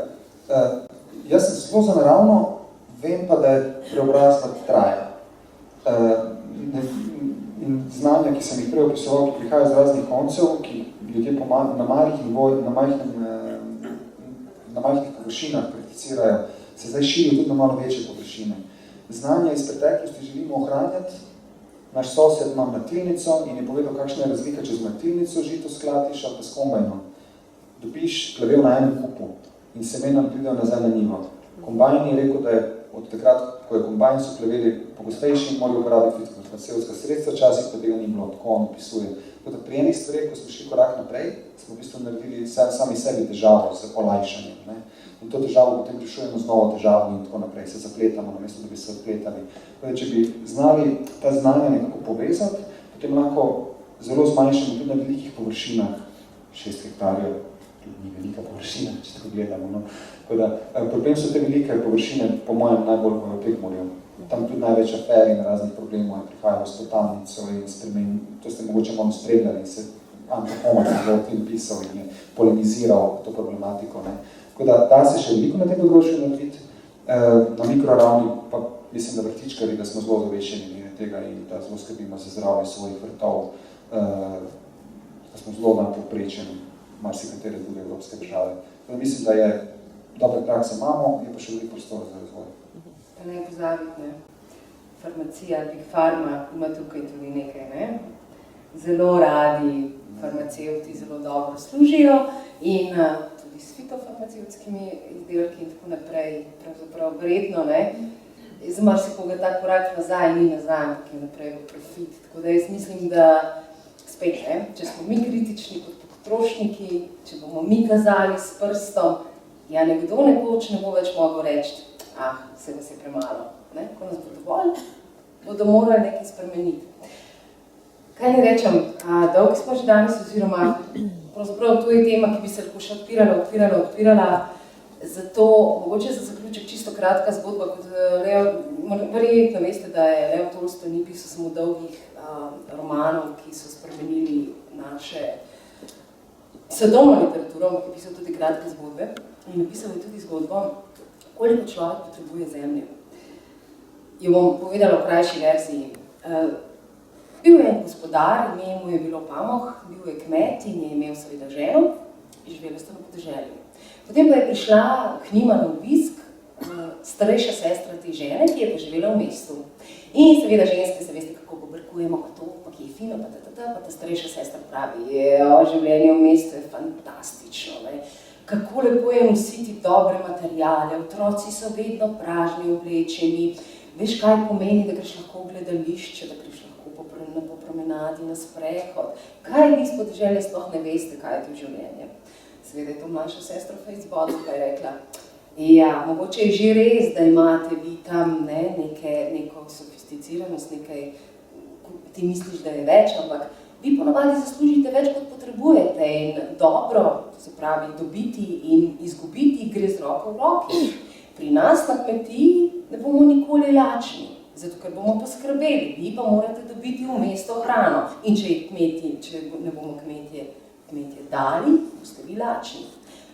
S3: Jaz sem zelo za naravno, vem pa, da je preobrazba traja. In znanja, ki sem jih prej opisoval, ki prihajajo z raznih koncev, ki ljudje na majhnih površinah prakticirajo, se zdaj širijo tudi na malo večje površine. Znanja iz preteklosti želimo ohranjati. Naš sosed ima mlatilnico in je povedal, kakšna je razlika, če z mlatilnico žito sklatiš ali pa s kombajnom. Dobiš plevel na enem kupu in semena pridejo nazaj na njivo. Kombajn je rekel, da je od takrat, ko je kombajn, so pleveli pogostejši in mogli uporabiti fitofarmacevtska sredstva, časih pa tega ni bilo, tako on opisuje. Tako da pri enih stvareh, ko smo šli korak naprej, smo v bistvu naredili sami sebi težavo z olajšanjem. Ne? In to težavo potem rešujemo z novo težavo in tako naprej, se zapletamo, namesto da bi se odpletali. Tako da, če bi znali ta znanja nekako povezati, potem lahko zelo zmanjšamo tudi na velikih površinah, 6 hektarjev, tudi ni velika površina, če tako gledamo. No. Tako da, problem so te velike površine, po mojem, najbolj v Prekmurju. Tam tudi največ afer in raznih problemov je prihajalo s potalnico in to ste mogoče malo spremljali in se Anto Homac zelo o tem pisal in je polemiziral to problematiko. Ne. Tako da se še veliko na tem področju narediti. Na mikroravni pa mislim, da vrtičkari, da smo zelo zavešeni tega in da zelo skrbimo za zdravje svojih vrtov, da smo zelo na povprečen marsikatere druge evropske države. Tako da mislim, da je dobre prakse imamo, je pa še veliko prostora za razvoj.
S1: Pa ne pozabiti, farmacija, Big Pharma ima tukaj tudi nekaj, ne? Zelo radi farmacevti zelo dobro služijo in tudi s fitofarmacevtskimi izdelki in tako naprej, pravzaprav vredno, ne? Za marsikoga ta korak nazaj ni nazaj, ampak je naprej v profit. Tako da jaz mislim, da spet, ne? Če smo mi kritični kot potrošniki, če bomo mi kazali s prstom, ja, nekdo nekoč ne bo več mogel reči, vse vas je premalo. Ne? Ko nas bo dovolj, bodo morali nekaj spremeniti. Kaj ne rečem, dolgi smo že danes, oziroma pravzaprav to je tema, ki bi se lahko še odpirala, zato mogoče za zaključek čisto kratka zgodba, kot verjetno veste, da je Lev Tolstoj ni pisal samo dolgih romanov, ki so spremenili naše svetovno literaturo, ki je pisal tudi kratke zgodbe in napisal je tudi zgodbo, koliko človek potrebuje zemlje. Jo bom povedala v krajši verziji. Bil je en gospodar, ime mu je bilo Pamoh, bil je kmet in je imel seveda ženo in živela sta na podeželju. Potem pa je prišla k njima na obisk starejša sestra te žene, ki je pa živela v mestu. In seveda ženske se veste, kako pobrkujemo, pa to, pa ki je fino, pa ta starejša sestra pravi, življenje v mestu je fantastično, ne? Kako lepo je nositi dobre materijale, otroci so vedno pražni, oblečeni, veš, kaj pomeni, da greš lahko v gledališče, da greš lahko po promenadi, na sprehod. Kaj vi s podeželja sploh ne veste, kaj je to življenje? Seveda je to mlajša sestra Facebooku, pa je rekla, ja, mogoče je že res, da imate vi tam neko sofisticiranost, nekaj, ti misliš, da je več, ampak vi ponavadi zaslužite več, kot potrebujete in dobro, se pravi, dobiti in izgubiti gre z roko v roki. Pri nas na kmetiji ne bomo nikoli lačni, zato ker bomo poskrbeli, vi pa morate dobiti v mesto hrano. In če ne bomo kmetje dali, boste vi lačni.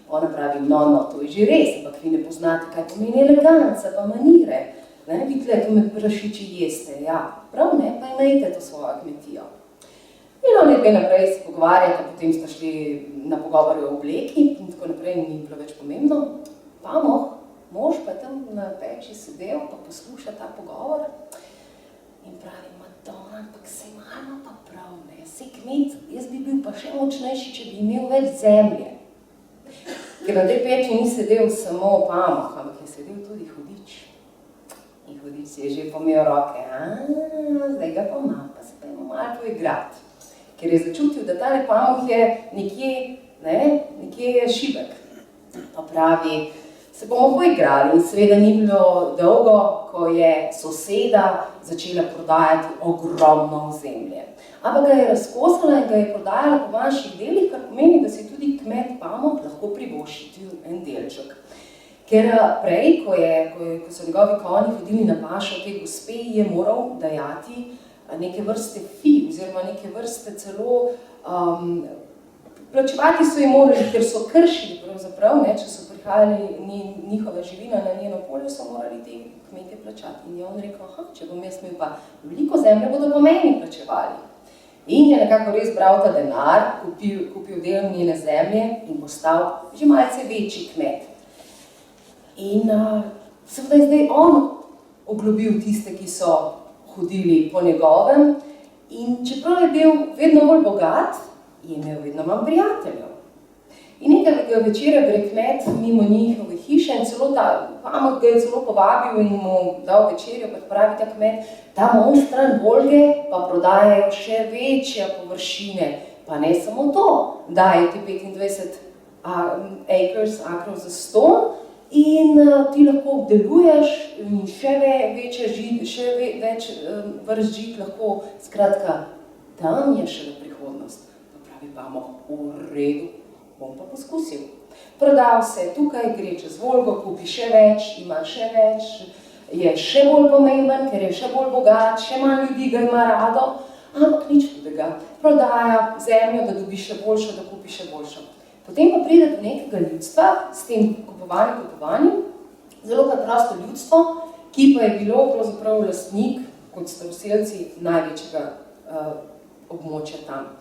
S1: Ona pravi, no, to je že res, ampak vi ne poznate, kaj pomeni eleganca, pa manire. Ne, vi tle, med prašiči jeste, ja, prav ne, pa imejte to svojo kmetijo. In oni dve naprej se pogovarjate, potem sta šli na pogovore o obleki in tako naprej, ni bilo več pomembno. Pamoh, mož pa tam na peči sedel, pa posluša ta pogovor in pravi, Madonna, ampak se malo pa še močnejši, če bi imel več zemlje. Ker na tej peči ni sedel samo pamah, ampak je sedel tudi hudič. In hudič si je že pomel roke, zdaj ga pa ima, pa se pa ima malo poigrati. Ker je začutil, da tale pamah je nekje je šibek. Pa pravi, se bomo poigrali in seveda ni bilo dolgo, ko je soseda začela prodajati ogromno ozemlje. Ampak ga je razkosala in ga je prodajala po manjših delih, kar pomeni, da si tudi kmet pamah lahko privoščitil en delček. Ker prej, ko so njegovi konji hodili na pašo te gospe, je moral dajati neke vrste fi, oziroma neke vrste celo plačevati so jim morali, ker so kršili pravzaprav, če so prihajali njihove živine na njeno polje, so morali te kmetje plačati. In je on rekel, če bom jaz imel pa veliko zemlje, bodo pa meni plačevali. In je nekako res bral ta denar, kupil del njene zemlje in postal že malce večji kmet. In seveda je zdaj on oglobil tiste, ki so hodili po njegovem, in čeprav je bil vedno bolj bogat, je imel vedno manj prijateljev. In nekega večera gre kmet mimo njihove hiše in celo pamah ga je celo povabil in mu dal večerjo, pa pravi ta kmet, tam on stran Volge pa prodajajo še večje površine, pa ne samo to, dajo ti 25 akrov za ston in ti lahko obdeluješ in še več vrst žit lahko, skratka, tam je šele prihodnost. Pa pravi pamah, v redu, bom pa poskusil. Prodal se je tukaj, gre čez Volgo, kupi še več, ima še več, je še bolj pomemben, ker je še bolj bogat, še manj ljudi ga ima rado, ampak nič hudega. Prodaja zemljo, da dobi še boljšo, da kupi še boljšo. Potem pa pride do nekega ljudstva s tem kupovanjem, zelo preprosto ljudstvo, ki pa je bilo pravzaprav lastnik, kot staroselci, največjega območja tam.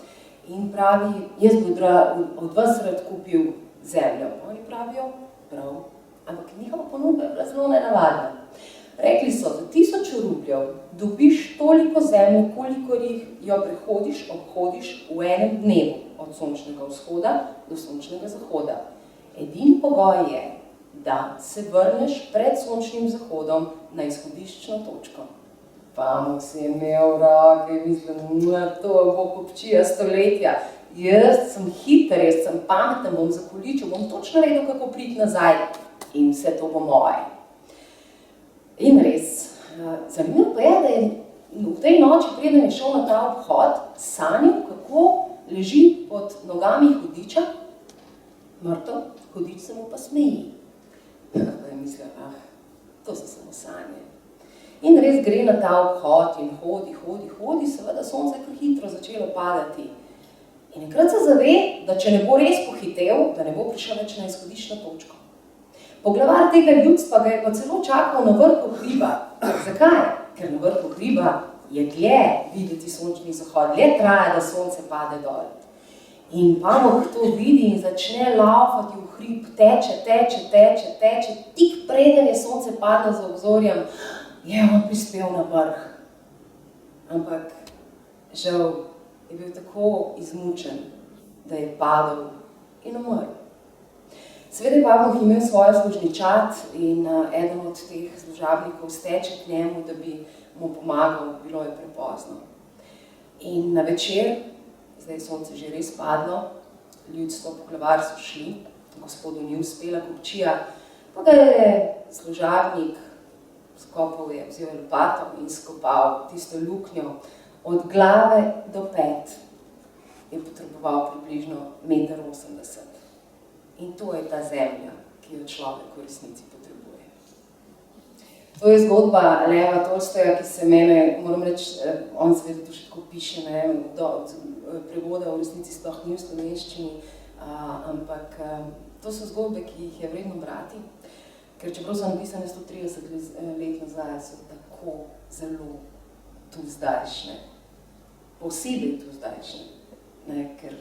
S1: In pravi, jaz bi od vas rad kupil zemljo. Oni pravijo, prav, ampak njihova ponudba je bila zelo nenavadna. Rekli so, za 1000 rubljev dobiš toliko zemlje, kolikor jo obhodiš v enem dnevu, od sončnega vzhoda do sončnega zahoda. Edini pogoj je, da se vrneš pred sončnim zahodom na izhodiščno točko. Pamah si je imel roke, mislim, to bo kupčija stoletja. Jaz sem hiter, jaz sem pameten, bom zakoličil, bom točno vedel, kako priti nazaj in vse to bo moje. In res, zanimivo pa je, da je v tej noči, preden je šel na ta obhod, sanjal, kako leži pod nogami hudiča, mrtev, hudič se mu pa smeji. Pa je mislil, to so samo sanje. In res gre na ta obhod in hodi, seveda sonce je kar hitro začelo padati. In enkrat se zave, da če ne bo res pohitev, da ne bo prišel več na izhodiščno točko. Poglavar tega ljudstva ga je pa celo čakal na vrhu hriba. Zakaj? Ker na vrhu hriba je dlje videti sončni zahod, dlje traja, da sonce pade dol. In pamah to vidi in začne laufati v hrib, teče, tik preden je sonce padlo za obzorjem, je on prispel na vrh. Ampak žal je bil tako izmučen, da je padel in umrl. Seveda je pamah imel svojo služničat in eden od teh služabnikov steče k njemu, da bi mu pomagal, bilo je prepozno. In na večer, zdaj je sonce že res padlo, ljudstvo, poglavar so šli, gospodu ni uspela kupčija, pa ga je služabnik skopal, je vzel lopato in skopal tisto luknjo od glave do pet. Je potreboval približno 1,80 m. In to je ta zemlja, ki jo človek v resnici potrebuje. To je zgodba Leva Tolstoja, ki se mene, moram reči, on seveda to še tako piše, prevoda v resnici sploh ni v slovenščini, ampak to so zgodbe, ki jih je vredno brati, ker čeprav so napisane 130 let nazaj, so tako zelo tu zdajšnje. Posebej tu zdajšnje, ker,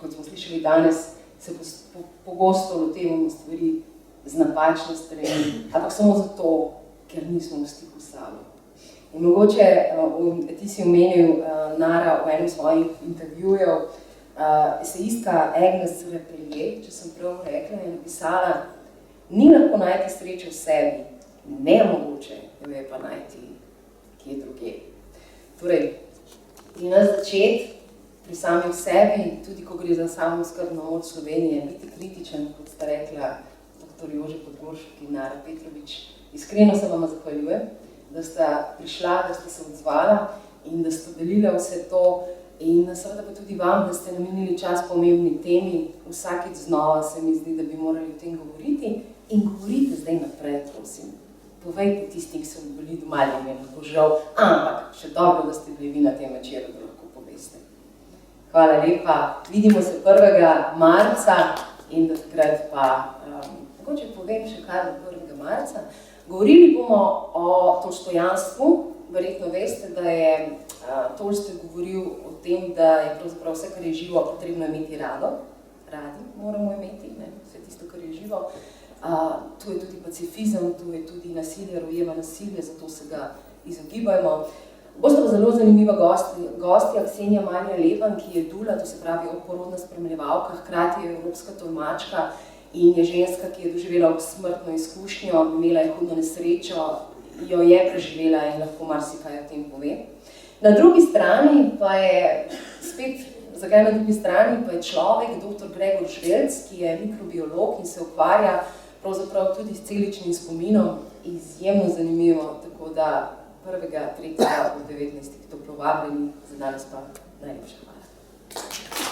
S1: kot smo slišali danes, se pogosto lotevamo stvari z napačne strani, ampak samo zato, ker nismo v stiku s sabo. In mogoče, ti si omenil Nara v enem svojih intervjujev, Esejistka Agnes Repelje, če sem prav rekla, je napisala: ni lahko najti sreče v sebi, nemogoče jo je pa najti kje drugje. Torej, pri nas začeti pri samem sebi, tudi ko gre za samooskrbno moč Slovenije, biti kritičen, kot sta rekla dr. Jože Podgoršek in Nara Petrovič. Iskreno se vam zahvaljujem, da sta prišla, da ste se odzvala in da ste delila vse to in seveda pa tudi vam, da ste namenili čas pomembni temi. Vsakič znova se mi zdi, da bi morali o tem govoriti in govorite zdaj naprej, prosim. Povejte tistim, ki so bili doma, da mi je lahko žal, ampak še dobro, da ste bili vi na tem večeru, da lahko poveste. Hvala lepa, vidimo se 1. marca in da takrat pa, mogoče povem še kaj do 1. marca. Govorili bomo o tolstojanstvu. Verjetno veste, da je Tolstoj govoril o tem, da je pravzaprav vse, kar je živo, potrebno imeti rado. Radi moramo imeti, ne? Vse tisto, kar je živo. Tu je tudi pacifizem, tu je tudi nasilje, rojeva nasilje, zato se ga izogibajmo. Boste pa zelo zanimiva gostja, Ksenija Marija Leban, ki je dula, to se pravi oporodna spremljevalka, hkrati je evropska tolmačka in je ženska, ki je doživela smrtno izkušnjo, imela je hudno nesrečo, jo je preživela in lahko marsikaj o tem pove. Na drugi strani pa je, spet, zakaj na drugi strani, pa je človek, dr. Gregor Švelc, ki je mikrobiolog in se ukvarja pravzaprav tudi s celičnim spominom, izjemno zanimivo, tako da 1. 3. ob 19. toplo vabljeni, za danes pa najlepša hvala.